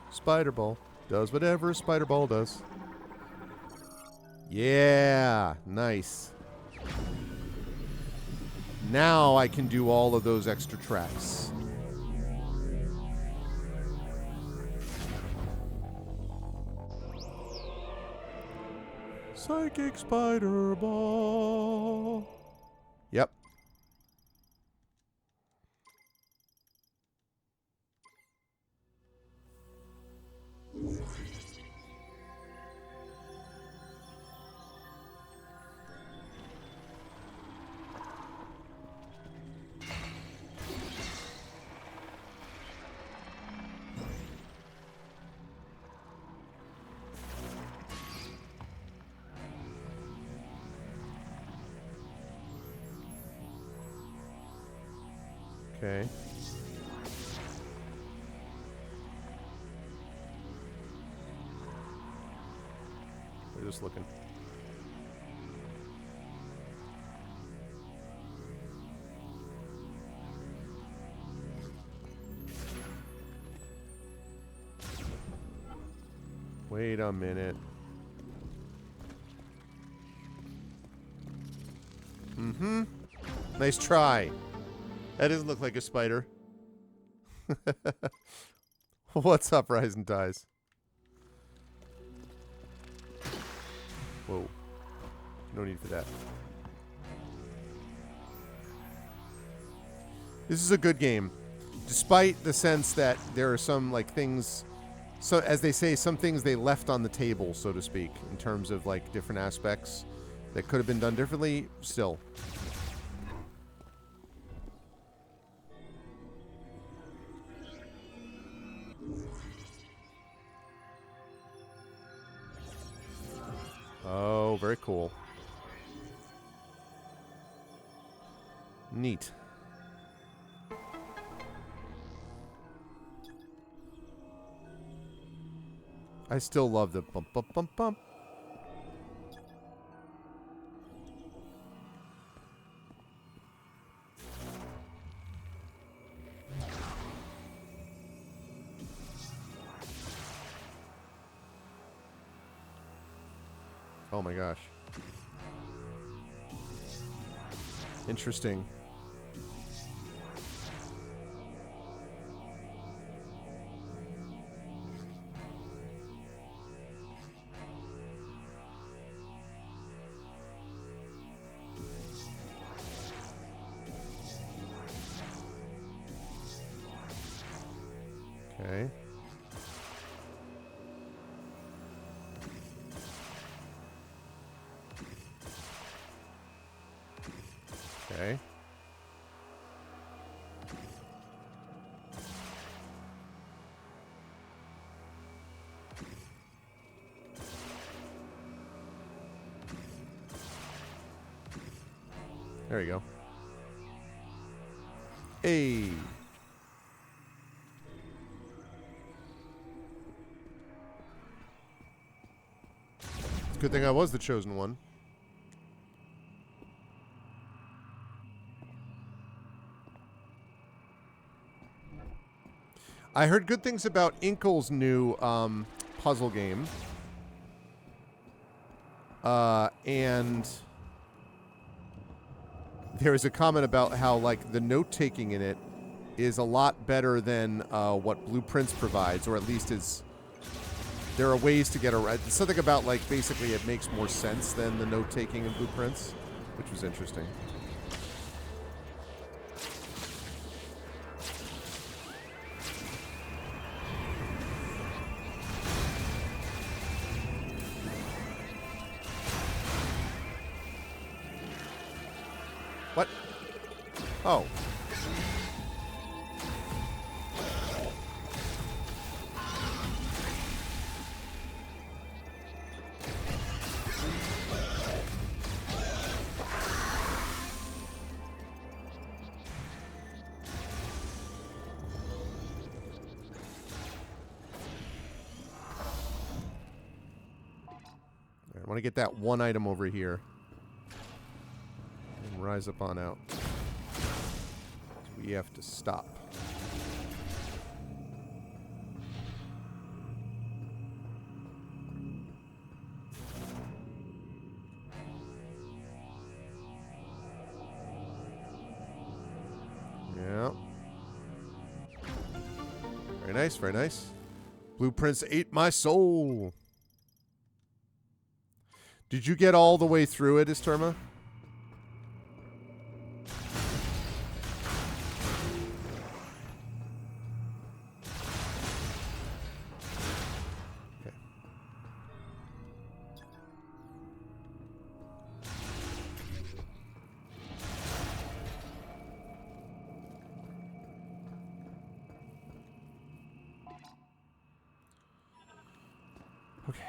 does whatever a spider ball does. Yeah, nice. Now I can do all of those extra tracks. Psychic spider ball. Yep. Okay. We're just looking. Wait a minute. Mm-hmm. Nice try. That doesn't look like a spider. What's up, Rise and Ties? Whoa. No need for that. This is a good game. Despite the sense that there are some, like, things... So, as they say, some things they left on the table, so to speak, in terms of, like, different aspects that could have been done differently, still. Oh, very cool. Neat. I still love the bump, bump, bump, bump. Oh my gosh. Interesting. Okay. Okay. There you go. Hey. It's a good thing I was the chosen one. I heard good things about Inkle's new puzzle game. And there was a comment about how, like, the note-taking in it is a lot better than what Blueprints provides, or at least is... There are ways to get around... Something about, like, basically it makes more sense than the note-taking in Blueprints, which was interesting. What? Oh. I want to get that one item over here. And rise up on out. We have to stop. Yeah. Very nice, very nice. Blueprints ate my soul. Did you get all the way through it, Isterma? Okay. Okay.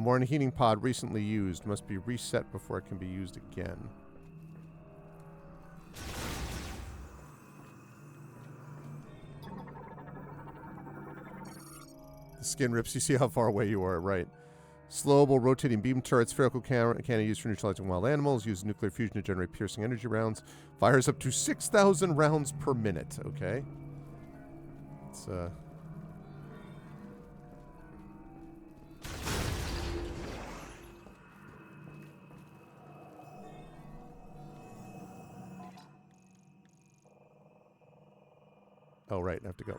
Morning heating pod recently used. Must be reset before it can be used again. The skin rips. You see how far away you are, right? Slowable rotating beam turret, spherical cannon used for neutralizing wild animals. Uses nuclear fusion to generate piercing energy rounds. Fires up to 6,000 rounds per minute. Okay. It's Oh, right. I have to go.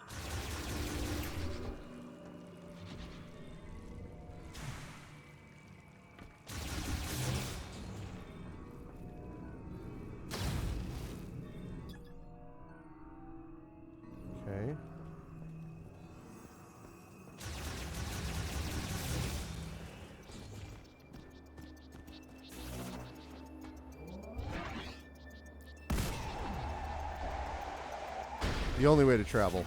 Okay. The only way to travel.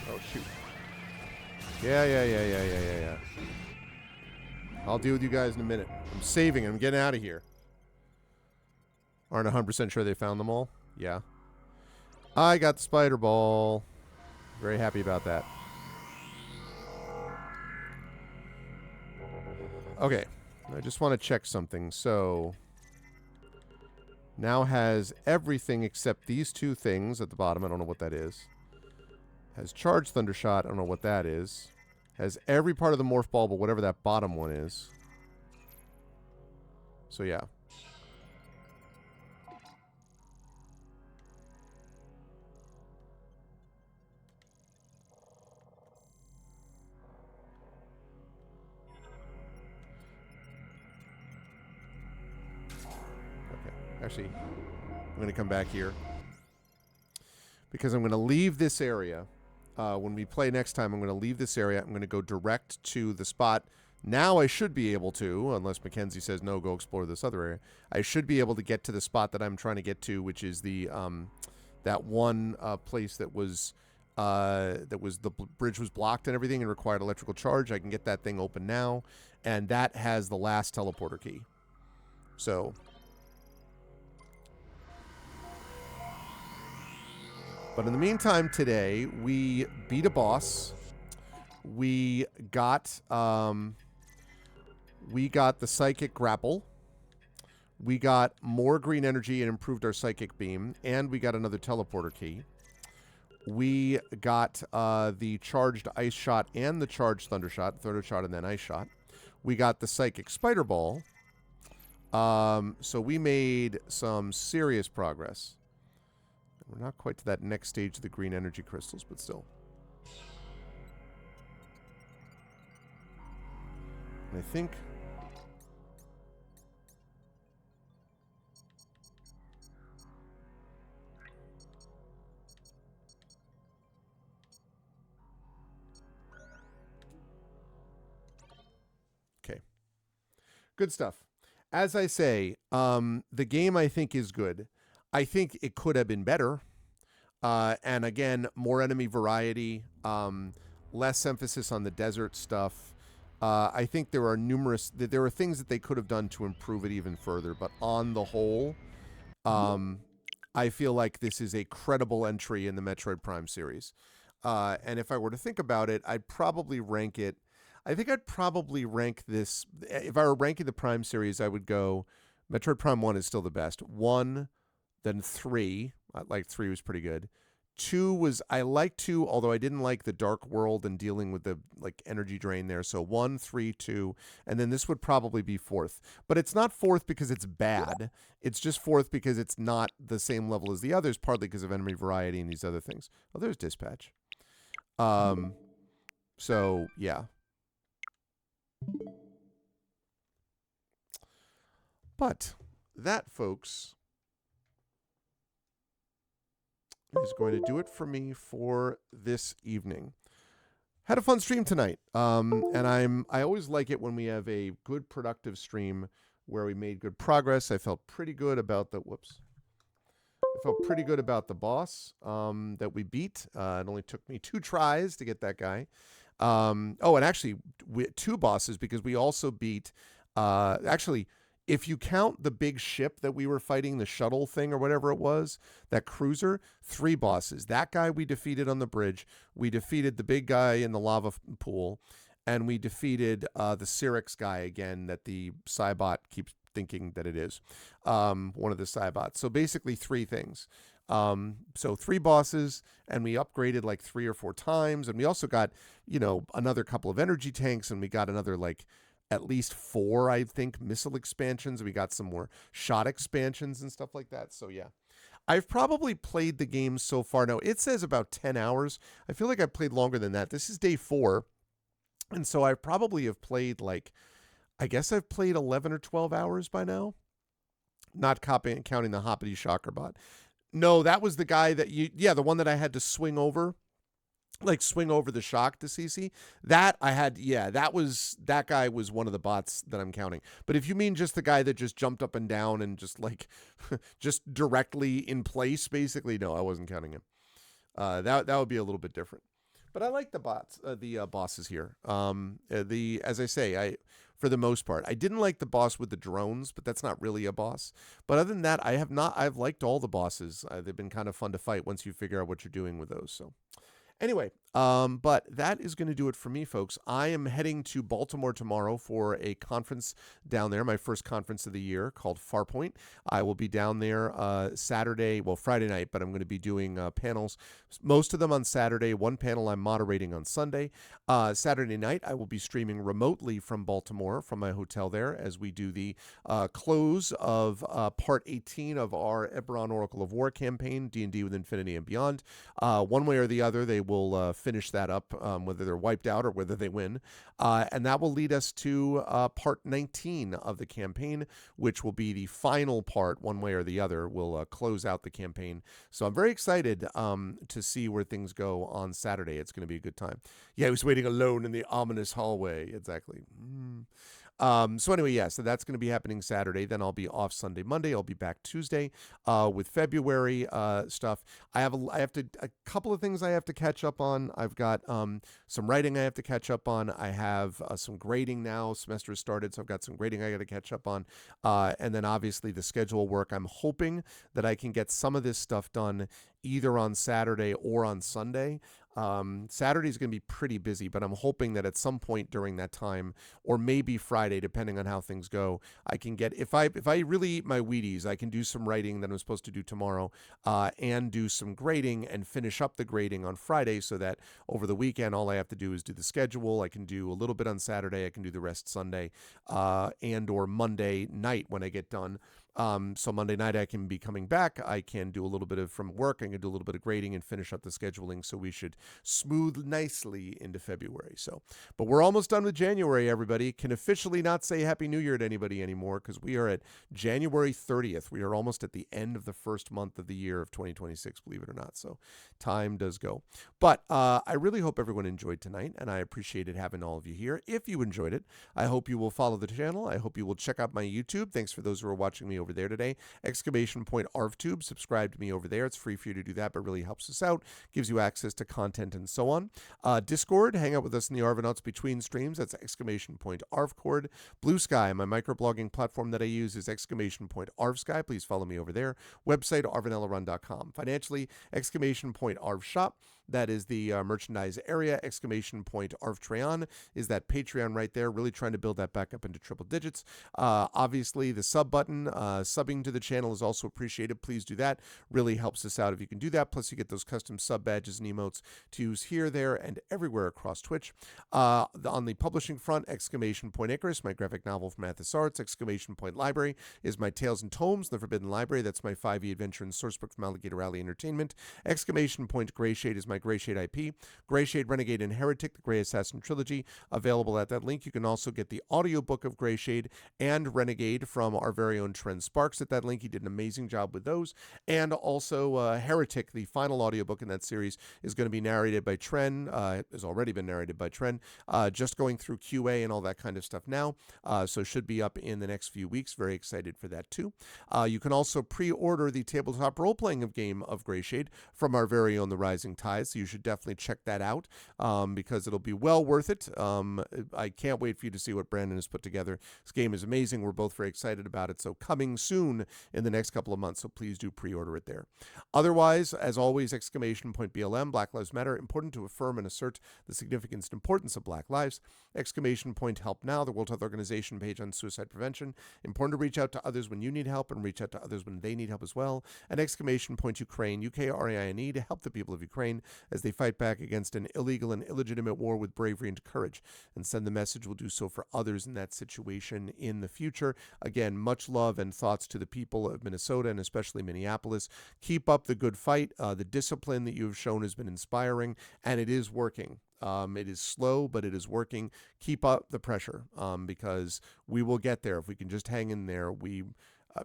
Oh, shoot. Yeah. I'll deal with you guys in a minute. I'm saving. I'm getting out of here. Aren't 100% sure they found them all? Yeah. I got the spider ball. Very happy about that. Okay. I just want to check something. So, now has everything except these two things at the bottom. I don't know what that is. Has charged Thundershot. I don't know what that is. Has every part of the morph ball, but whatever that bottom one is. So, yeah. Okay. Actually, I'm going to come back here. Because I'm going to leave this area. When we play next time, I'm going to leave this area. I'm going to go direct to the spot. Now I should be able to, unless Mackenzie says, no, go explore this other area. I should be able to get to the spot that I'm trying to get to, which is the that one place that was the bridge was blocked and everything and required electrical charge. I can get that thing open now. And that has the last teleporter key. So... But in the meantime, today, we beat a boss. We got the psychic grapple. We got more green energy and improved our psychic beam. And we got another teleporter key. We got the charged ice shot and the charged thunder shot and then ice shot. We got the psychic spider ball. So we made some serious progress. We're not quite to that next stage of the green energy crystals, but still. And I think... Okay. Good stuff. As I say, the game I think is good. I think it could have been better. And again, more enemy variety, less emphasis on the desert stuff. I think there are things that they could have done to improve it even further. But on the whole, I feel like this is a credible entry in the Metroid Prime series. And if I were to think about it, I'd probably rank it. I think I'd probably rank this. If I were ranking the Prime series, I would go Metroid Prime 1 is still the best. 1, then 3. Like 3 was pretty good. 2 was, I liked 2, although I didn't like the dark world and dealing with the like energy drain there. So 1, 3, 2, and then this would probably be 4th. But it's not 4th because it's bad. It's just 4th because it's not the same level as the others, partly because of enemy variety and these other things. Oh, there's Dispatch. So yeah. But that, folks, is going to do it for me for this evening. Had a fun stream tonight, and I always like it when we have a good productive stream where we made good progress. I felt pretty good about the I felt pretty good about the boss that we beat. It only took me 2 tries to get that guy. And actually, we 2 bosses because we also beat. Actually, if you count the big ship that we were fighting, the shuttle thing or whatever it was, that cruiser, 3 bosses. That guy we defeated on the bridge. We defeated the big guy in the lava pool. And we defeated the Syrinx guy again that the Cybot keeps thinking that it is. One of the Cybots. So basically 3 things. So 3 bosses, and we upgraded like 3 or 4 times. And we also got, another couple of energy tanks, and we got another at least 4, I think, missile expansions. We got some more shot expansions and stuff like that. So yeah, I've probably played the game so far. Now it says about 10 hours. I feel like I've played longer than that. This is day 4. And so I probably have played I guess I've played 11 or 12 hours by now. Not counting the Hoppity Shocker bot. No, that was the guy that the one that I had to swing over. Swing over the shock to CC. That guy was one of the bots that I'm counting. But if you mean just the guy that just jumped up and down and just just directly in place, basically, no, I wasn't counting him. That would be a little bit different. But I like the bosses here. As I say, for the most part, I didn't like the boss with the drones, but that's not really a boss. But other than that, I've liked all the bosses. They've been kind of fun to fight once you figure out what you're doing with those. So anyway, but that is going to do it for me, folks. I am heading to Baltimore tomorrow for a conference down there, my first conference of the year called Farpoint. I will be down there Friday night, but I'm going to be doing panels, most of them on Saturday. One panel I'm moderating on Sunday. Saturday night, I will be streaming remotely from Baltimore, from my hotel there, as we do the close of Part 18 of our Eberron Oracle of War campaign, D&D with Infinity and Beyond. One way or the other, they will finish that up, whether they're wiped out or whether they win. And that will lead us to Part 19 of the campaign, which will be the final part, one way or the other, will close out the campaign. So I'm very excited to see where things go on Saturday. It's going to be a good time. Yeah, he was waiting alone in the ominous hallway. Exactly. So anyway, so that's going to be happening Saturday. Then I'll be off Sunday, Monday. I'll be back Tuesday with February stuff. I have a couple of things I have to catch up on. I've got some writing I have to catch up on. I have some grading now. Semester has started, so I've got some grading I got to catch up on. And then obviously the schedule work. I'm hoping that I can get some of this stuff done either on Saturday or on Sunday. Saturday is going to be pretty busy, but I'm hoping that at some point during that time, or maybe Friday, depending on how things go, I can get, if I really eat my Wheaties, I can do some writing that I'm supposed to do tomorrow, and do some grading and finish up the grading on Friday, so that over the weekend, all I have to do is do the schedule. I can do a little bit on Saturday. I can do the rest Sunday, and or Monday night when I get done. So Monday night I can be coming back. I can do a little bit from work. I can do a little bit of grading and finish up the scheduling. So we should smooth nicely into February. But we're almost done with January, everybody. Can officially not say Happy New Year to anybody anymore because we are at January 30th. We are almost at the end of the first month of the year of 2026, believe it or not. So time does go. But I really hope everyone enjoyed tonight, and I appreciated having all of you here. If you enjoyed it, I hope you will follow the channel. I hope you will check out my YouTube. Thanks for those who are watching me over there today. !ArvTube. Subscribe to me over there. It's free for you to do that, but really helps us out. Gives you access to content and so on. Discord, hang out with us in the Arvanauts between streams. That's !ArvCord. Blue Sky, my microblogging platform that I use, is !ArvSky. Please follow me over there. Website, arvanellaRun.com. Financially, !ArvShop. That is the merchandise area. !ArvTreon is that Patreon right there. Really trying to build that back up into triple digits. Obviously, the sub button, subbing to the channel is also appreciated. Please do that. Really helps us out if you can do that. Plus, you get those custom sub badges and emotes to use here, there, and everywhere across Twitch. On the publishing front, !Icarus, my graphic novel from Athos Arts. !Library is my Tales and Tomes, The Forbidden Library. That's my 5e adventure and sourcebook from Alligator Alley Entertainment. !Gray Shade is my Grey Shade IP. Grey Shade, Renegade, and Heretic, the Grey Assassin Trilogy, available at that link. You can also get the audiobook of Grey Shade and Renegade from our very own Trent Sparks at that link. He did an amazing job with those. And also Heretic, the final audiobook in that series, is going to be narrated by Tren. Has already been narrated by Tren. Just going through QA and all that kind of stuff now. So should be up in the next few weeks. Very excited for that too. You can also pre-order the tabletop role-playing game of Grey Shade from our very own The Rising Tides. So you should definitely check that out because it'll be well worth it. I can't wait for you to see what Brandon has put together. This game is amazing. We're both very excited about it. So coming soon in the next couple of months. So please do pre-order it there. Otherwise, as always, exclamation point BLM, Black Lives Matter, important to affirm and assert the significance and importance of Black lives. Exclamation point Help Now, the World Health Organization page on suicide prevention. Important to reach out to others when you need help and reach out to others when they need help as well. And exclamation point Ukraine, UKRAINE, to help the people of Ukraine as they fight back against an illegal and illegitimate war with bravery and courage. And send the message will do so for others in that situation in the future. Again, much love and thoughts to the people of Minnesota and especially Minneapolis. Keep up the good fight. The discipline that you have shown has been inspiring, and it is working. It is slow, but it is working. Keep up the pressure because we will get there if we can just hang in there.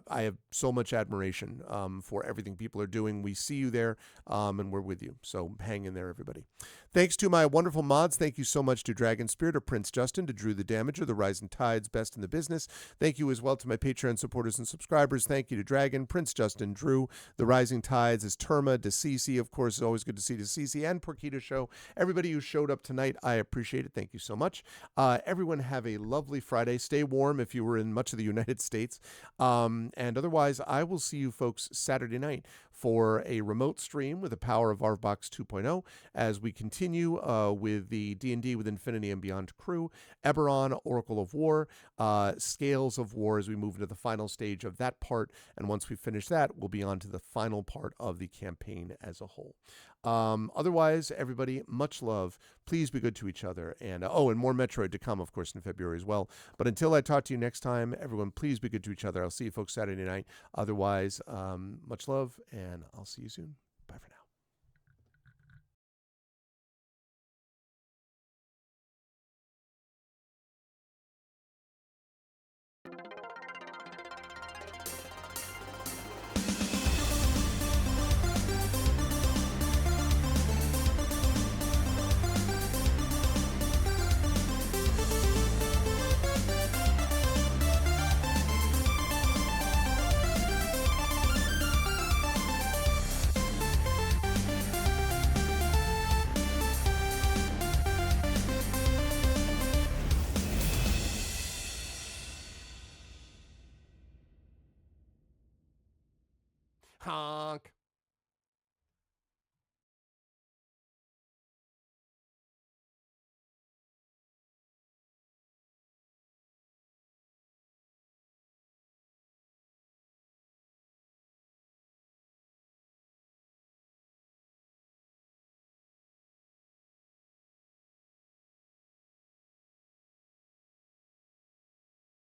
I have so much admiration for everything people are doing. We see you there, and we're with you. So hang in there, everybody. Thanks to my wonderful mods. Thank you so much to Dragon Spirit, to Prince Justin, to Drew the Damager, the Rising Tides, best in the business. Thank you as well to my Patreon supporters and subscribers. Thank you to Dragon, Prince Justin, Drew, the Rising Tides, as Terma, DeCeCe, of course. It's always good to see DeCeCe and Porquito Show. Everybody who showed up tonight, I appreciate it. Thank you so much. Everyone have a lovely Friday. Stay warm if you were in much of the United States. And otherwise, I will see you folks Saturday night for a remote stream with the power of Arvbox 2.0 as we continue with the D&D with Infinity and Beyond crew, Eberron, Oracle of War, Scales of War as we move into the final stage of that part. And once we finish that, we'll be on to the final part of the campaign as a whole. Otherwise, everybody, much love. Please be good to each other. And and more Metroid to come, of course, in February as well. But until I talk to you next time, everyone, please be good to each other. I'll see you folks Saturday night. Otherwise, much love, and I'll see you soon.